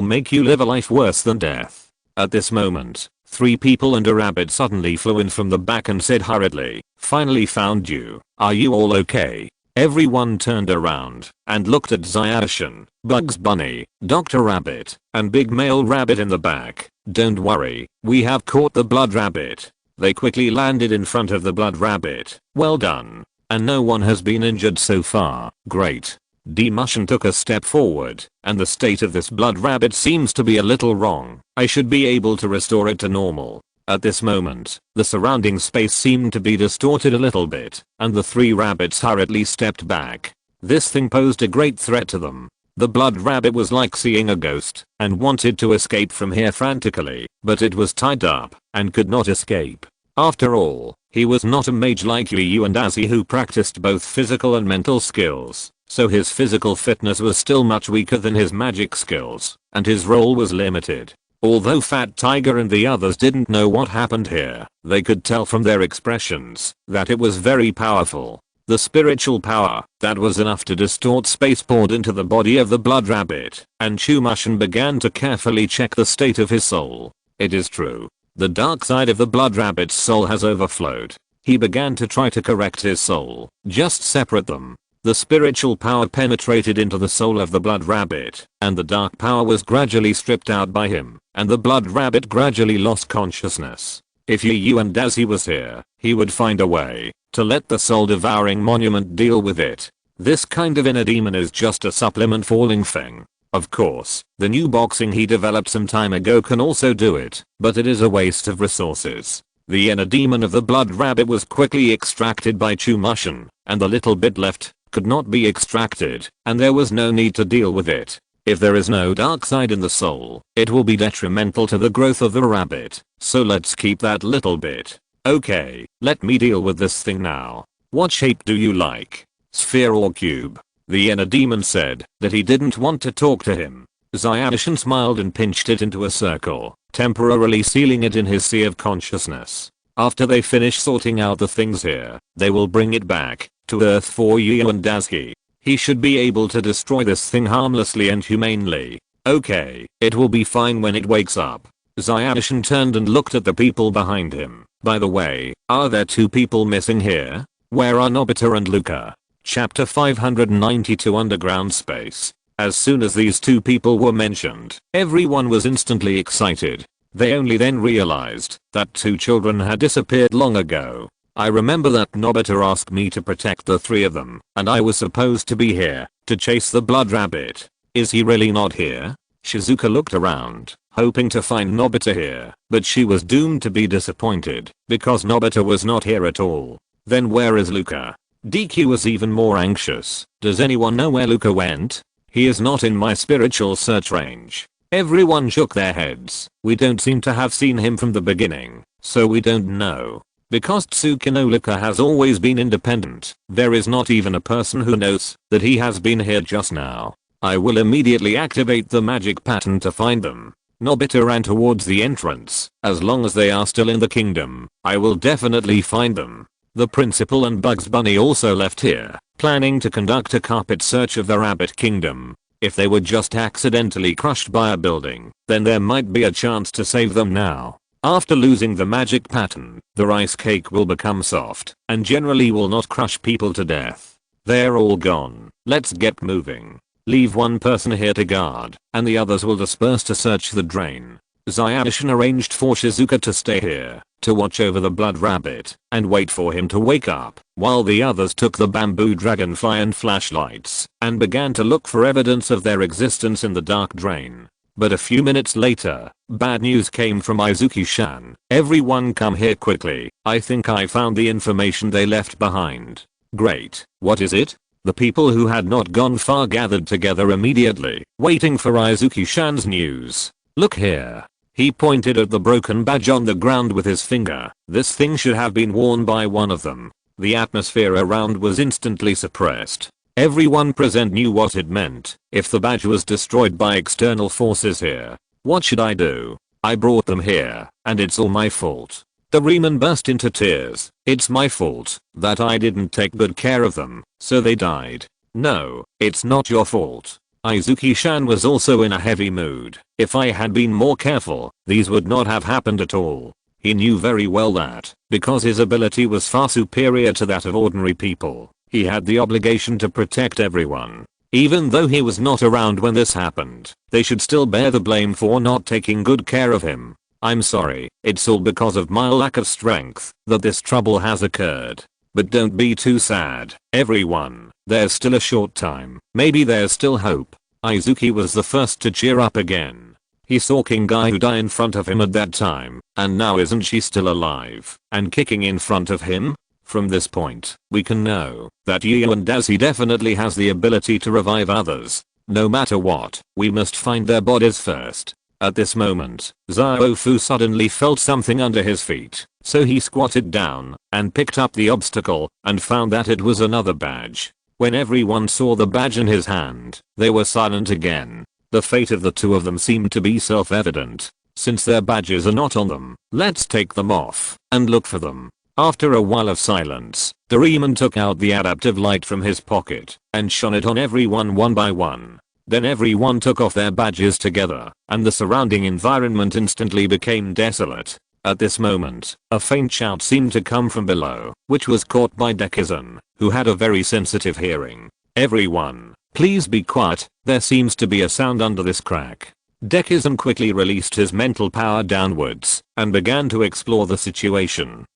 make you live a life worse than death. At this moment, 3 people and a rabbit suddenly flew in from the back and said hurriedly, finally found you. Are you all okay? Everyone turned around and looked at Zayashin, Bugs Bunny, Dr. Rabbit, and Big Male Rabbit in the back. Don't worry, we have caught the Blood Rabbit. They quickly landed in front of the Blood Rabbit. Well done. And no one has been injured so far. Great. D-Mushin took a step forward, and the state of this Blood Rabbit seems to be a little wrong. I should be able to restore it to normal. At this moment, the surrounding space seemed to be distorted a little bit, and the 3 rabbits hurriedly stepped back. This thing posed a great threat to them. The Blood Rabbit was like seeing a ghost, and wanted to escape from here frantically, but it was tied up, and could not escape. After all, he was not a mage like Yu and Azzy who practiced both physical and mental skills. So his physical fitness was still much weaker than his magic skills, and his role was limited. Although Fat Tiger and the others didn't know what happened here, they could tell from their expressions that it was very powerful. The spiritual power that was enough to distort space poured into the body of the Blood Rabbit, and Chumushin began to carefully check the state of his soul. It is true. The dark side of the Blood Rabbit's soul has overflowed. He began to try to correct his soul, just separate them. The spiritual power penetrated into the soul of the Blood Rabbit, and the dark power was gradually stripped out by him, and the Blood Rabbit gradually lost consciousness. If Yu and Dazzy was here, he would find a way to let the soul-devouring monument deal with it. This kind of inner demon is just a supplement falling thing. Of course, the new boxing he developed some time ago can also do it, but it is a waste of resources. The inner demon of the blood rabbit was quickly extracted by Chumushin, and the little bit left could not be extracted, and there was no need to deal with it. If there is no dark side in the soul, it will be detrimental to the growth of the rabbit, so let's keep that little bit. Okay, let me deal with this thing now. What shape do you like? Sphere or cube? The inner demon said that he didn't want to talk to him. Zyashin smiled and pinched it into a circle, temporarily sealing it in his sea of consciousness. After they finish sorting out the things here, they will bring it back to Earth for Yu and Daisuke. He should be able to destroy this thing harmlessly and humanely. Okay, it will be fine when it wakes up. Zyashin turned and looked at the people behind him. By the way, are there 2 people missing here? Where are Nobita and Luca? Chapter 592 Underground Space. As soon as these 2 people were mentioned, everyone was instantly excited. They only then realized that 2 children had disappeared long ago. I remember that Nobita asked me to protect the 3 of them, and I was supposed to be here to chase the blood rabbit. Is he really not here? Shizuka looked around, hoping to find Nobita here, but she was doomed to be disappointed because Nobita was not here at all. Then where is Luca? DQ was even more anxious. Does anyone know where Luca went? He is not in my spiritual search range. Everyone shook their heads. We don't seem to have seen him from the beginning, so we don't know. Because Tsukino Luca has always been independent, there is not even a person who knows that he has been here just now. I will immediately activate the magic pattern to find them. Nobita ran towards the entrance. As long as they are still in the kingdom, I will definitely find them. The principal and Bugs Bunny also left here, planning to conduct a carpet search of the Rabbit Kingdom. If they were just accidentally crushed by a building, then there might be a chance to save them now. After losing the magic pattern, the rice cake will become soft and generally will not crush people to death. They're all gone. Let's get moving. Leave 1 person here to guard, and the others will disperse to search the drain. Zyashin arranged for Shizuka to stay here, to watch over the blood rabbit, and wait for him to wake up, while the others took the bamboo dragonfly and flashlights, and began to look for evidence of their existence in the dark drain. But a few minutes later, bad news came from Izuki-chan. Everyone come here quickly. I think I found the information they left behind. Great. What is it? The people who had not gone far gathered together immediately, waiting for Izuki-chan's news. Look here. He pointed at the broken badge on the ground with his finger. This thing should have been worn by one of them. The atmosphere around was instantly suppressed. Everyone present knew what it meant. If the badge was destroyed by external forces here, what should I do? I brought them here, and it's all my fault. Doraemon burst into tears. It's my fault that I didn't take good care of them, so they died. No, it's not your fault. Izuki-chan was also in a heavy mood. If I had been more careful, these would not have happened at all. He knew very well that, because his ability was far superior to that of ordinary people, he had the obligation to protect everyone. Even though he was not around when this happened, they should still bear the blame for not taking good care of him. I'm sorry, it's all because of my lack of strength that this trouble has occurred. But don't be too sad, everyone. There's still a short time. Maybe there's still hope. Izuki was the first to cheer up again. He saw King Guy die in front of him at that time, and now isn't she still alive and kicking in front of him? From this point, we can know that Yu and Daisuke definitely has the ability to revive others. No matter what, we must find their bodies first. At this moment, Zhaofu suddenly felt something under his feet, so he squatted down and picked up the obstacle and found that it was another badge. When everyone saw the badge in his hand, they were silent again. The fate of the 2 of them seemed to be self-evident. Since their badges are not on them, let's take them off and look for them. After a while of silence, Doraemon took out the adaptive light from his pocket and shone it on everyone one by one. Then everyone took off their badges together, and the surrounding environment instantly became desolate. At this moment, a faint shout seemed to come from below, which was caught by Dekisugi, who had a very sensitive hearing. Everyone, please be quiet, there seems to be a sound under this crack. Dekisugi quickly released his mental power downwards, and began to explore the situation.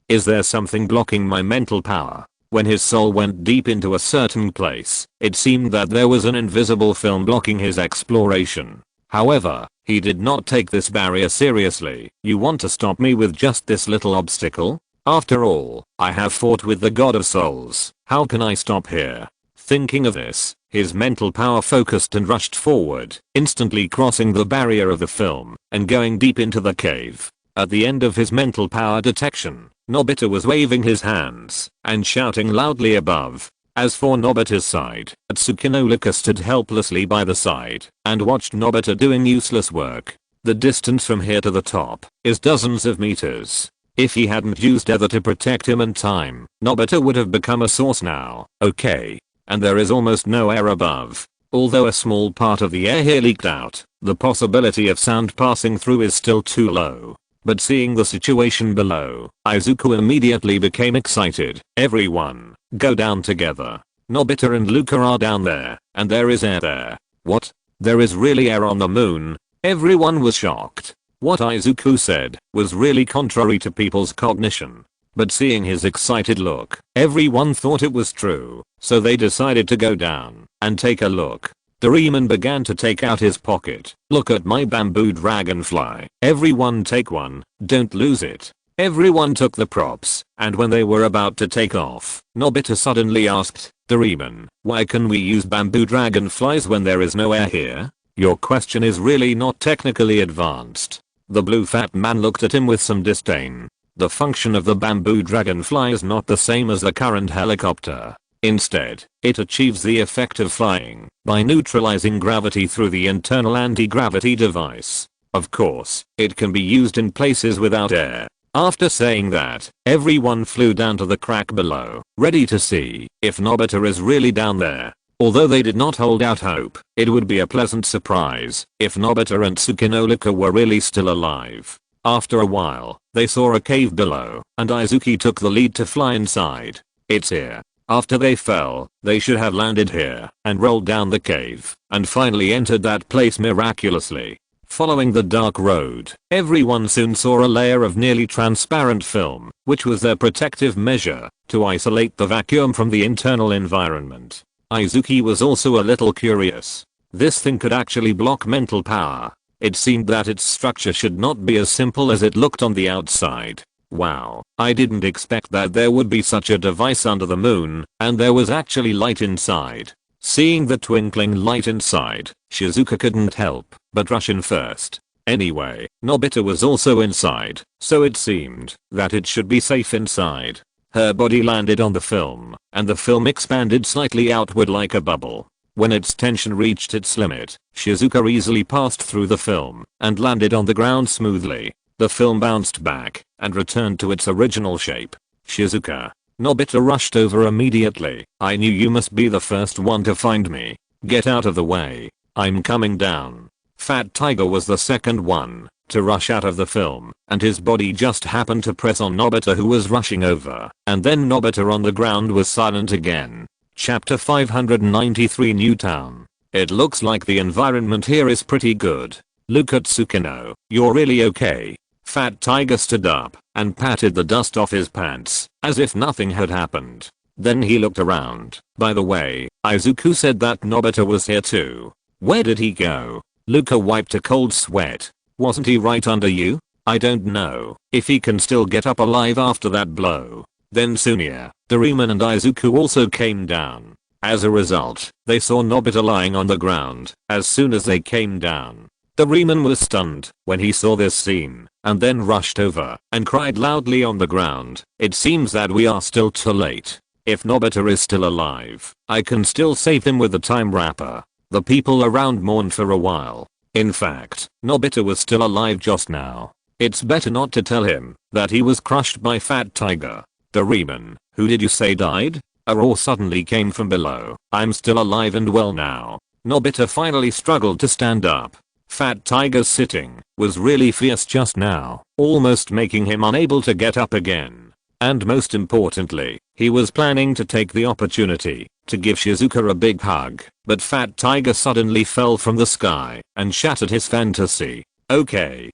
Is there something blocking my mental power? When his soul went deep into a certain place, it seemed that there was an invisible film blocking his exploration. However, he did not take this barrier seriously. You want to stop me with just this little obstacle? After all, I have fought with the god of souls. How can I stop here? Thinking of this, his mental power focused and rushed forward, instantly crossing the barrier of the film and going deep into the cave. At the end of his mental power detection, Nobita was waving his hands and shouting loudly above. As for Nobita's side, Tsukinolika stood helplessly by the side and watched Nobita doing useless work. The distance from here to the top is dozens of meters. If he hadn't used ether to protect him in time, Nobita would have become a source now. Okay. And there is almost no air above. Although a small part of the air here leaked out, the possibility of sound passing through is still too low. But seeing the situation below, Izuku immediately became excited. Everyone, go down together. Nobita and Luca are down there, and there is air there. What? There is really air on the moon? Everyone was shocked. What Izuku said was really contrary to people's cognition. But seeing his excited look, everyone thought it was true, so they decided to go down and take a look. Doraemon began to take out his pocket. Look at my bamboo dragonfly. Everyone take one, don't lose it. Everyone took the props, and when they were about to take off, Nobita suddenly asked, Doraemon, why can we use bamboo dragonflies when there is no air here? Your question is really not technically advanced. The blue fat man looked at him with some disdain. The function of the bamboo dragonfly is not the same as the current helicopter. Instead, it achieves the effect of flying by neutralizing gravity through the internal anti-gravity device. Of course, it can be used in places without air. After saying that, everyone flew down to the crack below, ready to see if Nobita is really down there. Although they did not hold out hope, it would be a pleasant surprise if Nobita and Tsukinolika were really still alive. After a while, they saw a cave below, and Izuku took the lead to fly inside. It's here. After they fell, they should have landed here and rolled down the cave and finally entered that place miraculously. Following the dark road, everyone soon saw a layer of nearly transparent film, which was their protective measure to isolate the vacuum from the internal environment. Izuku was also a little curious. This thing could actually block mental power. It seemed that its structure should not be as simple as it looked on the outside. Wow, I didn't expect that there would be such a device under the moon, and there was actually light inside. Seeing the twinkling light inside, Shizuka couldn't help but rush in first. Anyway, Nobita was also inside, so it seemed that it should be safe inside. Her body landed on the film, and the film expanded slightly outward like a bubble. When its tension reached its limit, Shizuka easily passed through the film and landed on the ground smoothly. The film bounced back and returned to its original shape. Shizuka. Nobita rushed over immediately. I knew you must be the first one to find me. Get out of the way. I'm coming down. Fat Tiger was the second one to rush out of the film, and his body just happened to press on Nobita, who was rushing over, and then Nobita on the ground was silent again. Chapter 593 New Town. It looks like the environment here is pretty good. Look at Tsukino. You're really okay? Fat Tiger stood up and patted the dust off his pants as if nothing had happened. Then he looked around. By the way, Izuku said that Nobita was here too. Where did he go? Luca wiped a cold sweat. Wasn't he right under you? I don't know if he can still get up alive after that blow. Then Sunya, Doraemon and Izuku also came down. As a result, they saw Nobita lying on the ground as soon as they came down. Doraemon was stunned when he saw this scene and then rushed over and cried loudly on the ground. It seems that we are still too late. If Nobita is still alive, I can still save him with the time wrapper. The people around mourned for a while. In fact, Nobita was still alive just now. It's better not to tell him that he was crushed by Fat Tiger. Doraemon, who did you say died? A roar suddenly came from below. I'm still alive and well now. Nobita finally struggled to stand up. Fat Tiger's sitting was really fierce just now, almost making him unable to get up again. And most importantly, he was planning to take the opportunity to give Shizuka a big hug, but Fat Tiger suddenly fell from the sky and shattered his fantasy. Okay,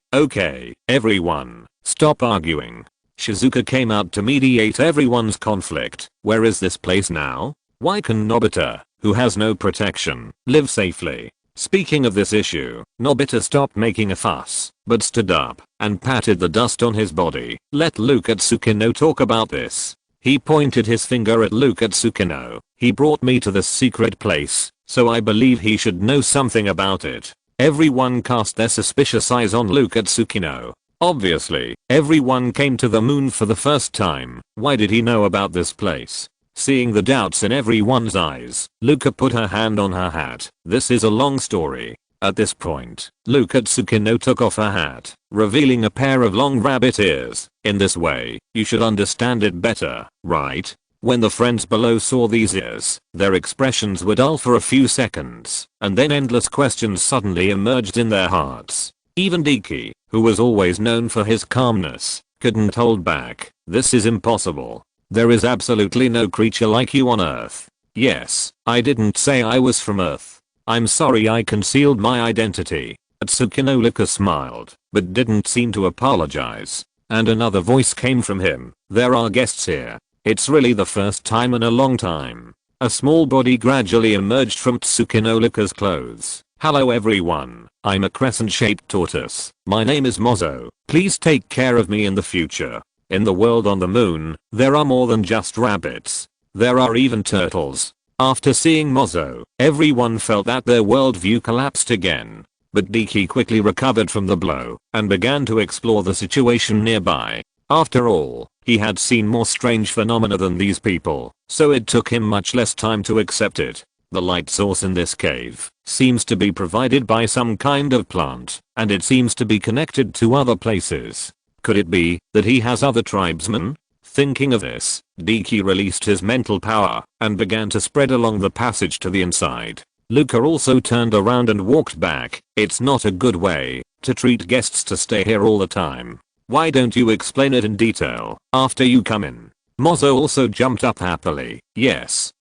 everyone, stop arguing. Shizuka came out to mediate everyone's conflict. Where is this place now? Why can Nobita, who has no protection, live safely? Speaking of this issue, Nobita stopped making a fuss, but stood up and patted the dust on his body. Let Luke at Tsukino talk about this. He pointed his finger at Luke at Tsukino. He brought me to this secret place, so I believe he should know something about it. Everyone cast their suspicious eyes on Luke at Tsukino. Obviously, everyone came to the moon for the first time. Why did he know about this place? Seeing the doubts in everyone's eyes, Luca put her hand on her hat. This is a long story. At this point, Luca Tsukino took off her hat, revealing a pair of long rabbit ears. In this way, you should understand it better, right? When the friends below saw these ears, their expressions were dull for a few seconds, and then endless questions suddenly emerged in their hearts. Even Deki, who was always known for his calmness, couldn't hold back. This is impossible. There is absolutely no creature like you on Earth. Yes, I didn't say I was from Earth. I'm sorry I concealed my identity. Tsukino Luka smiled, but didn't seem to apologize. And another voice came from him. There are guests here. It's really the first time in a long time. A small body gradually emerged from Tsukino Luka's clothes. Hello everyone, I'm a crescent-shaped tortoise. My name is Mozo. Please take care of me in the future. In the world on the moon, there are more than just rabbits. There are even turtles. After seeing Mozo, everyone felt that their worldview collapsed again. But Deki quickly recovered from the blow and began to explore the situation nearby. After all, he had seen more strange phenomena than these people, so it took him much less time to accept it. The light source in this cave seems to be provided by some kind of plant, and it seems to be connected to other places. Could it be that he has other tribesmen? Thinking of this, Deki released his mental power and began to spread along the passage to the inside. Luca also turned around and walked back. It's not a good way to treat guests to stay here all the time. Why don't you explain it in detail after you come in? Mozo also jumped up happily. Yes.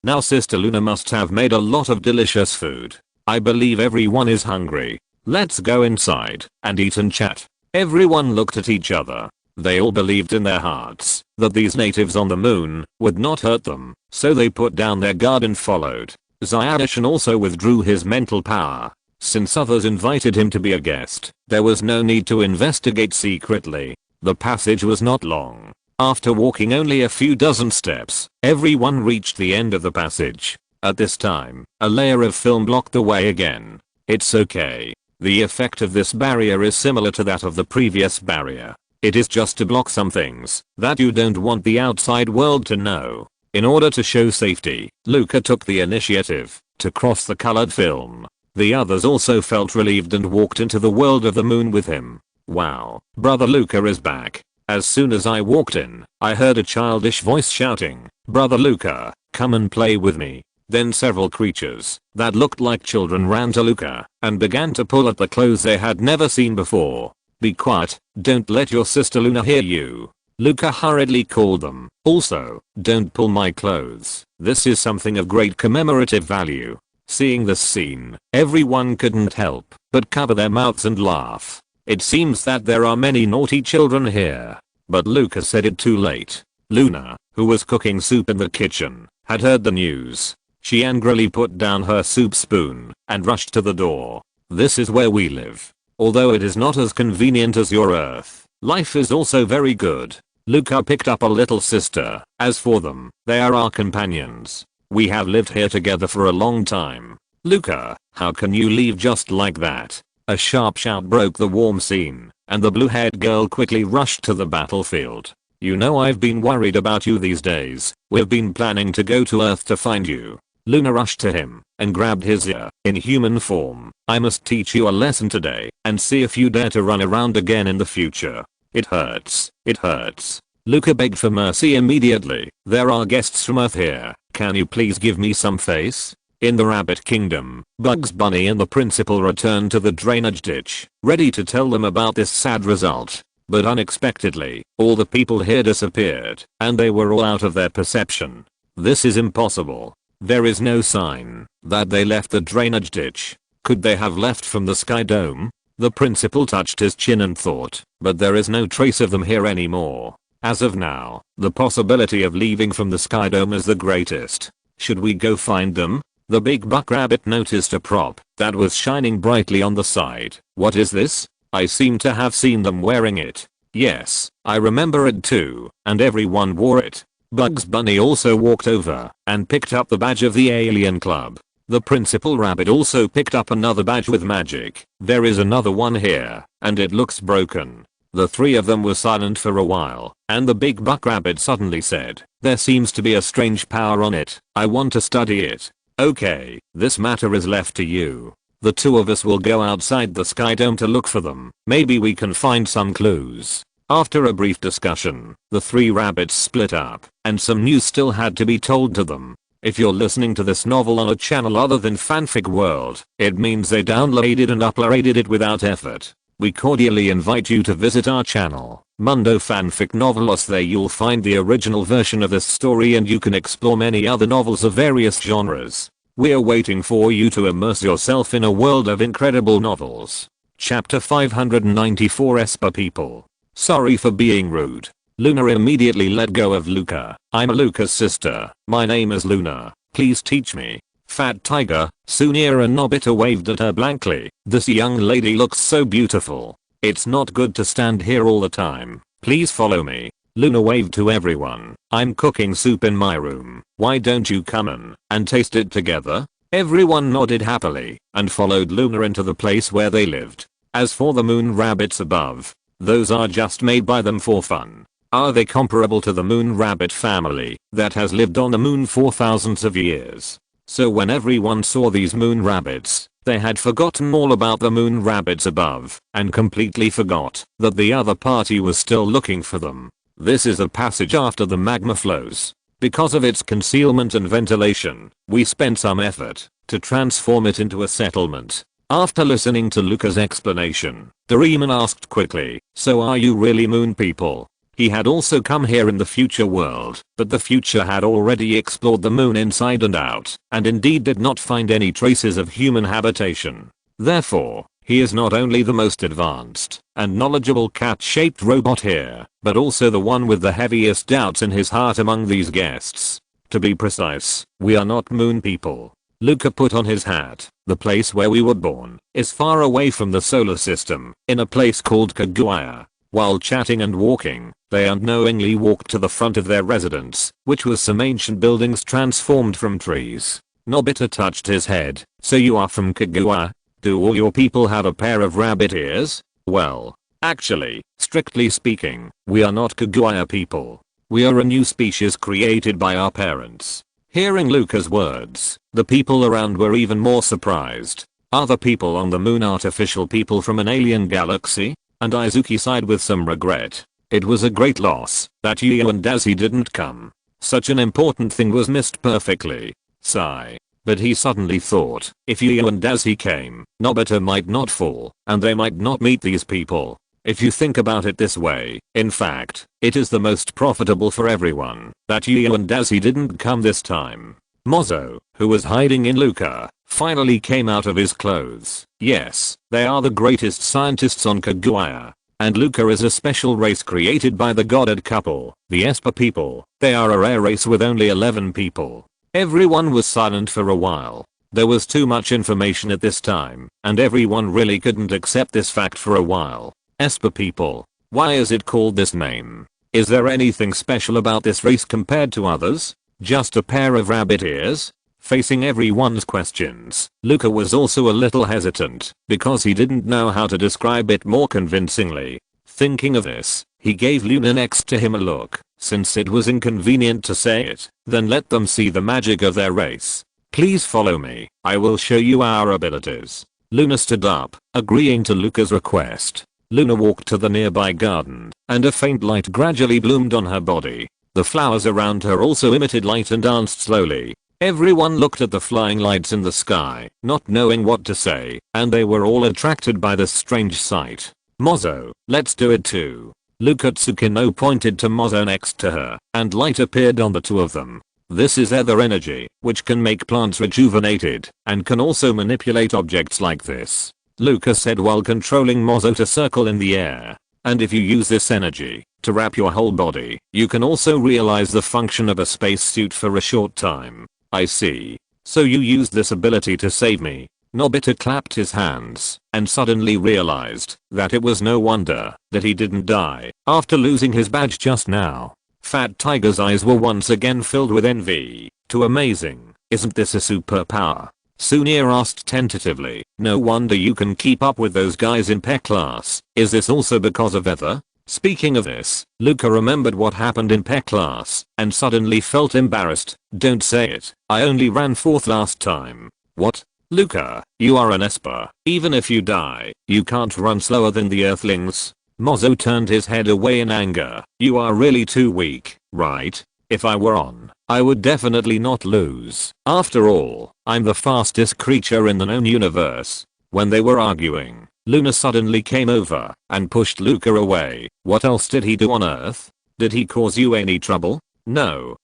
Now Sister Luna must have made a lot of delicious food. I believe everyone is hungry. Let's go inside and eat and chat. Everyone looked at each other. They all believed in their hearts that these natives on the moon would not hurt them, so they put down their guard and followed. Zyadishan also withdrew his mental power. Since others invited him to be a guest, there was no need to investigate secretly. The passage was not long. After walking only a few dozen steps, everyone reached the end of the passage. At this time, a layer of film blocked the way again. It's okay. The effect of this barrier is similar to that of the previous barrier. It is just to block some things that you don't want the outside world to know. In order to show safety, Luca took the initiative to cross the colored film. The others also felt relieved and walked into the world of the moon with him. Wow, brother Luca is back. As soon as I walked in, I heard a childish voice shouting, "Brother Luca, come and play with me." Then several creatures that looked like children ran to Luca and began to pull at the clothes they had never seen before. Be quiet, don't let your sister Luna hear you. Luca hurriedly called them. Also, don't pull my clothes. This is something of great commemorative value. Seeing this scene, everyone couldn't help but cover their mouths and laugh. It seems that there are many naughty children here. But Luca said it too late. Luna, who was cooking soup in the kitchen, had heard the news. She angrily put down her soup spoon and rushed to the door. This is where we live. Although it is not as convenient as your Earth, life is also very good. Luca picked up a little sister. As for them, they are our companions. We have lived here together for a long time. Luca, how can you leave just like that? A sharp shout broke the warm scene, and the blue-haired girl quickly rushed to the battlefield. You know I've been worried about you these days. We've been planning to go to Earth to find you. Luna rushed to him and grabbed his ear. In human form, I must teach you a lesson today and see if you dare to run around again in the future. It hurts. It hurts. Luca begged for mercy immediately. There are guests from Earth here. Can you please give me some face? In the Rabbit Kingdom, Bugs Bunny and the principal returned to the drainage ditch, ready to tell them about this sad result. But unexpectedly, all the people here disappeared, and they were all out of their perception. This is impossible. There is no sign that they left the drainage ditch. Could they have left from the Sky Dome? The principal touched his chin and thought, but there is no trace of them here anymore. As of now, the possibility of leaving from the Skydome is the greatest. Should we go find them? The big buck rabbit noticed a prop that was shining brightly on the side. What is this? I seem to have seen them wearing it. Yes, I remember it too, and everyone wore it. Bugs Bunny also walked over and picked up the badge of the Alien Club. The principal rabbit also picked up another badge with magic. There is another one here, and it looks broken. The three of them were silent for a while, and the big buck rabbit suddenly said, there seems to be a strange power on it. I want to study it. Okay, this matter is left to you. The two of us will go outside the Skydome to look for them. Maybe we can find some clues. After a brief discussion, the three rabbits split up, and some news still had to be told to them. If you're listening to this novel on a channel other than Fanfic World, it means they downloaded and uploaded it without effort. We cordially invite you to visit our channel, Mundo Fanfic Novelos. There you'll find the original version of this story and you can explore many other novels of various genres. We're waiting for you to immerse yourself in a world of incredible novels. Chapter 594 Esper People. Sorry for being rude. Luna immediately let go of Luca. I'm Luca's sister. My name is Luna. Please teach me. Fat Tiger, Sunia and Nobita waved at her blankly. This young lady looks so beautiful. It's not good to stand here all the time. Please follow me. Luna waved to everyone. I'm cooking soup in my room. Why don't you come in and taste it together? Everyone nodded happily and followed Luna into the place where they lived. As for the moon rabbits above, those are just made by them for fun. Are they comparable to the moon rabbit family that has lived on the moon for thousands of years? So when everyone saw these moon rabbits, they had forgotten all about the moon rabbits above and completely forgot that the other party was still looking for them. This is a passage after the magma flows. Because of its concealment and ventilation, we spent some effort to transform it into a settlement. After listening to Luca's explanation, Doraemon asked quickly, so are you really moon people? He had also come here in the future world, but the future had already explored the moon inside and out, and indeed did not find any traces of human habitation. Therefore, he is not only the most advanced and knowledgeable cat-shaped robot here, but also the one with the heaviest doubts in his heart among these guests. To be precise, we are not moon people. Luca put on his hat. The place where we were born is far away from the solar system, in a place called Kaguya. While chatting and walking, they unknowingly walked to the front of their residence, which was some ancient buildings transformed from trees. Nobita touched his head. So you are from Kaguya? Do all your people have a pair of rabbit ears? Well, actually, strictly speaking, we are not Kaguya people. We are a new species created by our parents. Hearing Luca's words, the people around were even more surprised. Are the people on the moon artificial people from an alien galaxy? And Izuki sighed with some regret. It was a great loss that Yu and Dazi didn't come. Such an important thing was missed perfectly. Sigh. But he suddenly thought, if Yu and Dazi came, Nobita might not fall, and they might not meet these people. If you think about it this way, in fact, it is the most profitable for everyone that Yu and Dazi didn't come this time. Mozo, who was hiding in Luca, finally came out of his clothes. Yes, they are the greatest scientists on Kaguya. And Luca is a special race created by the Goddard couple, the Esper people. They are a rare race with only 11 people. Everyone was silent for a while. There was too much information at this time, and everyone really couldn't accept this fact for a while. Esper people. Why is it called this name? Is there anything special about this race compared to others? Just a pair of rabbit ears? Facing everyone's questions, Luca was also a little hesitant because he didn't know how to describe it more convincingly. Thinking of this, he gave Luna next to him a look. Since it was inconvenient to say it, then let them see the magic of their race. Please follow me, I will show you our abilities. Luna stood up, agreeing to Luca's request. Luna walked to the nearby garden, and a faint light gradually bloomed on her body. The flowers around her also emitted light and danced slowly. Everyone looked at the flying lights in the sky, not knowing what to say, and they were all attracted by this strange sight. Mozo, let's do it too. Luca Tsukino pointed to Mozo next to her, and light appeared on the two of them. This is ether energy, which can make plants rejuvenated, and can also manipulate objects like this. Luca said while controlling Mozo to circle in the air. And if you use this energy to wrap your whole body, you can also realize the function of a spacesuit for a short time. I see. So you used this ability to save me. Nobita clapped his hands and suddenly realized that it was no wonder that he didn't die after losing his badge just now. Fat Tiger's eyes were once again filled with envy. Too amazing. Isn't this a superpower? Sunir asked tentatively. No wonder you can keep up with those guys in Pech class. Is this also because of Ether? Speaking of this, Luca remembered what happened in Pech class and suddenly felt embarrassed. Don't say it. I only ran 4th last time. What? Luca, you are an Esper. Even if you die, you can't run slower than the Earthlings. Mozo turned his head away in anger. You are really too weak, right? If I were on, I would definitely not lose. After all, I'm the fastest creature in the known universe. When they were arguing, Luna suddenly came over and pushed Luca away. What else did he do on Earth? Did he cause you any trouble? No,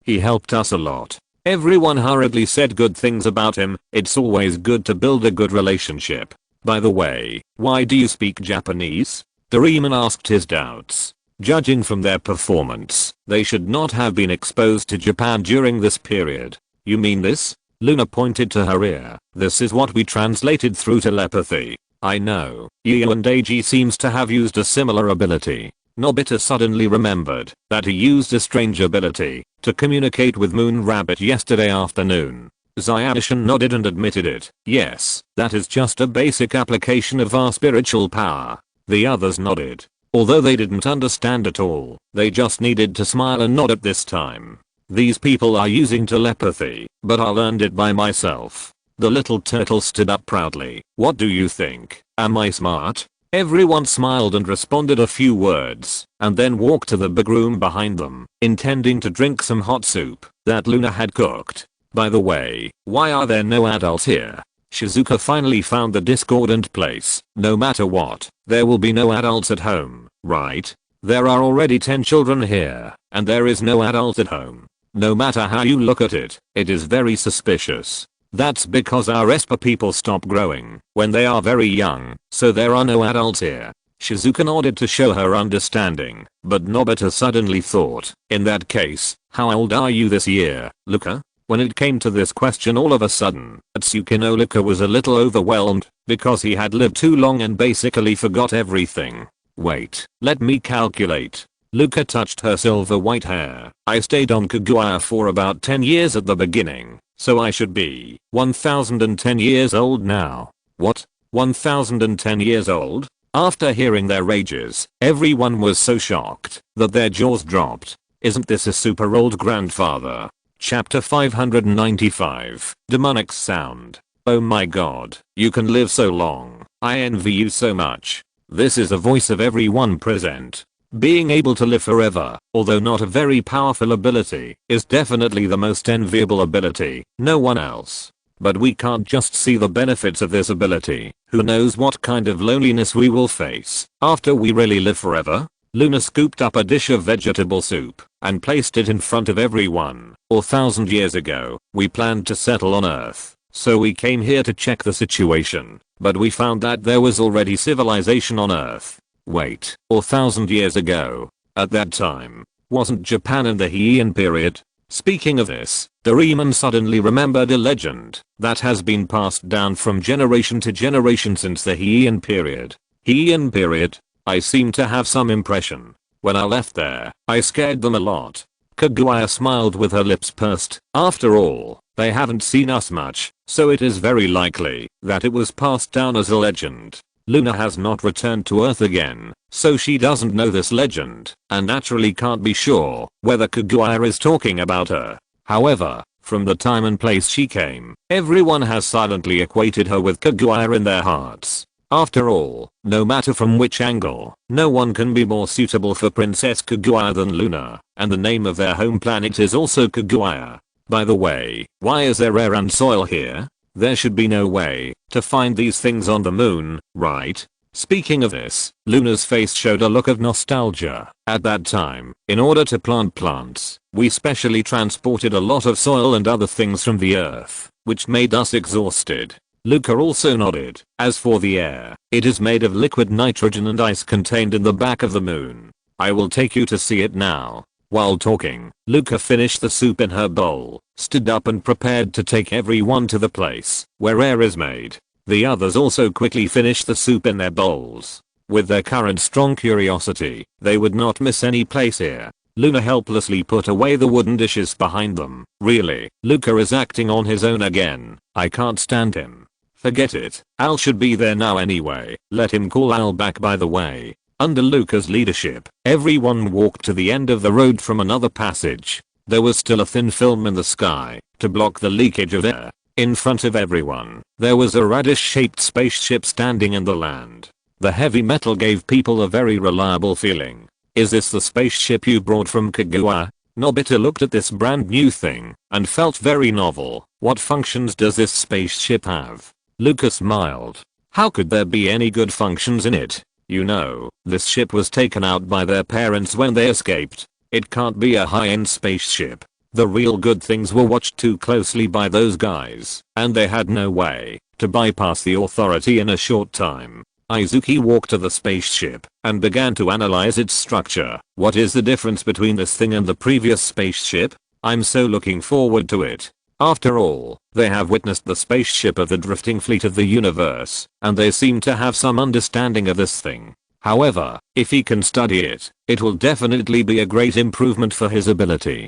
he helped us a lot. Everyone hurriedly said good things about him. It's always good to build a good relationship. By the way, why do you speak Japanese? Doraemon asked his doubts. Judging from their performance, they should not have been exposed to Japan during this period. You mean this? Luna pointed to her ear. This is what we translated through telepathy. I know. Yu and Eiji seems to have used a similar ability. Nobita suddenly remembered that he used a strange ability to communicate with Moon Rabbit yesterday afternoon. Zyashin nodded and admitted it. Yes, that is just a basic application of our spiritual power. The others nodded. Although they didn't understand at all, they just needed to smile and nod at this time. These people are using telepathy, but I learned it by myself. The little turtle stood up proudly. What do you think? Am I smart? Everyone smiled and responded a few words, and then walked to the big room behind them, intending to drink some hot soup that Luna had cooked. By the way, why are there no adults here? Shizuka finally found the discordant place. No matter what, there will be no adults at home, right? There are already 10 children here, and there is no adult at home. No matter how you look at it, it is very suspicious. That's because our Esper people stop growing when they are very young, so there are no adults here. Shizuka nodded to show her understanding, but Nobita suddenly thought, in that case, how old are you this year, Luca? When it came to this question all of a sudden, Atsukino Luca was a little overwhelmed, because he had lived too long and basically forgot everything. Wait, let me calculate. Luca touched her silver white hair. I stayed on Kaguya for about 10 years at the beginning, so I should be 1010 years old now. What? 1010 years old? After hearing their ages, everyone was so shocked that their jaws dropped. Isn't this a super old grandfather? Chapter 595. Demonic Sound. Oh my god, you can live so long. I envy you so much. This is the voice of everyone present. Being able to live forever, although not a very powerful ability, is definitely the most enviable ability. No one else. But we can't just see the benefits of this ability. Who knows what kind of loneliness we will face after we really live forever? Luna scooped up a dish of vegetable soup and placed it in front of everyone. 1,000 years ago, we planned to settle on Earth, so we came here to check the situation, but we found that there was already civilization on Earth. Wait, 1,000 years ago? At that time, wasn't Japan in the Heian period? Speaking of this, Doraemon suddenly remembered a legend that has been passed down from generation to generation since the Heian period. Heian period? I seem to have some impression. When I left there, I scared them a lot. Kaguya smiled with her lips pursed. After all, they haven't seen us much, so it is very likely that it was passed down as a legend. Luna has not returned to Earth again, so she doesn't know this legend, and naturally can't be sure whether Kaguya is talking about her. However, from the time and place she came, everyone has silently equated her with Kaguya in their hearts. After all, no matter from which angle, no one can be more suitable for Princess Kaguya than Luna, and the name of their home planet is also Kaguya. By the way, why is there air and soil here? There should be no way to find these things on the moon, right? Speaking of this, Luna's face showed a look of nostalgia. At that time, in order to plant plants, we specially transported a lot of soil and other things from the Earth, which made us exhausted. Luca also nodded. As for the air, it is made of liquid nitrogen and ice contained in the back of the moon. I will take you to see it now. While talking, Luca finished the soup in her bowl, stood up and prepared to take everyone to the place where air is made. The others also quickly finished the soup in their bowls. With their current strong curiosity, they would not miss any place here. Luna helplessly put away the wooden dishes behind them. Really, Luca is acting on his own again. I can't stand him. Forget it. Al should be there now anyway. Let him call Al back by the way. Under Luca's leadership, everyone walked to the end of the road from another passage. There was still a thin film in the sky to block the leakage of air. In front of everyone, there was a radish-shaped spaceship standing in the land. The heavy metal gave people a very reliable feeling. Is this the spaceship you brought from Kaguya? Nobita looked at this brand new thing and felt very novel. What functions does this spaceship have? Luca smiled. How could there be any good functions in it? You know, this ship was taken out by their parents when they escaped. It can't be a high-end spaceship. The real good things were watched too closely by those guys, and they had no way to bypass the authority in a short time. Izuki walked to the spaceship and began to analyze its structure. What is the difference between this thing and the previous spaceship? I'm so looking forward to it. After all, they have witnessed the spaceship of the drifting fleet of the universe, and they seem to have some understanding of this thing. However, if he can study it, it will definitely be a great improvement for his ability.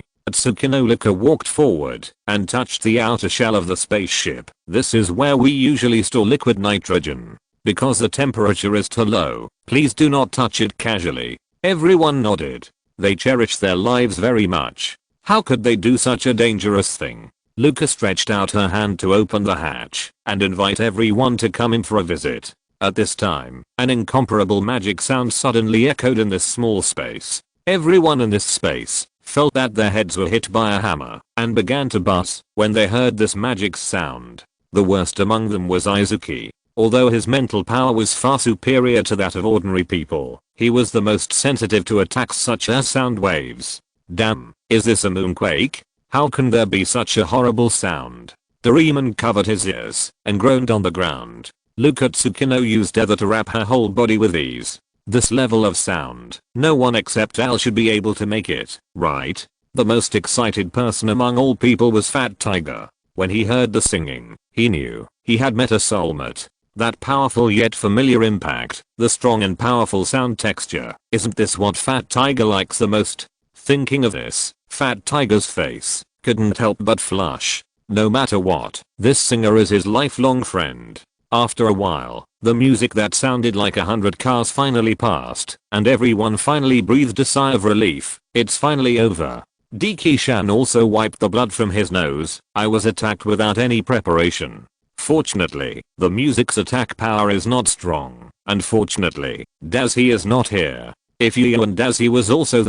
Luca walked forward and touched the outer shell of the spaceship. This is where we usually store liquid nitrogen. Because the temperature is too low, please do not touch it casually. Everyone nodded. They cherished their lives very much. How could they do such a dangerous thing? Luca stretched out her hand to open the hatch and invite everyone to come in for a visit. At this time, an incomparable magic sound suddenly echoed in this small space. Everyone in this space felt that their heads were hit by a hammer and began to buzz when they heard this magic sound. The worst among them was Izuki. Although his mental power was far superior to that of ordinary people, he was the most sensitive to attacks such as sound waves. Damn, is this a moonquake? How can there be such a horrible sound? Doraemon covered his ears and groaned on the ground. Luca Tsukino used ether to wrap her whole body with ease. This level of sound, no one except Al should be able to make it, right? The most excited person among all people was Fat Tiger. When he heard the singing, he knew he had met a soulmate. That powerful yet familiar impact, the strong and powerful sound texture, isn't this what Fat Tiger likes the most? Thinking of this, Fat Tiger's face couldn't help but flush. No matter what, this singer is his lifelong friend. After a while, the music that sounded like 100 cars finally passed, and everyone finally breathed a sigh of relief. It's finally over. Dekishan also wiped the blood from his nose. I was attacked without any preparation. Fortunately, the music's attack power is not strong. Unfortunately, Dazi is not here. If Yu and Dazi was also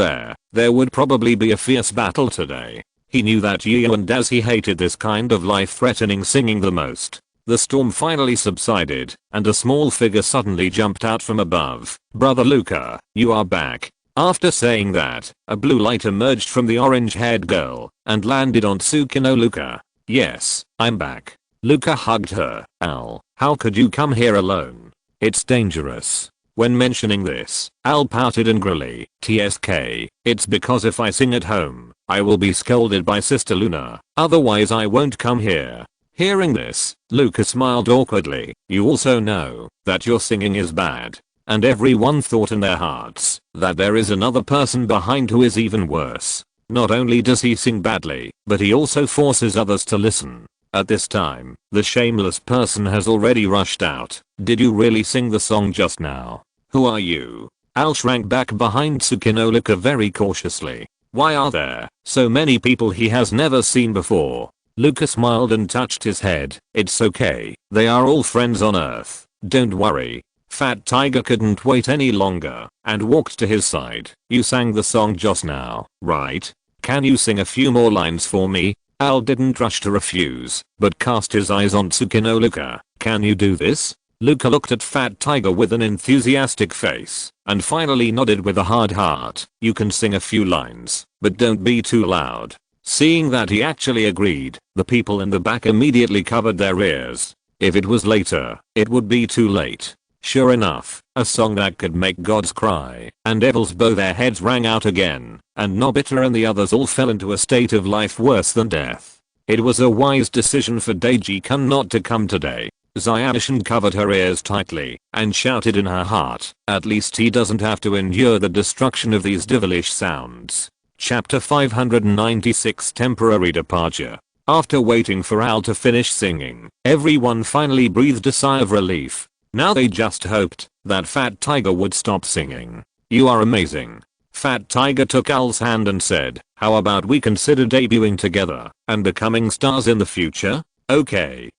there would probably be a fierce battle today. He knew that Yu and Dazi hated this kind of life-threatening singing the most. The storm finally subsided, and a small figure suddenly jumped out from above. Brother Luca, you are back. After saying that, a blue light emerged from the orange-haired girl and landed on Tsukino Luca. Yes, I'm back. Luca hugged her. Al, how could you come here alone? It's dangerous. When mentioning this, Al pouted angrily. TSK, it's because if I sing at home, I will be scolded by Sister Luna. Otherwise I won't come here. Hearing this, Luca smiled awkwardly. You also know that your singing is bad. And everyone thought in their hearts that there is another person behind who is even worse. Not only does he sing badly, but he also forces others to listen. At this time, the shameless person has already rushed out. Did you really sing the song just now? Who are you? Al shrank back behind Tsukino Luca very cautiously. Why are there so many people he has never seen before? Luca smiled and touched his head. It's okay, they are all friends on Earth. Don't worry. Fat Tiger couldn't wait any longer and walked to his side. You sang the song just now, right? Can you sing a few more lines for me? Al didn't rush to refuse, but cast his eyes on Tsukino Luca. Can you do this? Luca looked at Fat Tiger with an enthusiastic face and finally nodded with a hard heart. You can sing a few lines, but don't be too loud. Seeing that he actually agreed, the people in the back immediately covered their ears. If it was later, it would be too late. Sure enough, a song that could make gods cry and devils bow their heads rang out again, and Nobita and the others all fell into a state of life worse than death. It was a wise decision for Deiji-kun not to come today. Zyashin covered her ears tightly and shouted in her heart, at least he doesn't have to endure the destruction of these devilish sounds. Chapter 596 Temporary Departure. After waiting for Al to finish singing, everyone finally breathed a sigh of relief. Now they just hoped that Fat Tiger would stop singing. You are amazing. Fat Tiger took Al's hand and said, how about we consider debuting together and becoming stars in the future? Okay,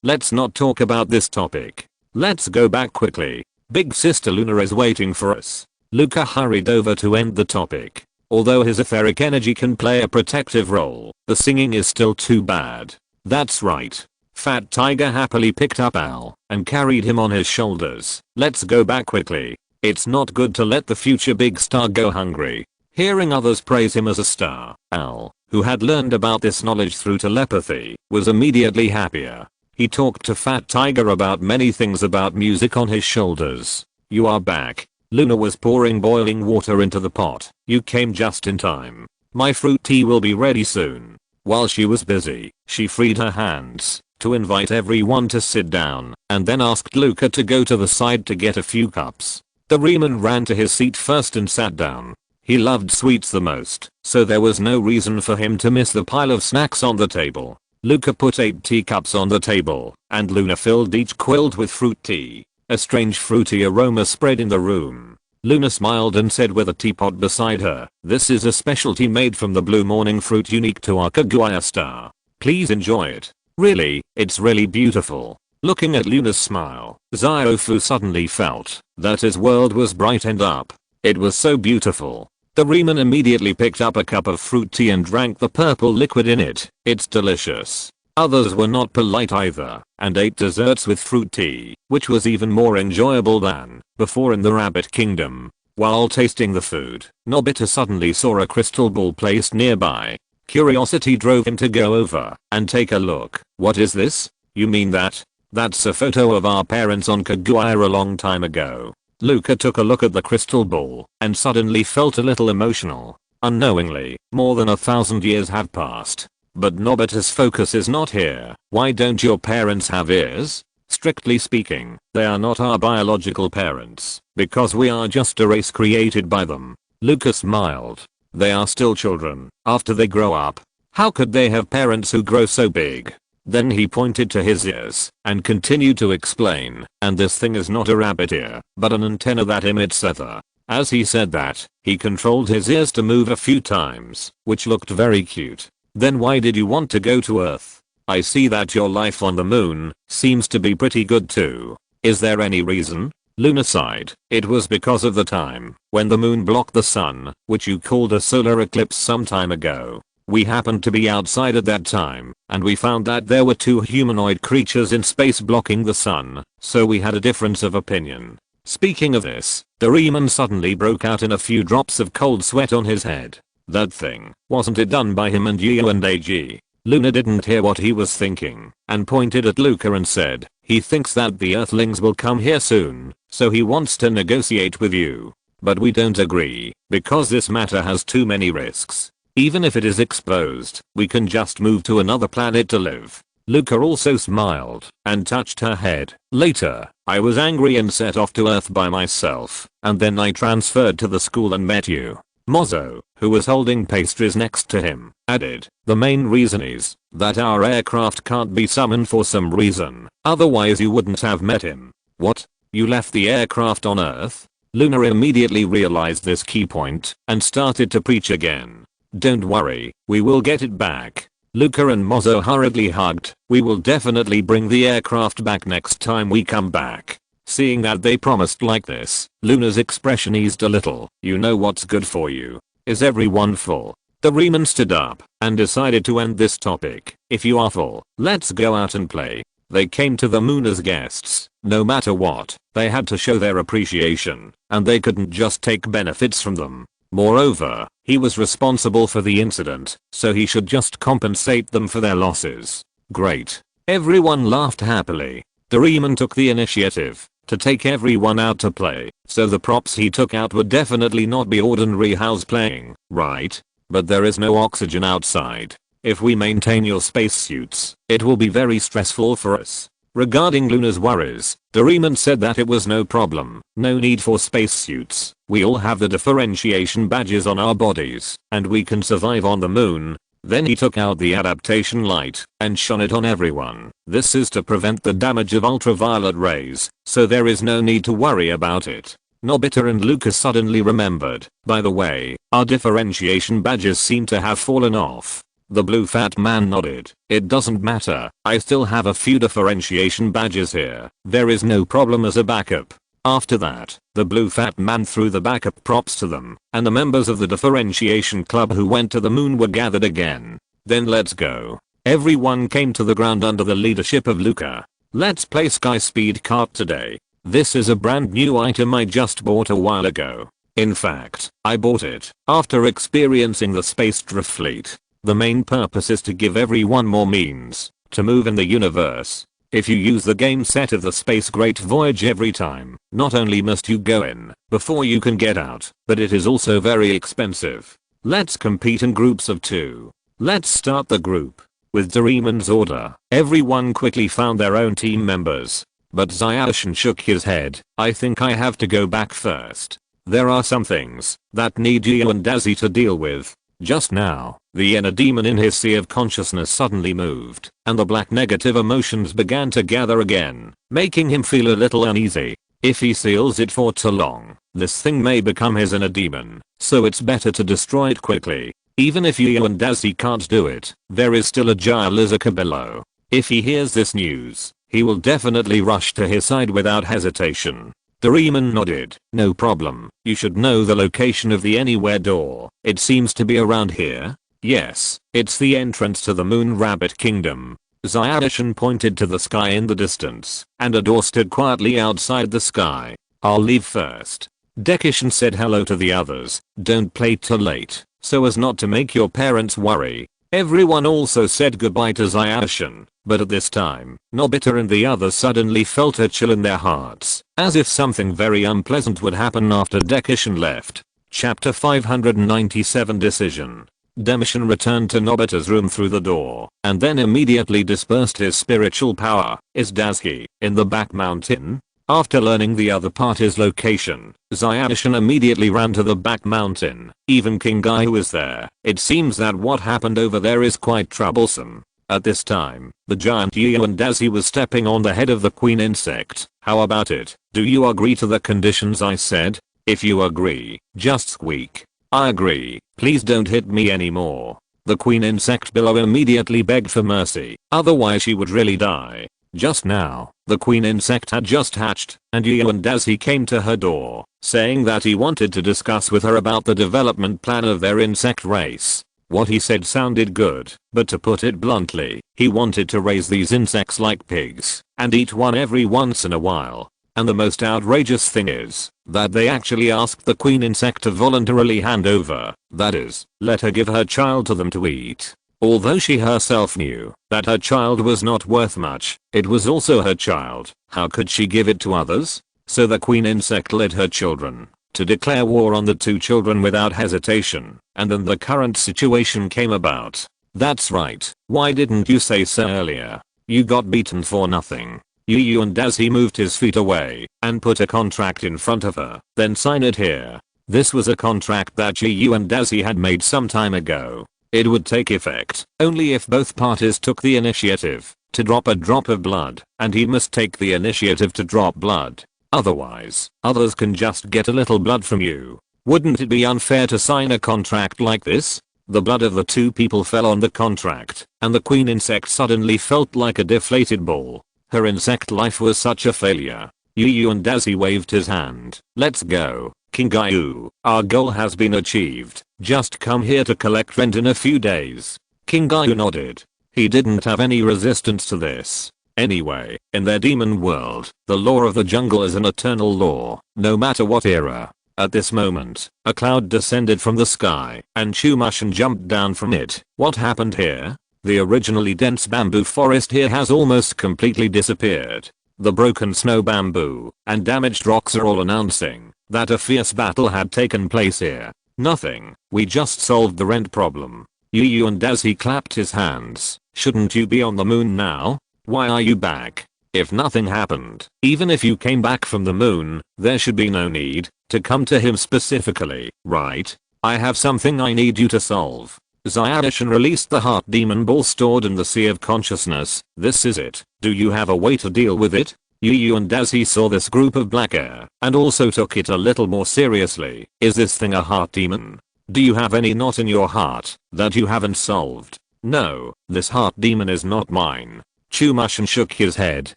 let's not talk about this topic. Let's go back quickly. Big sister Luna is waiting for us. Luca hurried over to end the topic. Although his etheric energy can play a protective role, the singing is still too bad. That's right. Fat Tiger happily picked up Al and carried him on his shoulders. Let's go back quickly. It's not good to let the future big star go hungry. Hearing others praise him as a star, Al, who had learned about this knowledge through telepathy, was immediately happier. He talked to Fat Tiger about many things about music on his shoulders. You are back. Luna was pouring boiling water into the pot. You came just in time. My fruit tea will be ready soon. While she was busy, she freed her hands to invite everyone to sit down and then asked Luca to go to the side to get a few cups. Doraemon ran to his seat first and sat down. He loved sweets the most, so there was no reason for him to miss the pile of snacks on the table. Luca put 8 teacups on the table, and Luna filled each quilled with fruit tea. A strange fruity aroma spread in the room. Luna smiled and said with a teapot beside her, this is a specialty made from the blue morning fruit unique to our Kaguya star. Please enjoy it. Really, it's really beautiful. Looking at Luna's smile, Ziofu suddenly felt that his world was brightened up. It was so beautiful. Doraemon immediately picked up a cup of fruit tea and drank the purple liquid in it. It's delicious. Others were not polite either and ate desserts with fruit tea, which was even more enjoyable than before in the Rabbit Kingdom. While tasting the food, Nobita suddenly saw a crystal ball placed nearby. Curiosity drove him to go over and take a look. What is this? You mean that? That's a photo of our parents on Kaguya a long time ago. Luca took a look at the crystal ball and suddenly felt a little emotional. Unknowingly, more than 1,000 years have passed. But Nobita's focus is not here. Why don't your parents have ears? Strictly speaking, they are not our biological parents, because we are just a race created by them. Luca smiled. They are still children. After they grow up, how could they have parents who grow so big? Then he pointed to his ears and continued to explain, and this thing is not a rabbit ear, but an antenna that emits ether. As he said that, he controlled his ears to move a few times, which looked very cute. Then why did you want to go to Earth? I see that your life on the moon seems to be pretty good too. Is there any reason? Luna sighed. It was because of the time when the moon blocked the sun, which you called a solar eclipse some time ago. We happened to be outside at that time, and we found that there were 2 humanoid creatures in space blocking the sun, so we had a difference of opinion. Speaking of this, Doraemon suddenly broke out in a few drops of cold sweat on his head. That thing, wasn't it done by him and Gio and Eiji? Luna didn't hear what he was thinking, and pointed at Luca and said, he thinks that the Earthlings will come here soon, so he wants to negotiate with you. But we don't agree, because this matter has too many risks. Even if it is exposed, we can just move to another planet to live. Luca also smiled and touched her head. Later, I was angry and set off to Earth by myself, and then I transferred to the school and met you. Mozo, who was holding pastries next to him, added, the main reason is that our aircraft can't be summoned for some reason, otherwise you wouldn't have met him. What? You left the aircraft on Earth? Luna immediately realized this key point and started to preach again. Don't worry, we will get it back. Luca and Mozo hurriedly hugged. We will definitely bring the aircraft back next time we come back. Seeing that they promised like this, Luna's expression eased a little. You know what's good for you. Is everyone full? Doraemon stood up and decided to end this topic. If you are full, let's go out and play. They came to the moon as guests. No matter what, they had to show their appreciation, and they couldn't just take benefits from them. Moreover, he was responsible for the incident, so he should just compensate them for their losses. Great. Everyone laughed happily. Doraemon took the initiative to take everyone out to play, so the props he took out would definitely not be ordinary house playing, right? But there is no oxygen outside. If we maintain your spacesuits, it will be very stressful for us. Regarding Luna's worries, Doraemon said that it was no problem, no need for spacesuits. We all have the differentiation badges on our bodies, and we can survive on the moon. Then he took out the adaptation light and shone it on everyone. This is to prevent the damage of ultraviolet rays, so there is no need to worry about it. Nobita and Lucas suddenly remembered, by the way, our differentiation badges seem to have fallen off. The blue fat man nodded. It doesn't matter, I still have a few differentiation badges here. There is no problem as a backup. After that, the blue fat man threw the backup props to them, and the members of the differentiation club who went to the moon were gathered again. Then let's go. Everyone came to the ground under the leadership of Luca. Let's play Sky Speed Kart today. This is a brand new item I just bought a while ago. In fact, I bought it after experiencing the space drift fleet. The main purpose is to give everyone more means to move in the universe. If you use the game set of the Space Great Voyage every time, not only must you go in before you can get out, but it is also very expensive. Let's compete in groups of 2. Let's start the group. With Doraemon's order, everyone quickly found their own team members. But Zyashin shook his head. I think I have to go back first. There are some things that need you and Dazzy to deal with. Just now, the inner demon in his sea of consciousness suddenly moved, and the black negative emotions began to gather again, making him feel a little uneasy. If he seals it for too long, this thing may become his inner demon, so it's better to destroy it quickly. Even if you and Dazzy can't do it, there is still a giant Lizuka below. If he hears this news, he will definitely rush to his side without hesitation. Doraemon nodded. No problem. You should know the location of the anywhere door. It seems to be around here. Yes, it's the entrance to the Moon Rabbit Kingdom. Zyashin pointed to the sky in the distance, and a door stood quietly outside the sky. I'll leave first. Dekisugi said hello to the others. Don't play too late, so as not to make your parents worry. Everyone also said goodbye to Zyashin, but at this time, Nobita and the others suddenly felt a chill in their hearts, as if something very unpleasant would happen after Dekisugi left. Chapter 597 Decision. Demishin returned to Nobita's room through the door, and then immediately dispersed his spiritual power. Is Dazzy in the back mountain? After learning the other party's location, Zyashin immediately ran to the back mountain. Even King Guy was there. It seems that what happened over there is quite troublesome. At this time, the giant Yu and Dazzy was stepping on the head of the queen insect. How about it? Do you agree to the conditions I said? If you agree, just squeak. I agree. Please don't hit me anymore. The queen insect below immediately begged for mercy, otherwise she would really die. Just now, the queen insect had just hatched, and Yu and Dazzy came to her door, saying that he wanted to discuss with her about the development plan of their insect race. What he said sounded good, but to put it bluntly, he wanted to raise these insects like pigs, and eat one every once in a while. And the most outrageous thing is, that they actually asked the queen insect to voluntarily hand over, that is, let her give her child to them to eat. Although she herself knew that her child was not worth much, it was also her child. How could she give it to others? So the queen insect led her children to declare war on the 2 children without hesitation, and then the current situation came about. That's right. Why didn't you say so earlier? You got beaten for nothing. Yu and Dazzy moved his feet away and put a contract in front of her. Then sign it here. This was a contract that Yu and Dazzy had made some time ago. It would take effect only if both parties took the initiative to drop a drop of blood, and he must take the initiative to drop blood. Otherwise, others can just get a little blood from you. Wouldn't it be unfair to sign a contract like this? The blood of the 2 people fell on the contract, and the queen insect suddenly felt like a deflated ball. Her insect life was such a failure. Yu and Dazzy waved his hand. Let's go. King Gayu, our goal has been achieved. Just come here to collect rent in a few days. King Gayu nodded. He didn't have any resistance to this. Anyway, in their demon world, the law of the jungle is an eternal law, no matter what era. At this moment, a cloud descended from the sky, and Shumashin jumped down from it. What happened here? The originally dense bamboo forest here has almost completely disappeared. The broken snow bamboo and damaged rocks are all announcing that a fierce battle had taken place here. Nothing. We just solved the rent problem. Yu and as he clapped his hands. Shouldn't you be on the moon now? Why are you back? If nothing happened, even if you came back from the moon, there should be no need to come to him specifically, right? I have something I need you to solve. Zyadishan released the heart demon ball stored in the sea of consciousness. This is it. Do you have a way to deal with it? Yu and as he saw this group of black air and also took it a little more seriously. Is this thing a heart demon? Do you have any knot in your heart that you haven't solved? No, this heart demon is not mine. Chumashin shook his head.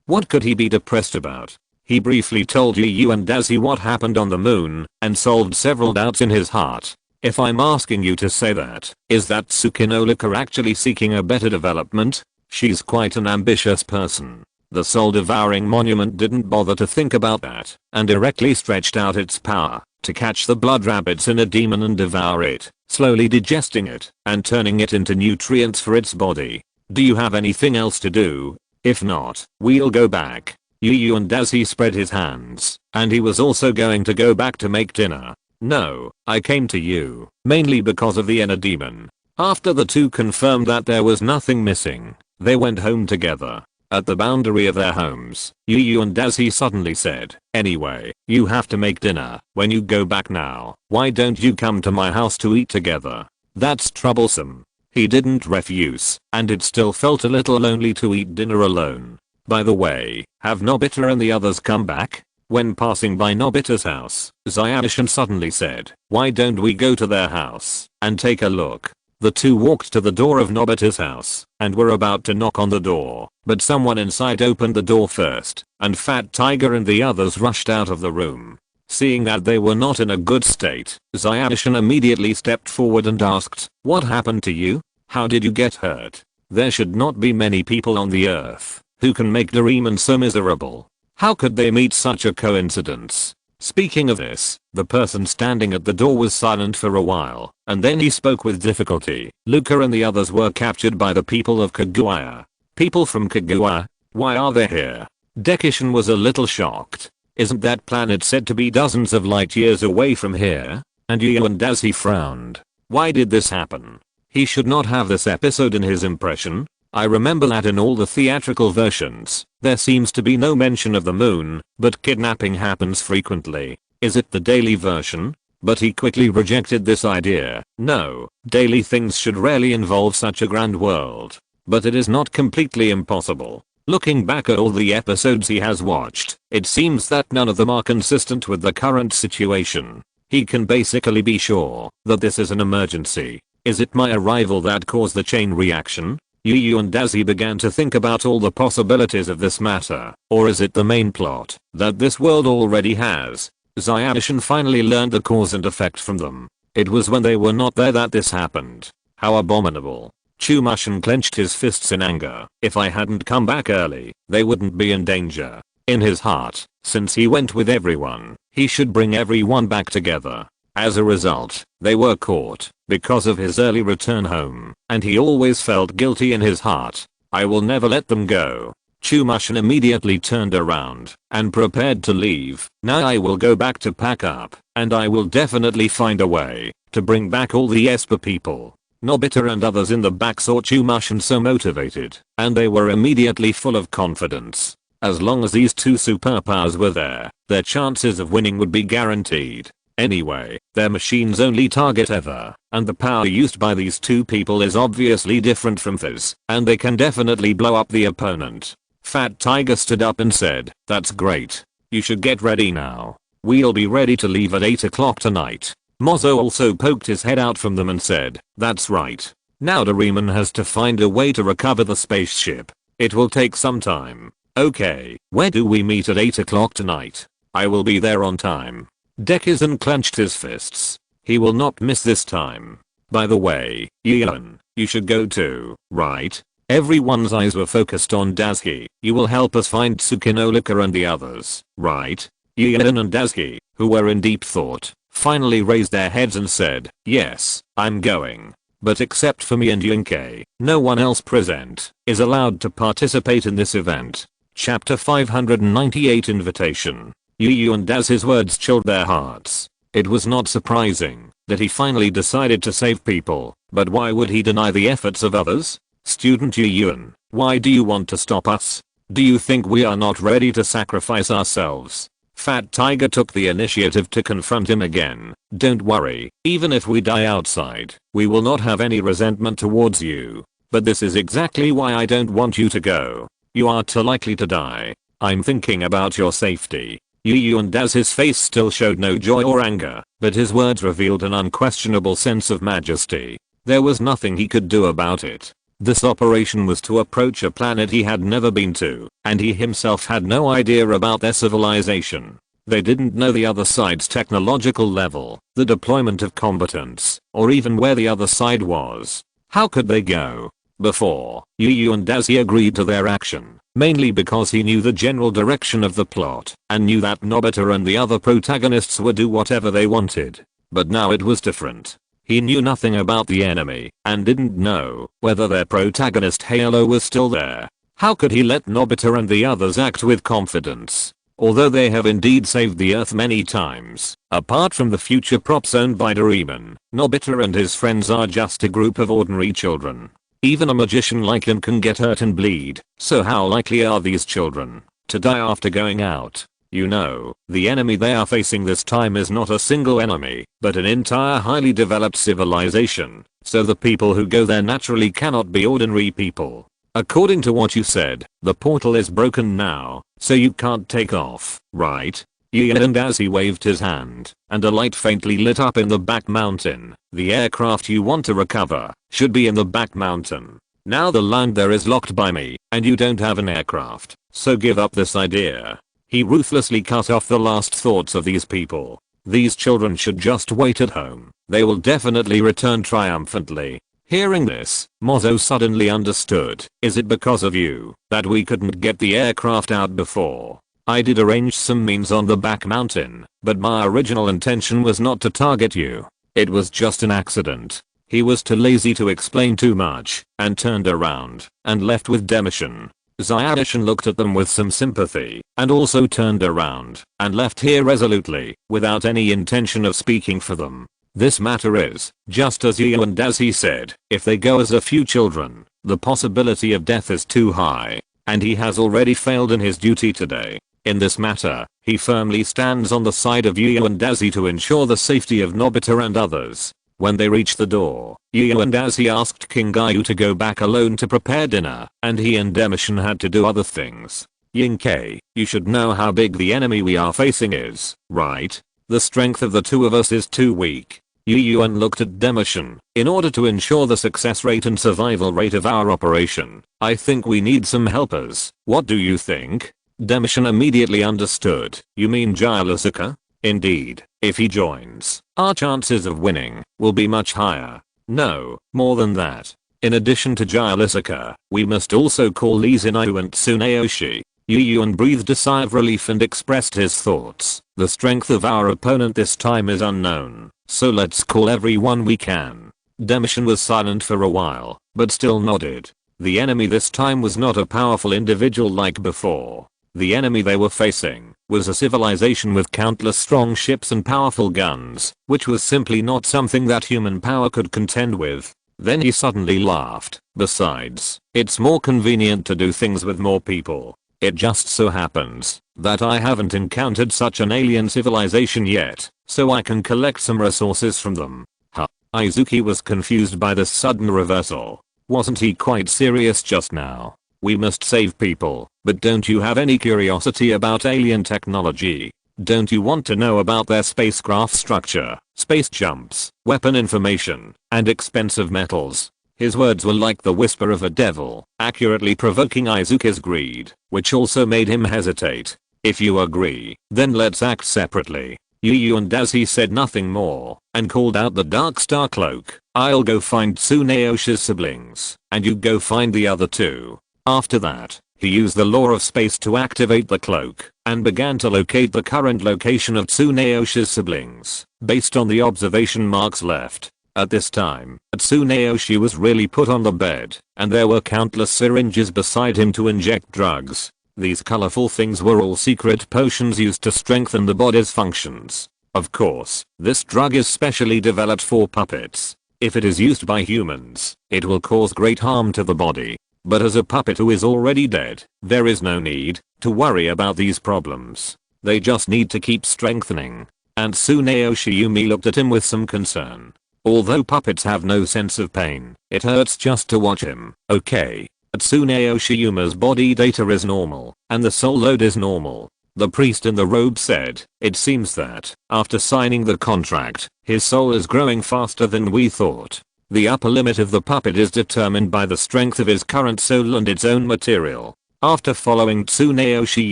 What could he be depressed about? He briefly told Yu and Dazi what happened on the moon and solved several doubts in his heart. If I'm asking you to say that, is that Tsukinolika actually seeking a better development? She's quite an ambitious person. The soul-devouring monument didn't bother to think about that and directly stretched out its power to catch the blood rabbits in a demon and devour it, slowly digesting it and turning it into nutrients for its body. Do you have anything else to do? If not, we'll go back. Yu and Dazi spread his hands, and he was also going to go back to make dinner. No, I came to you, mainly because of the inner demon. After the two confirmed that there was nothing missing, they went home together. At the boundary of their homes, Yu and Dazi suddenly said, anyway, you have to make dinner when you go back now. Why don't you come to my house to eat together? That's troublesome. He didn't refuse, and it still felt a little lonely to eat dinner alone. By the way, have Nobita and the others come back? When passing by Nobita's house, Zyadishan suddenly said, why don't we go to their house and take a look? The two walked to the door of Nobita's house and were about to knock on the door, but someone inside opened the door first, and Fat Tiger and the others rushed out of the room. Seeing that they were not in a good state, Zyadishan immediately stepped forward and asked, what happened to you? How did you get hurt? There should not be many people on the earth who can make Doraemon so miserable. How could they meet such a coincidence? Speaking of this, the person standing at the door was silent for a while, and then he spoke with difficulty. Luca and the others were captured by the people of Kaguya. People from Kaguya? Why are they here? Dekishin was a little shocked. Isn't that planet said to be dozens of light years away from here? And Yu and Dazi frowned. Why did this happen? He should not have this episode in his impression. I remember that in all the theatrical versions, there seems to be no mention of the moon, but kidnapping happens frequently. Is it the daily version? But he quickly rejected this idea. No, daily things should rarely involve such a grand world. But it is not completely impossible. Looking back at all the episodes he has watched, it seems that none of them are consistent with the current situation. He can basically be sure that this is an emergency. Is it my arrival that caused the chain reaction? Yu and Dazi began to think about all the possibilities of this matter. Or is it the main plot that this world already has? Zyadishan finally learned the cause and effect from them. It was when they were not there that this happened. How abominable. Chumashin clenched his fists in anger. If I hadn't come back early, they wouldn't be in danger. In his heart, since he went with everyone, he should bring everyone back together. As a result, they were caught because of his early return home, and he always felt guilty in his heart. I will never let them go. Chumashin immediately turned around and prepared to leave. Now I will go back to pack up, and I will definitely find a way to bring back all the Esper people. Nobita and others in the back saw Chumashin so motivated, and they were immediately full of confidence. As long as these two superpowers were there, their chances of winning would be guaranteed. Anyway, their machines only target Ever, and the power used by these two people is obviously different from Fizz, and they can definitely blow up the opponent. Fat Tiger stood up and said, that's great. You should get ready now. We'll be ready to leave at 8 o'clock tonight. Mozzo also poked his head out from them and said, that's right. Now Doraemon has to find a way to recover the spaceship. It will take some time. Okay, where do we meet at 8 o'clock tonight? I will be there on time. Dekisugi clenched his fists. He will not miss this time. By the way, Ian, you should go too, right? Everyone's eyes were focused on Dazuki. You will help us find Tsukinolika and the others, right? Ian and Dazuki, who were in deep thought, finally raised their heads and said, yes, I'm going. but except for me and Junfei, no one else present is allowed to participate in this event. Chapter 598 Invitation. Yu and Daz's words chilled their hearts. It was not surprising that he finally decided to save people, but why would he deny the efforts of others? Student Yu, why do you want to stop us? Do you think we are not ready to sacrifice ourselves? Fat Tiger took the initiative to confront him again. Don't worry, even if we die outside, we will not have any resentment towards you. But this is exactly why I don't want you to go. You are too likely to die. I'm thinking about your safety. Yu and Daz's face still showed no joy or anger, but his words revealed an unquestionable sense of majesty. There was nothing he could do about it. This operation was to approach a planet he had never been to, and he himself had no idea about their civilization. They didn't know the other side's technological level, the deployment of combatants, or even where the other side was. How could they go? Before, Yu and Dazi agreed to their action, mainly because he knew the general direction of the plot, and knew that Nobita and the other protagonists would do whatever they wanted. But now it was different. He knew nothing about the enemy, and didn't know whether their protagonist Halo was still there. How could he let Nobita and the others act with confidence? Although they have indeed saved the Earth many times, apart from the future props owned by Doraemon, Nobita and his friends are just a group of ordinary children. Even a magician like him can get hurt and bleed, so how likely are these children to die after going out? You know, the enemy they are facing this time is not a single enemy, but an entire highly developed civilization, so the people who go there naturally cannot be ordinary people. According to what you said, the portal is broken now, so you can't take off, right? And as he waved his hand, and a light faintly lit up in the back mountain. The aircraft you want to recover should be in the back mountain. Now the land there is locked by me, and you don't have an aircraft, so give up this idea. He ruthlessly cut off the last thoughts of these people. These children should just wait at home. They will definitely return triumphantly. Hearing this, Mozo suddenly understood. Is it because of you that we couldn't get the aircraft out before? I did arrange some means on the back mountain, but my original intention was not to target you. It was just an accident. He was too lazy to explain too much, and turned around, and left with Demission. Zyadishan looked at them with some sympathy, and also turned around, and left here resolutely, without any intention of speaking for them. This matter is, just as Yu and Dazi said, if they go as a few children, the possibility of death is too high, and he has already failed in his duty today. In this matter, he firmly stands on the side of Yu and Dazi to ensure the safety of Nobita and others. When they reached the door, Yu and Dazi asked King Gayu to go back alone to prepare dinner, and he and Demission had to do other things. Junfei, you should know how big the enemy we are facing is, right? The strength of the two of us is too weak. Yu looked at Demission. In order to ensure the success rate and survival rate of our operation, I think we need some helpers. What do you think? Demission immediately understood. You mean Shizuka? Indeed, if he joins, our chances of winning will be much higher. No, more than that. In addition to Shizuka, we must also call Lee Zinayu and Tsunayoshi. Yu breathed a sigh of relief and expressed his thoughts. The strength of our opponent this time is unknown, so let's call everyone we can. Demission was silent for a while, but still nodded. The enemy this time was not a powerful individual like before. The enemy they were facing was a civilization with countless strong ships and powerful guns, which was simply not something that human power could contend with. Then he suddenly laughed. Besides, it's more convenient to do things with more people. It just so happens that I haven't encountered such an alien civilization yet, so I can collect some resources from them. Huh. Izuki was confused by this sudden reversal. Wasn't he quite serious just now? We must save people, but don't you have any curiosity about alien technology? Don't you want to know about their spacecraft structure, space jumps, weapon information, and expensive metals? His words were like the whisper of a devil, accurately provoking Izuki's greed, which also made him hesitate. If you agree, then let's act separately. Yu and Dazi said nothing more, and called out the Dark Star Cloak. I'll go find Tsunayoshi's siblings, and you go find the other two. After that, he used the law of space to activate the cloak, and began to locate the current location of Tsunayoshi's siblings, based on the observation marks left. At this time, Tsunayoshi was really put on the bed, and there were countless syringes beside him to inject drugs. These colorful things were all secret potions used to strengthen the body's functions. Of course, this drug is specially developed for puppets. If it is used by humans, it will cause great harm to the body. But as a puppet who is already dead, there is no need to worry about these problems. They just need to keep strengthening. And Tsunayoshi Yumi looked at him with some concern. Although puppets have no sense of pain, it hurts just to watch him. Okay. Tsunayoshi Yuma's body data is normal, and the soul load is normal. The priest in the robe said, "It seems that, after signing the contract, his soul is growing faster than we thought. The upper limit of the puppet is determined by the strength of his current soul and its own material. After following Tsunayoshi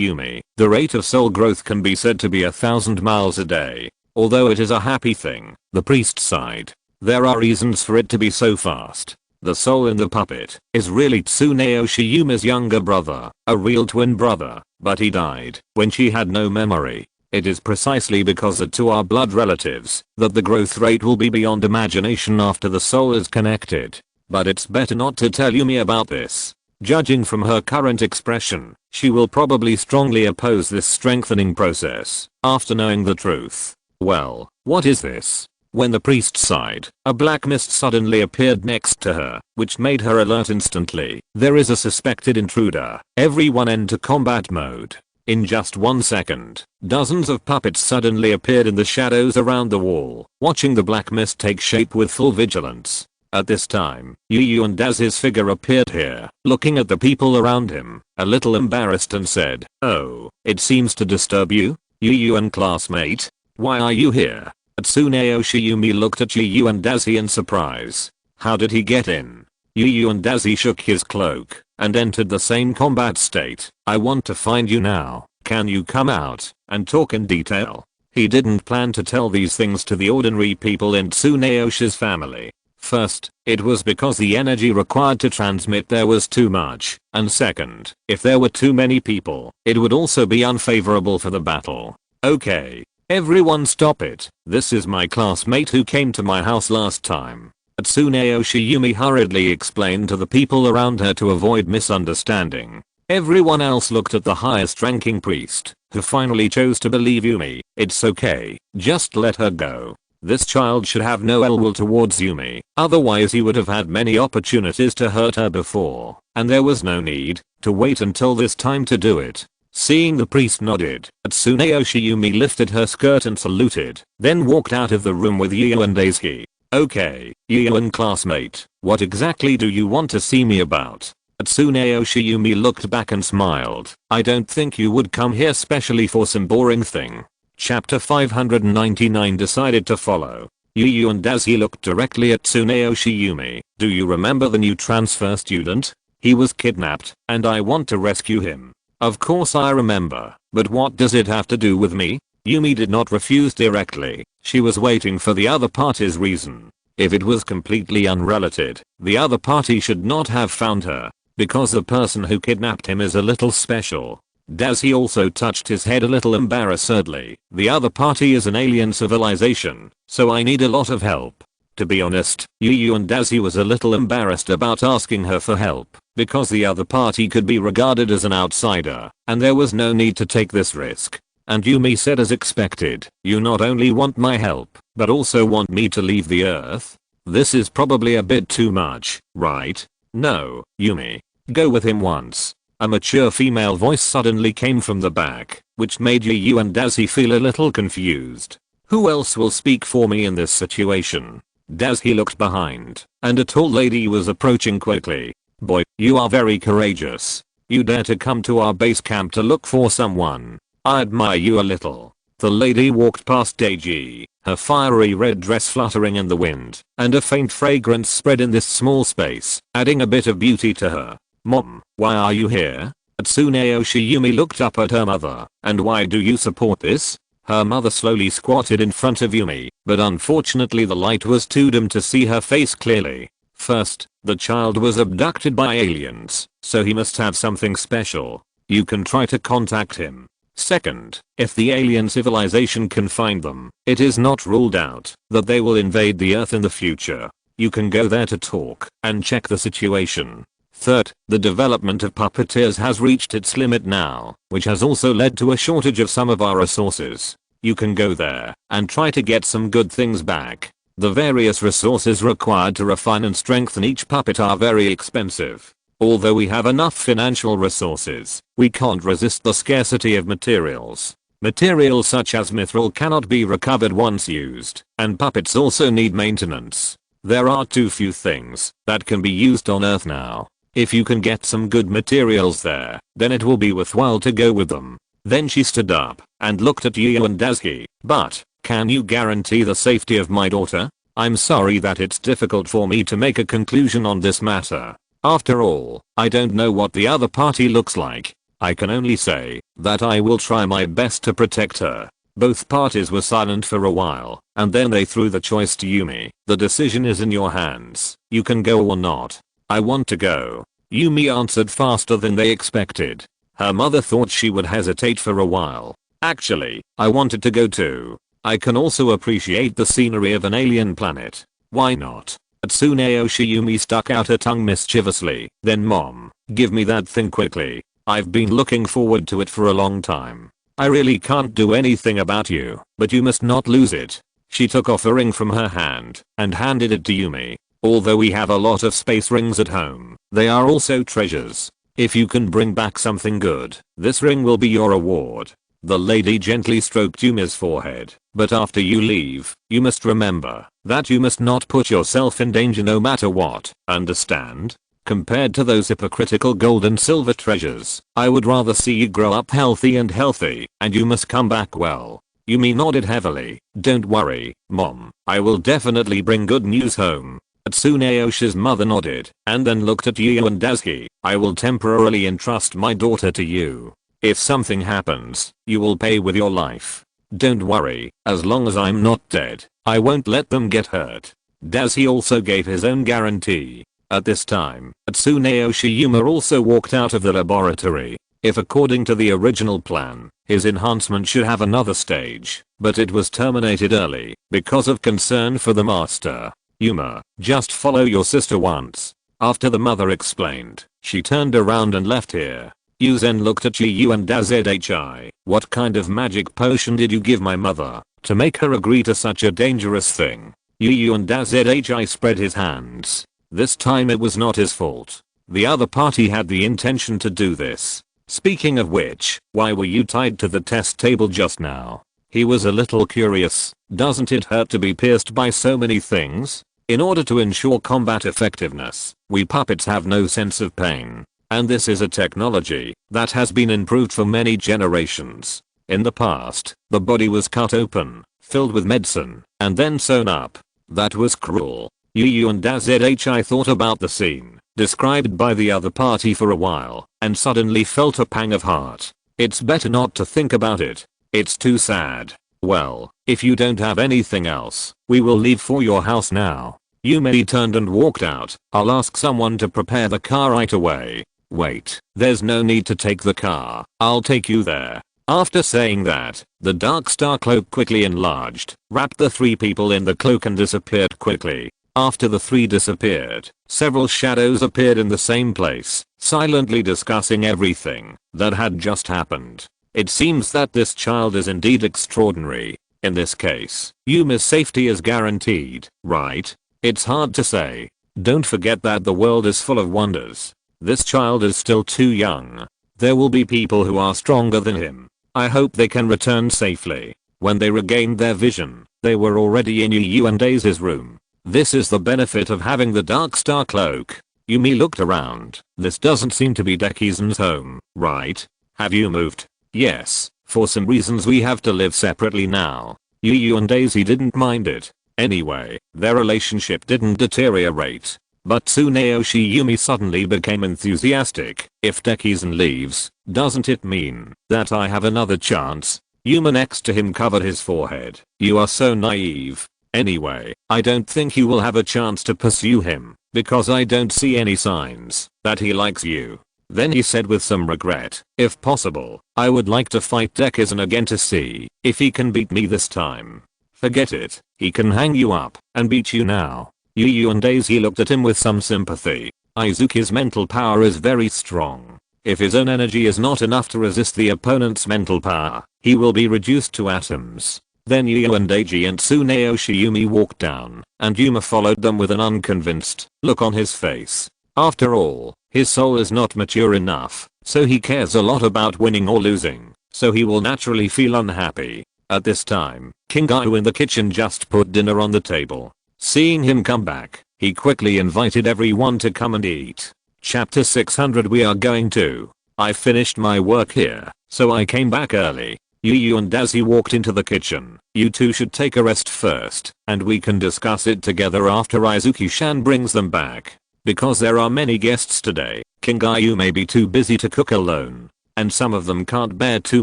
Yumi, the rate of soul growth can be said to be 1,000 miles a day. Although it is a happy thing," the priest sighed. "There are reasons for it to be so fast. The soul in the puppet is really Tsunayoshi Yumi's younger brother, a real twin brother, but he died when she had no memory. It is precisely because the two are blood relatives that the growth rate will be beyond imagination after the soul is connected. But it's better not to tell Yumi about this. Judging from her current expression, she will probably strongly oppose this strengthening process after knowing the truth." "Well, what is this?" When the priest sighed, a black mist suddenly appeared next to her, which made her alert instantly. "There is a suspected intruder. Everyone enter combat mode." In just 1 second, dozens of puppets suddenly appeared in the shadows around the wall, watching the black mist take shape with full vigilance. At this time, Yu and Daz's figure appeared here, looking at the people around him, a little embarrassed, and said, "Oh, it seems to disturb you? Yu and classmate? Why are you here?" Tsunayoshi Yumi looked at Yu and Dazi in surprise. How did he get in? Yu and Dazi shook his cloak and entered the same combat state. "I want to find you now. Can you come out and talk in detail?" He didn't plan to tell these things to the ordinary people in Tsunayoshi's family. First, it was because the energy required to transmit there was too much, and second, if there were too many people, it would also be unfavorable for the battle. "Okay. Everyone stop it. This is my classmate who came to my house last time." Tsunayoshi Yumi hurriedly explained to the people around her to avoid misunderstanding. Everyone else looked at the highest ranking priest, who finally chose to believe Yumi. "It's okay, just let her go. This child should have no ill will towards Yumi, otherwise he would have had many opportunities to hurt her before, and there was no need to wait until this time to do it." Seeing the priest nodded, Tsunayoshi Yumi lifted her skirt and saluted, then walked out of the room with Yu and Daisuke. "Okay, Yu and classmate, what exactly do you want to see me about?" Tsunayoshi Yumi looked back and smiled. "I don't think you would come here specially for some boring thing." Chapter 599 decided to follow. Yu and Daisuke looked directly at Tsunayoshi Yumi. "Do you remember the new transfer student? He was kidnapped, and I want to rescue him." "Of course I remember, but what does it have to do with me?" Yumi did not refuse directly. She was waiting for the other party's reason. If it was completely unrelated, the other party should not have found her, because the person who kidnapped him is a little special. Daisuke also touched his head a little embarrassedly. "The other party is an alien civilization, so I need a lot of help." To be honest, Yu and Daisuke was a little embarrassed about asking her for help, because the other party could be regarded as an outsider, and there was no need to take this risk. And Yumi said as expected, "You not only want my help, but also want me to leave the earth? This is probably a bit too much, right?" "No, Yumi. Go with him once." A mature female voice suddenly came from the back, which made Yu and Daisuke feel a little confused. Who else will speak for me in this situation? Daisuke looked behind, and a tall lady was approaching quickly. "Boy, you are very courageous. You dare to come to our base camp to look for someone. I admire you a little." The lady walked past Daiji, her fiery red dress fluttering in the wind, and a faint fragrance spread in this small space, adding a bit of beauty to her. "Mom, why are you here?" Tsunayoshi Yumi looked up at her mother. "And why do you support this?" Her mother slowly squatted in front of Yumi, but unfortunately the light was too dim to see her face clearly. First, the child was abducted by aliens, so he must have something special. You can try to contact him. Second, if the alien civilization can find them, it is not ruled out that they will invade the Earth in the future. You can go there to talk and check the situation. Third, the development of puppeteers has reached its limit now, which has also led to a shortage of some of our resources. You can go there and try to get some good things back. The various resources required to refine and strengthen each puppet are very expensive. Although we have enough financial resources, we can't resist the scarcity of materials. Materials such as mithril cannot be recovered once used, and puppets also need maintenance. There are too few things that can be used on Earth now. If you can get some good materials there, then it will be worthwhile to go with them. Then she stood up and looked at Yu and Daisuke. But, can you guarantee the safety of my daughter? I'm sorry that it's difficult for me to make a conclusion on this matter. After all, I don't know what the other party looks like. I can only say that I will try my best to protect her. Both parties were silent for a while, and then they threw the choice to Yumi. The decision is in your hands. You can go or not. I want to go. Yumi answered faster than they expected. Her mother thought she would hesitate for a while. Actually, I wanted to go too. I can also appreciate the scenery of an alien planet. Why not? Tsuneo Yumi stuck out her tongue mischievously. Then mom, give me that thing quickly. I've been looking forward to it for a long time. I really can't do anything about you, but you must not lose it. She took off a ring from her hand and handed it to Yumi. Although we have a lot of space rings at home, they are also treasures. If you can bring back something good, this ring will be your reward. The lady gently stroked Yumi's forehead. But after you leave, you must remember that you must not put yourself in danger no matter what, understand? Compared to those hypocritical gold and silver treasures, I would rather see you grow up healthy, and you must come back well. Yumi nodded heavily. Don't worry, mom, I will definitely bring good news home. Tsuneyo's mother nodded and then looked at Yu and Daisuke. I will temporarily entrust my daughter to you. If something happens, you will pay with your life. Don't worry, as long as I'm not dead, I won't let them get hurt. Daisuke also gave his own guarantee. At this time, Tsuneo Shiyuma also walked out of the laboratory. If according to the original plan, his enhancement should have another stage, but it was terminated early because of concern for the master. Yuma, just follow your sister once. After the mother explained, she turned around and left here. Yu then looked at Yu and Dazhi. What kind of magic potion did you give my mother to make her agree to such a dangerous thing? Yu and Dazhi spread his hands. This time it was not his fault. The other party had the intention to do this. Speaking of which, why were you tied to the test table just now? He was a little curious. Doesn't it hurt to be pierced by so many things? In order to ensure combat effectiveness, we puppets have no sense of pain. And this is a technology that has been improved for many generations. In the past, the body was cut open, filled with medicine, and then sewn up. That was cruel. Yu and Dazhi thought about the scene described by the other party for a while, and suddenly felt a pang of heart. It's better not to think about it. It's too sad. Well, if you don't have anything else, we will leave for your house now. Yumi turned and walked out. I'll ask someone to prepare the car right away. Wait, there's no need to take the car. I'll take you there. After saying that, the dark star cloak quickly enlarged, wrapped the three people in the cloak and disappeared quickly. After the three disappeared, several shadows appeared in the same place, silently discussing everything that had just happened. It seems that this child is indeed extraordinary. In this case, Yumi's safety is guaranteed, right? It's hard to say. Don't forget that the world is full of wonders. This child is still too young. There will be people who are stronger than him. I hope they can return safely. When they regained their vision, they were already in Yu and Daisy's room. This is the benefit of having the dark star cloak. Yumi looked around. This doesn't seem to be Dekisugi's home, right? Have you moved? Yes, for some reasons we have to live separately now. Yu and Daisy didn't mind it. Anyway, their relationship didn't deteriorate. But Tsuneo Yumi suddenly became enthusiastic. If Dekisugi leaves, doesn't it mean that I have another chance? Yuma next to him covered his forehead. You are so naive. Anyway, I don't think you will have a chance to pursue him, because I don't see any signs that he likes you. Then he said with some regret, if possible, I would like to fight Dekisugi again to see if he can beat me this time. Forget it, he can hang you up and beat you now. Yu and Daisy looked at him with some sympathy. Izuki's mental power is very strong. If his own energy is not enough to resist the opponent's mental power, he will be reduced to atoms. Then Yu and Daiji and Tsunayoshi Yumi walked down, and Yuma followed them with an unconvinced look on his face. After all, his soul is not mature enough, so he cares a lot about winning or losing, so he will naturally feel unhappy. At this time, Kingayu in the kitchen just put dinner on the table. Seeing him come back, he quickly invited everyone to come and eat. Chapter 600 We are going to. I finished my work here, so I came back early. Yu and Daisy walked into the kitchen. You two should take a rest first, and we can discuss it together after Izuki-san brings them back. Because there are many guests today, Kingayu may be too busy to cook alone. And some of them can't bear too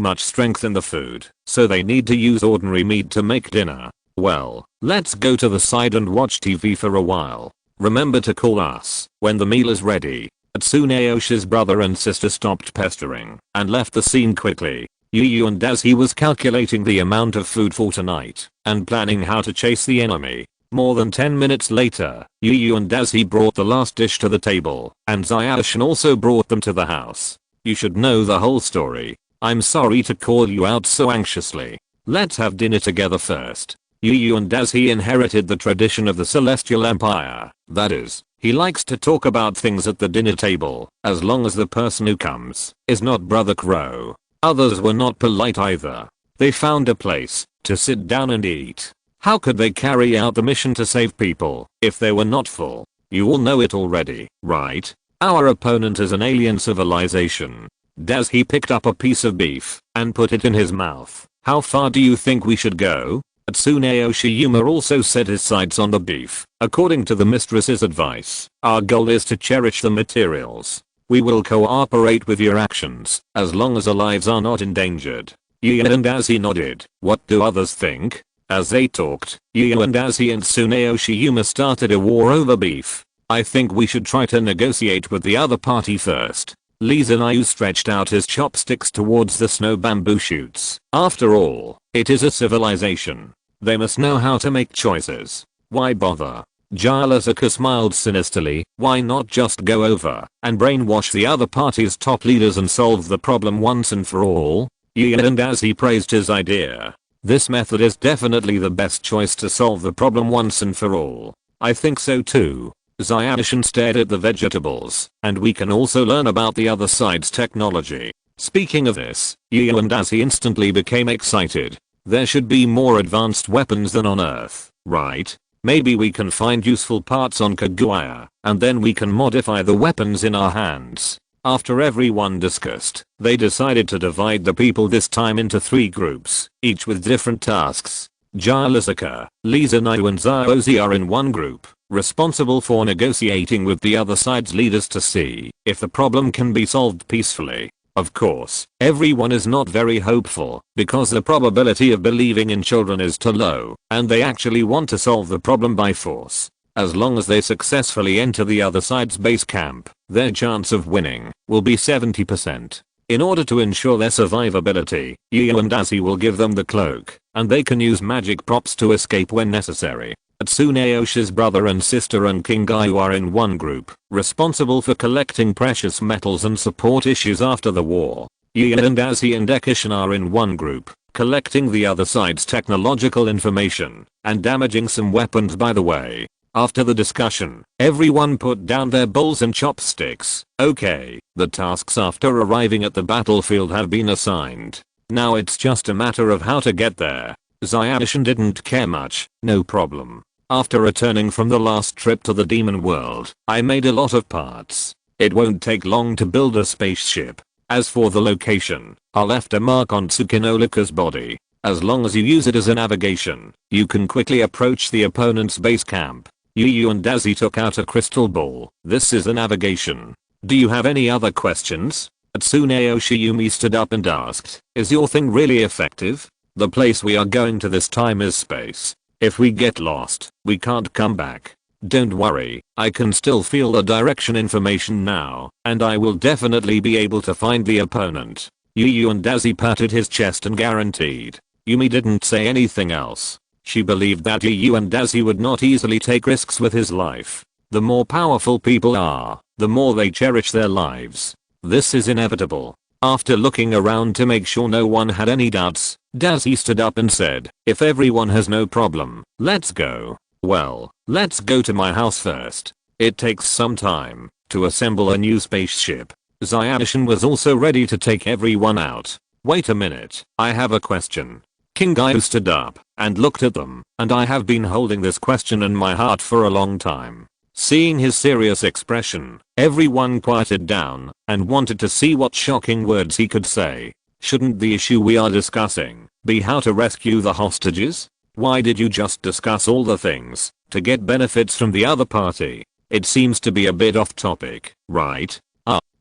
much strength in the food, so they need to use ordinary meat to make dinner. Well, let's go to the side and watch TV for a while. Remember to call us when the meal is ready. Tsunayoshi's brother and sister stopped pestering and left the scene quickly. Yu and as he was calculating the amount of food for tonight and planning how to chase the enemy. More than 10 minutes later, Yu and as he brought the last dish to the table, and Zayashin also brought them to the house. You should know the whole story. I'm sorry to call you out so anxiously. Let's have dinner together first. Yu and as he inherited the tradition of the Celestial Empire. That is, he likes to talk about things at the dinner table, as long as the person who comes is not Brother Crow. Others were not polite either. They found a place to sit down and eat. How could they carry out the mission to save people if they were not full? You all know it already, right? Our opponent is an alien civilization. As he picked up a piece of beef and put it in his mouth. How far do you think we should go? Tsunayoshi Yuma also set his sights on the beef. According to the mistress's advice, our goal is to cherish the materials. We will cooperate with your actions as long as our lives are not endangered. Yu and as he nodded. What do others think? As they talked, Yu and as he and Tsunayoshi Yuma started a war over beef. I think we should try to negotiate with the other party first. Lizanayu stretched out his chopsticks towards the snow bamboo shoots. After all, it is a civilization. They must know how to make choices. Why bother? Shizuka smiled sinisterly. Why not just go over and brainwash the other party's top leaders and solve the problem once and for all? Yu and as he praised his idea. This method is definitely the best choice to solve the problem once and for all. I think so too. Zayashin stared at the vegetables, and we can also learn about the other side's technology. Speaking of this, Yu and as he instantly became excited. There should be more advanced weapons than on Earth, right? Maybe we can find useful parts on Kaguya, and then we can modify the weapons in our hands. After everyone discussed, they decided to divide the people this time into 3 groups, each with different tasks. Shizuka, Lizanayu and Zaozi are in one group, responsible for negotiating with the other side's leaders to see if the problem can be solved peacefully. Of course, everyone is not very hopeful because the probability of believing in children is too low, and they actually want to solve the problem by force. As long as they successfully enter the other side's base camp, their chance of winning will be 70%. In order to ensure their survivability, Yu and Daisy will give them the cloak, and they can use magic props to escape when necessary. Tsunayoshi's brother and sister and Kingayu are in one group, responsible for collecting precious metals and support issues after the war. Yu and Daisy and Dekishin are in one group, collecting the other side's technological information, and damaging some weapons by the way. After the discussion, everyone put down their bowls and chopsticks. Okay, the tasks after arriving at the battlefield have been assigned. Now it's just a matter of how to get there. Zayashin didn't care much, no problem. After returning from the last trip to the demon world, I made a lot of parts. It won't take long to build a spaceship. As for the location, I left a mark on Tsukinolika's body. As long as you use it as a navigation, you can quickly approach the opponent's base camp. Yu and Daisy took out a crystal ball. This is the navigation. Do you have any other questions? Tsunayoshi Yumi stood up and asked, is your thing really effective? The place we are going to this time is space. If we get lost, we can't come back. Don't worry, I can still feel the direction information now, and I will definitely be able to find the opponent. Yu and Daisy patted his chest and guaranteed. Yumi didn't say anything else. She believed that Yu and Daisy would not easily take risks with his life. The more powerful people are, the more they cherish their lives. This is inevitable. After looking around to make sure no one had any doubts, Daisy stood up and said, if everyone has no problem, let's go. Well, let's go to my house first. It takes some time to assemble a new spaceship. Zyadishan was also ready to take everyone out. Wait a minute, I have a question. King Gyu stood up and looked at them, and I have been holding this question in my heart for a long time. Seeing his serious expression, everyone quieted down and wanted to see what shocking words he could say. Shouldn't the issue we are discussing be how to rescue the hostages? Why did you just discuss all the things to get benefits from the other party? It seems to be a bit off topic, right?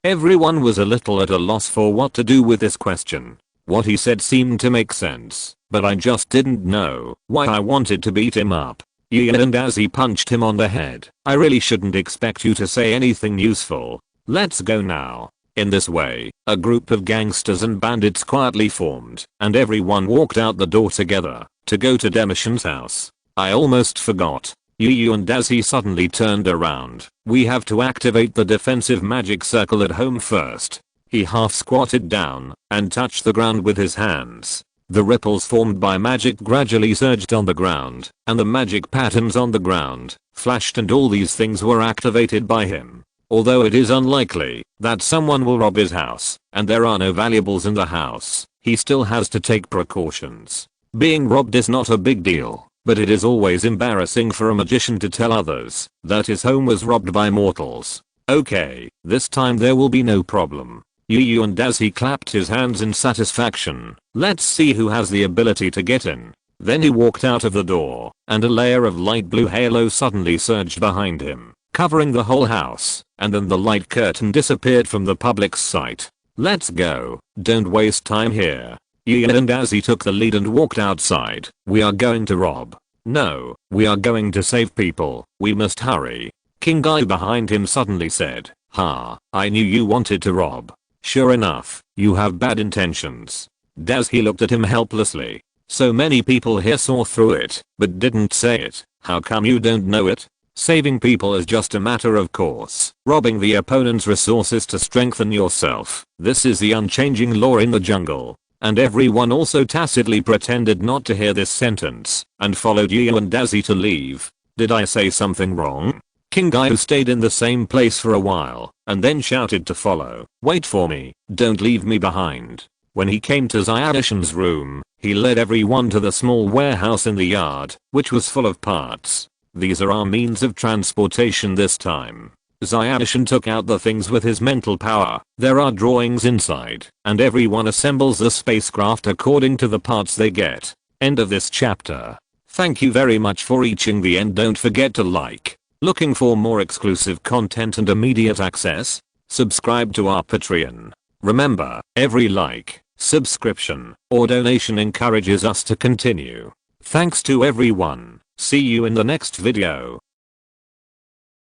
Everyone was a little at a loss for what to do with this question. What he said seemed to make sense, but I just didn't know why I wanted to beat him up. And as he punched him on the head, I really shouldn't expect you to say anything useful. Let's go now. In this way, a group of gangsters and bandits quietly formed, and everyone walked out the door together to go to Demishan's house. I almost forgot. Yu and Daisy suddenly turned around. We have to activate the defensive magic circle at home first. He half squatted down and touched the ground with his hands. The ripples formed by magic gradually surged on the ground, and the magic patterns on the ground flashed, and all these things were activated by him. Although it is unlikely that someone will rob his house, and there are no valuables in the house, he still has to take precautions. Being robbed is not a big deal, but it is always embarrassing for a magician to tell others that his home was robbed by mortals. Okay, this time there will be no problem. Yu and Daisy clapped his hands in satisfaction. Let's see who has the ability to get in. Then he walked out of the door, and a layer of light blue halo suddenly surged behind him, covering the whole house, and then the light curtain disappeared from the public's sight. Let's go, don't waste time here. Yu and Daisy took the lead and walked outside. We are going to rob. No, we are going to save people. We must hurry. King Gyu behind him suddenly said, "Ha, I knew you wanted to rob. Sure enough, you have bad intentions." Daisy looked at him helplessly. So many people here saw through it, but didn't say it. How come you don't know it? Saving people is just a matter of course. Robbing the opponent's resources to strengthen yourself. This is the unchanging law in the jungle. And everyone also tacitly pretended not to hear this sentence and followed Yu and Daisy to leave. Did I say something wrong? King Gyu stayed in the same place for a while and then shouted to follow. Wait for me, don't leave me behind. When he came to Zyadishan's room, he led everyone to the small warehouse in the yard, which was full of parts. These are our means of transportation this time. Zyadishan took out the things with his mental power. There are drawings inside, and everyone assembles the spacecraft according to the parts they get. End of this chapter. Thank you very much for reaching the end. Don't forget to like. Looking for more exclusive content and immediate access? Subscribe to our Patreon. Remember, every like, subscription, or donation encourages us to continue. Thanks to everyone. See you in the next video.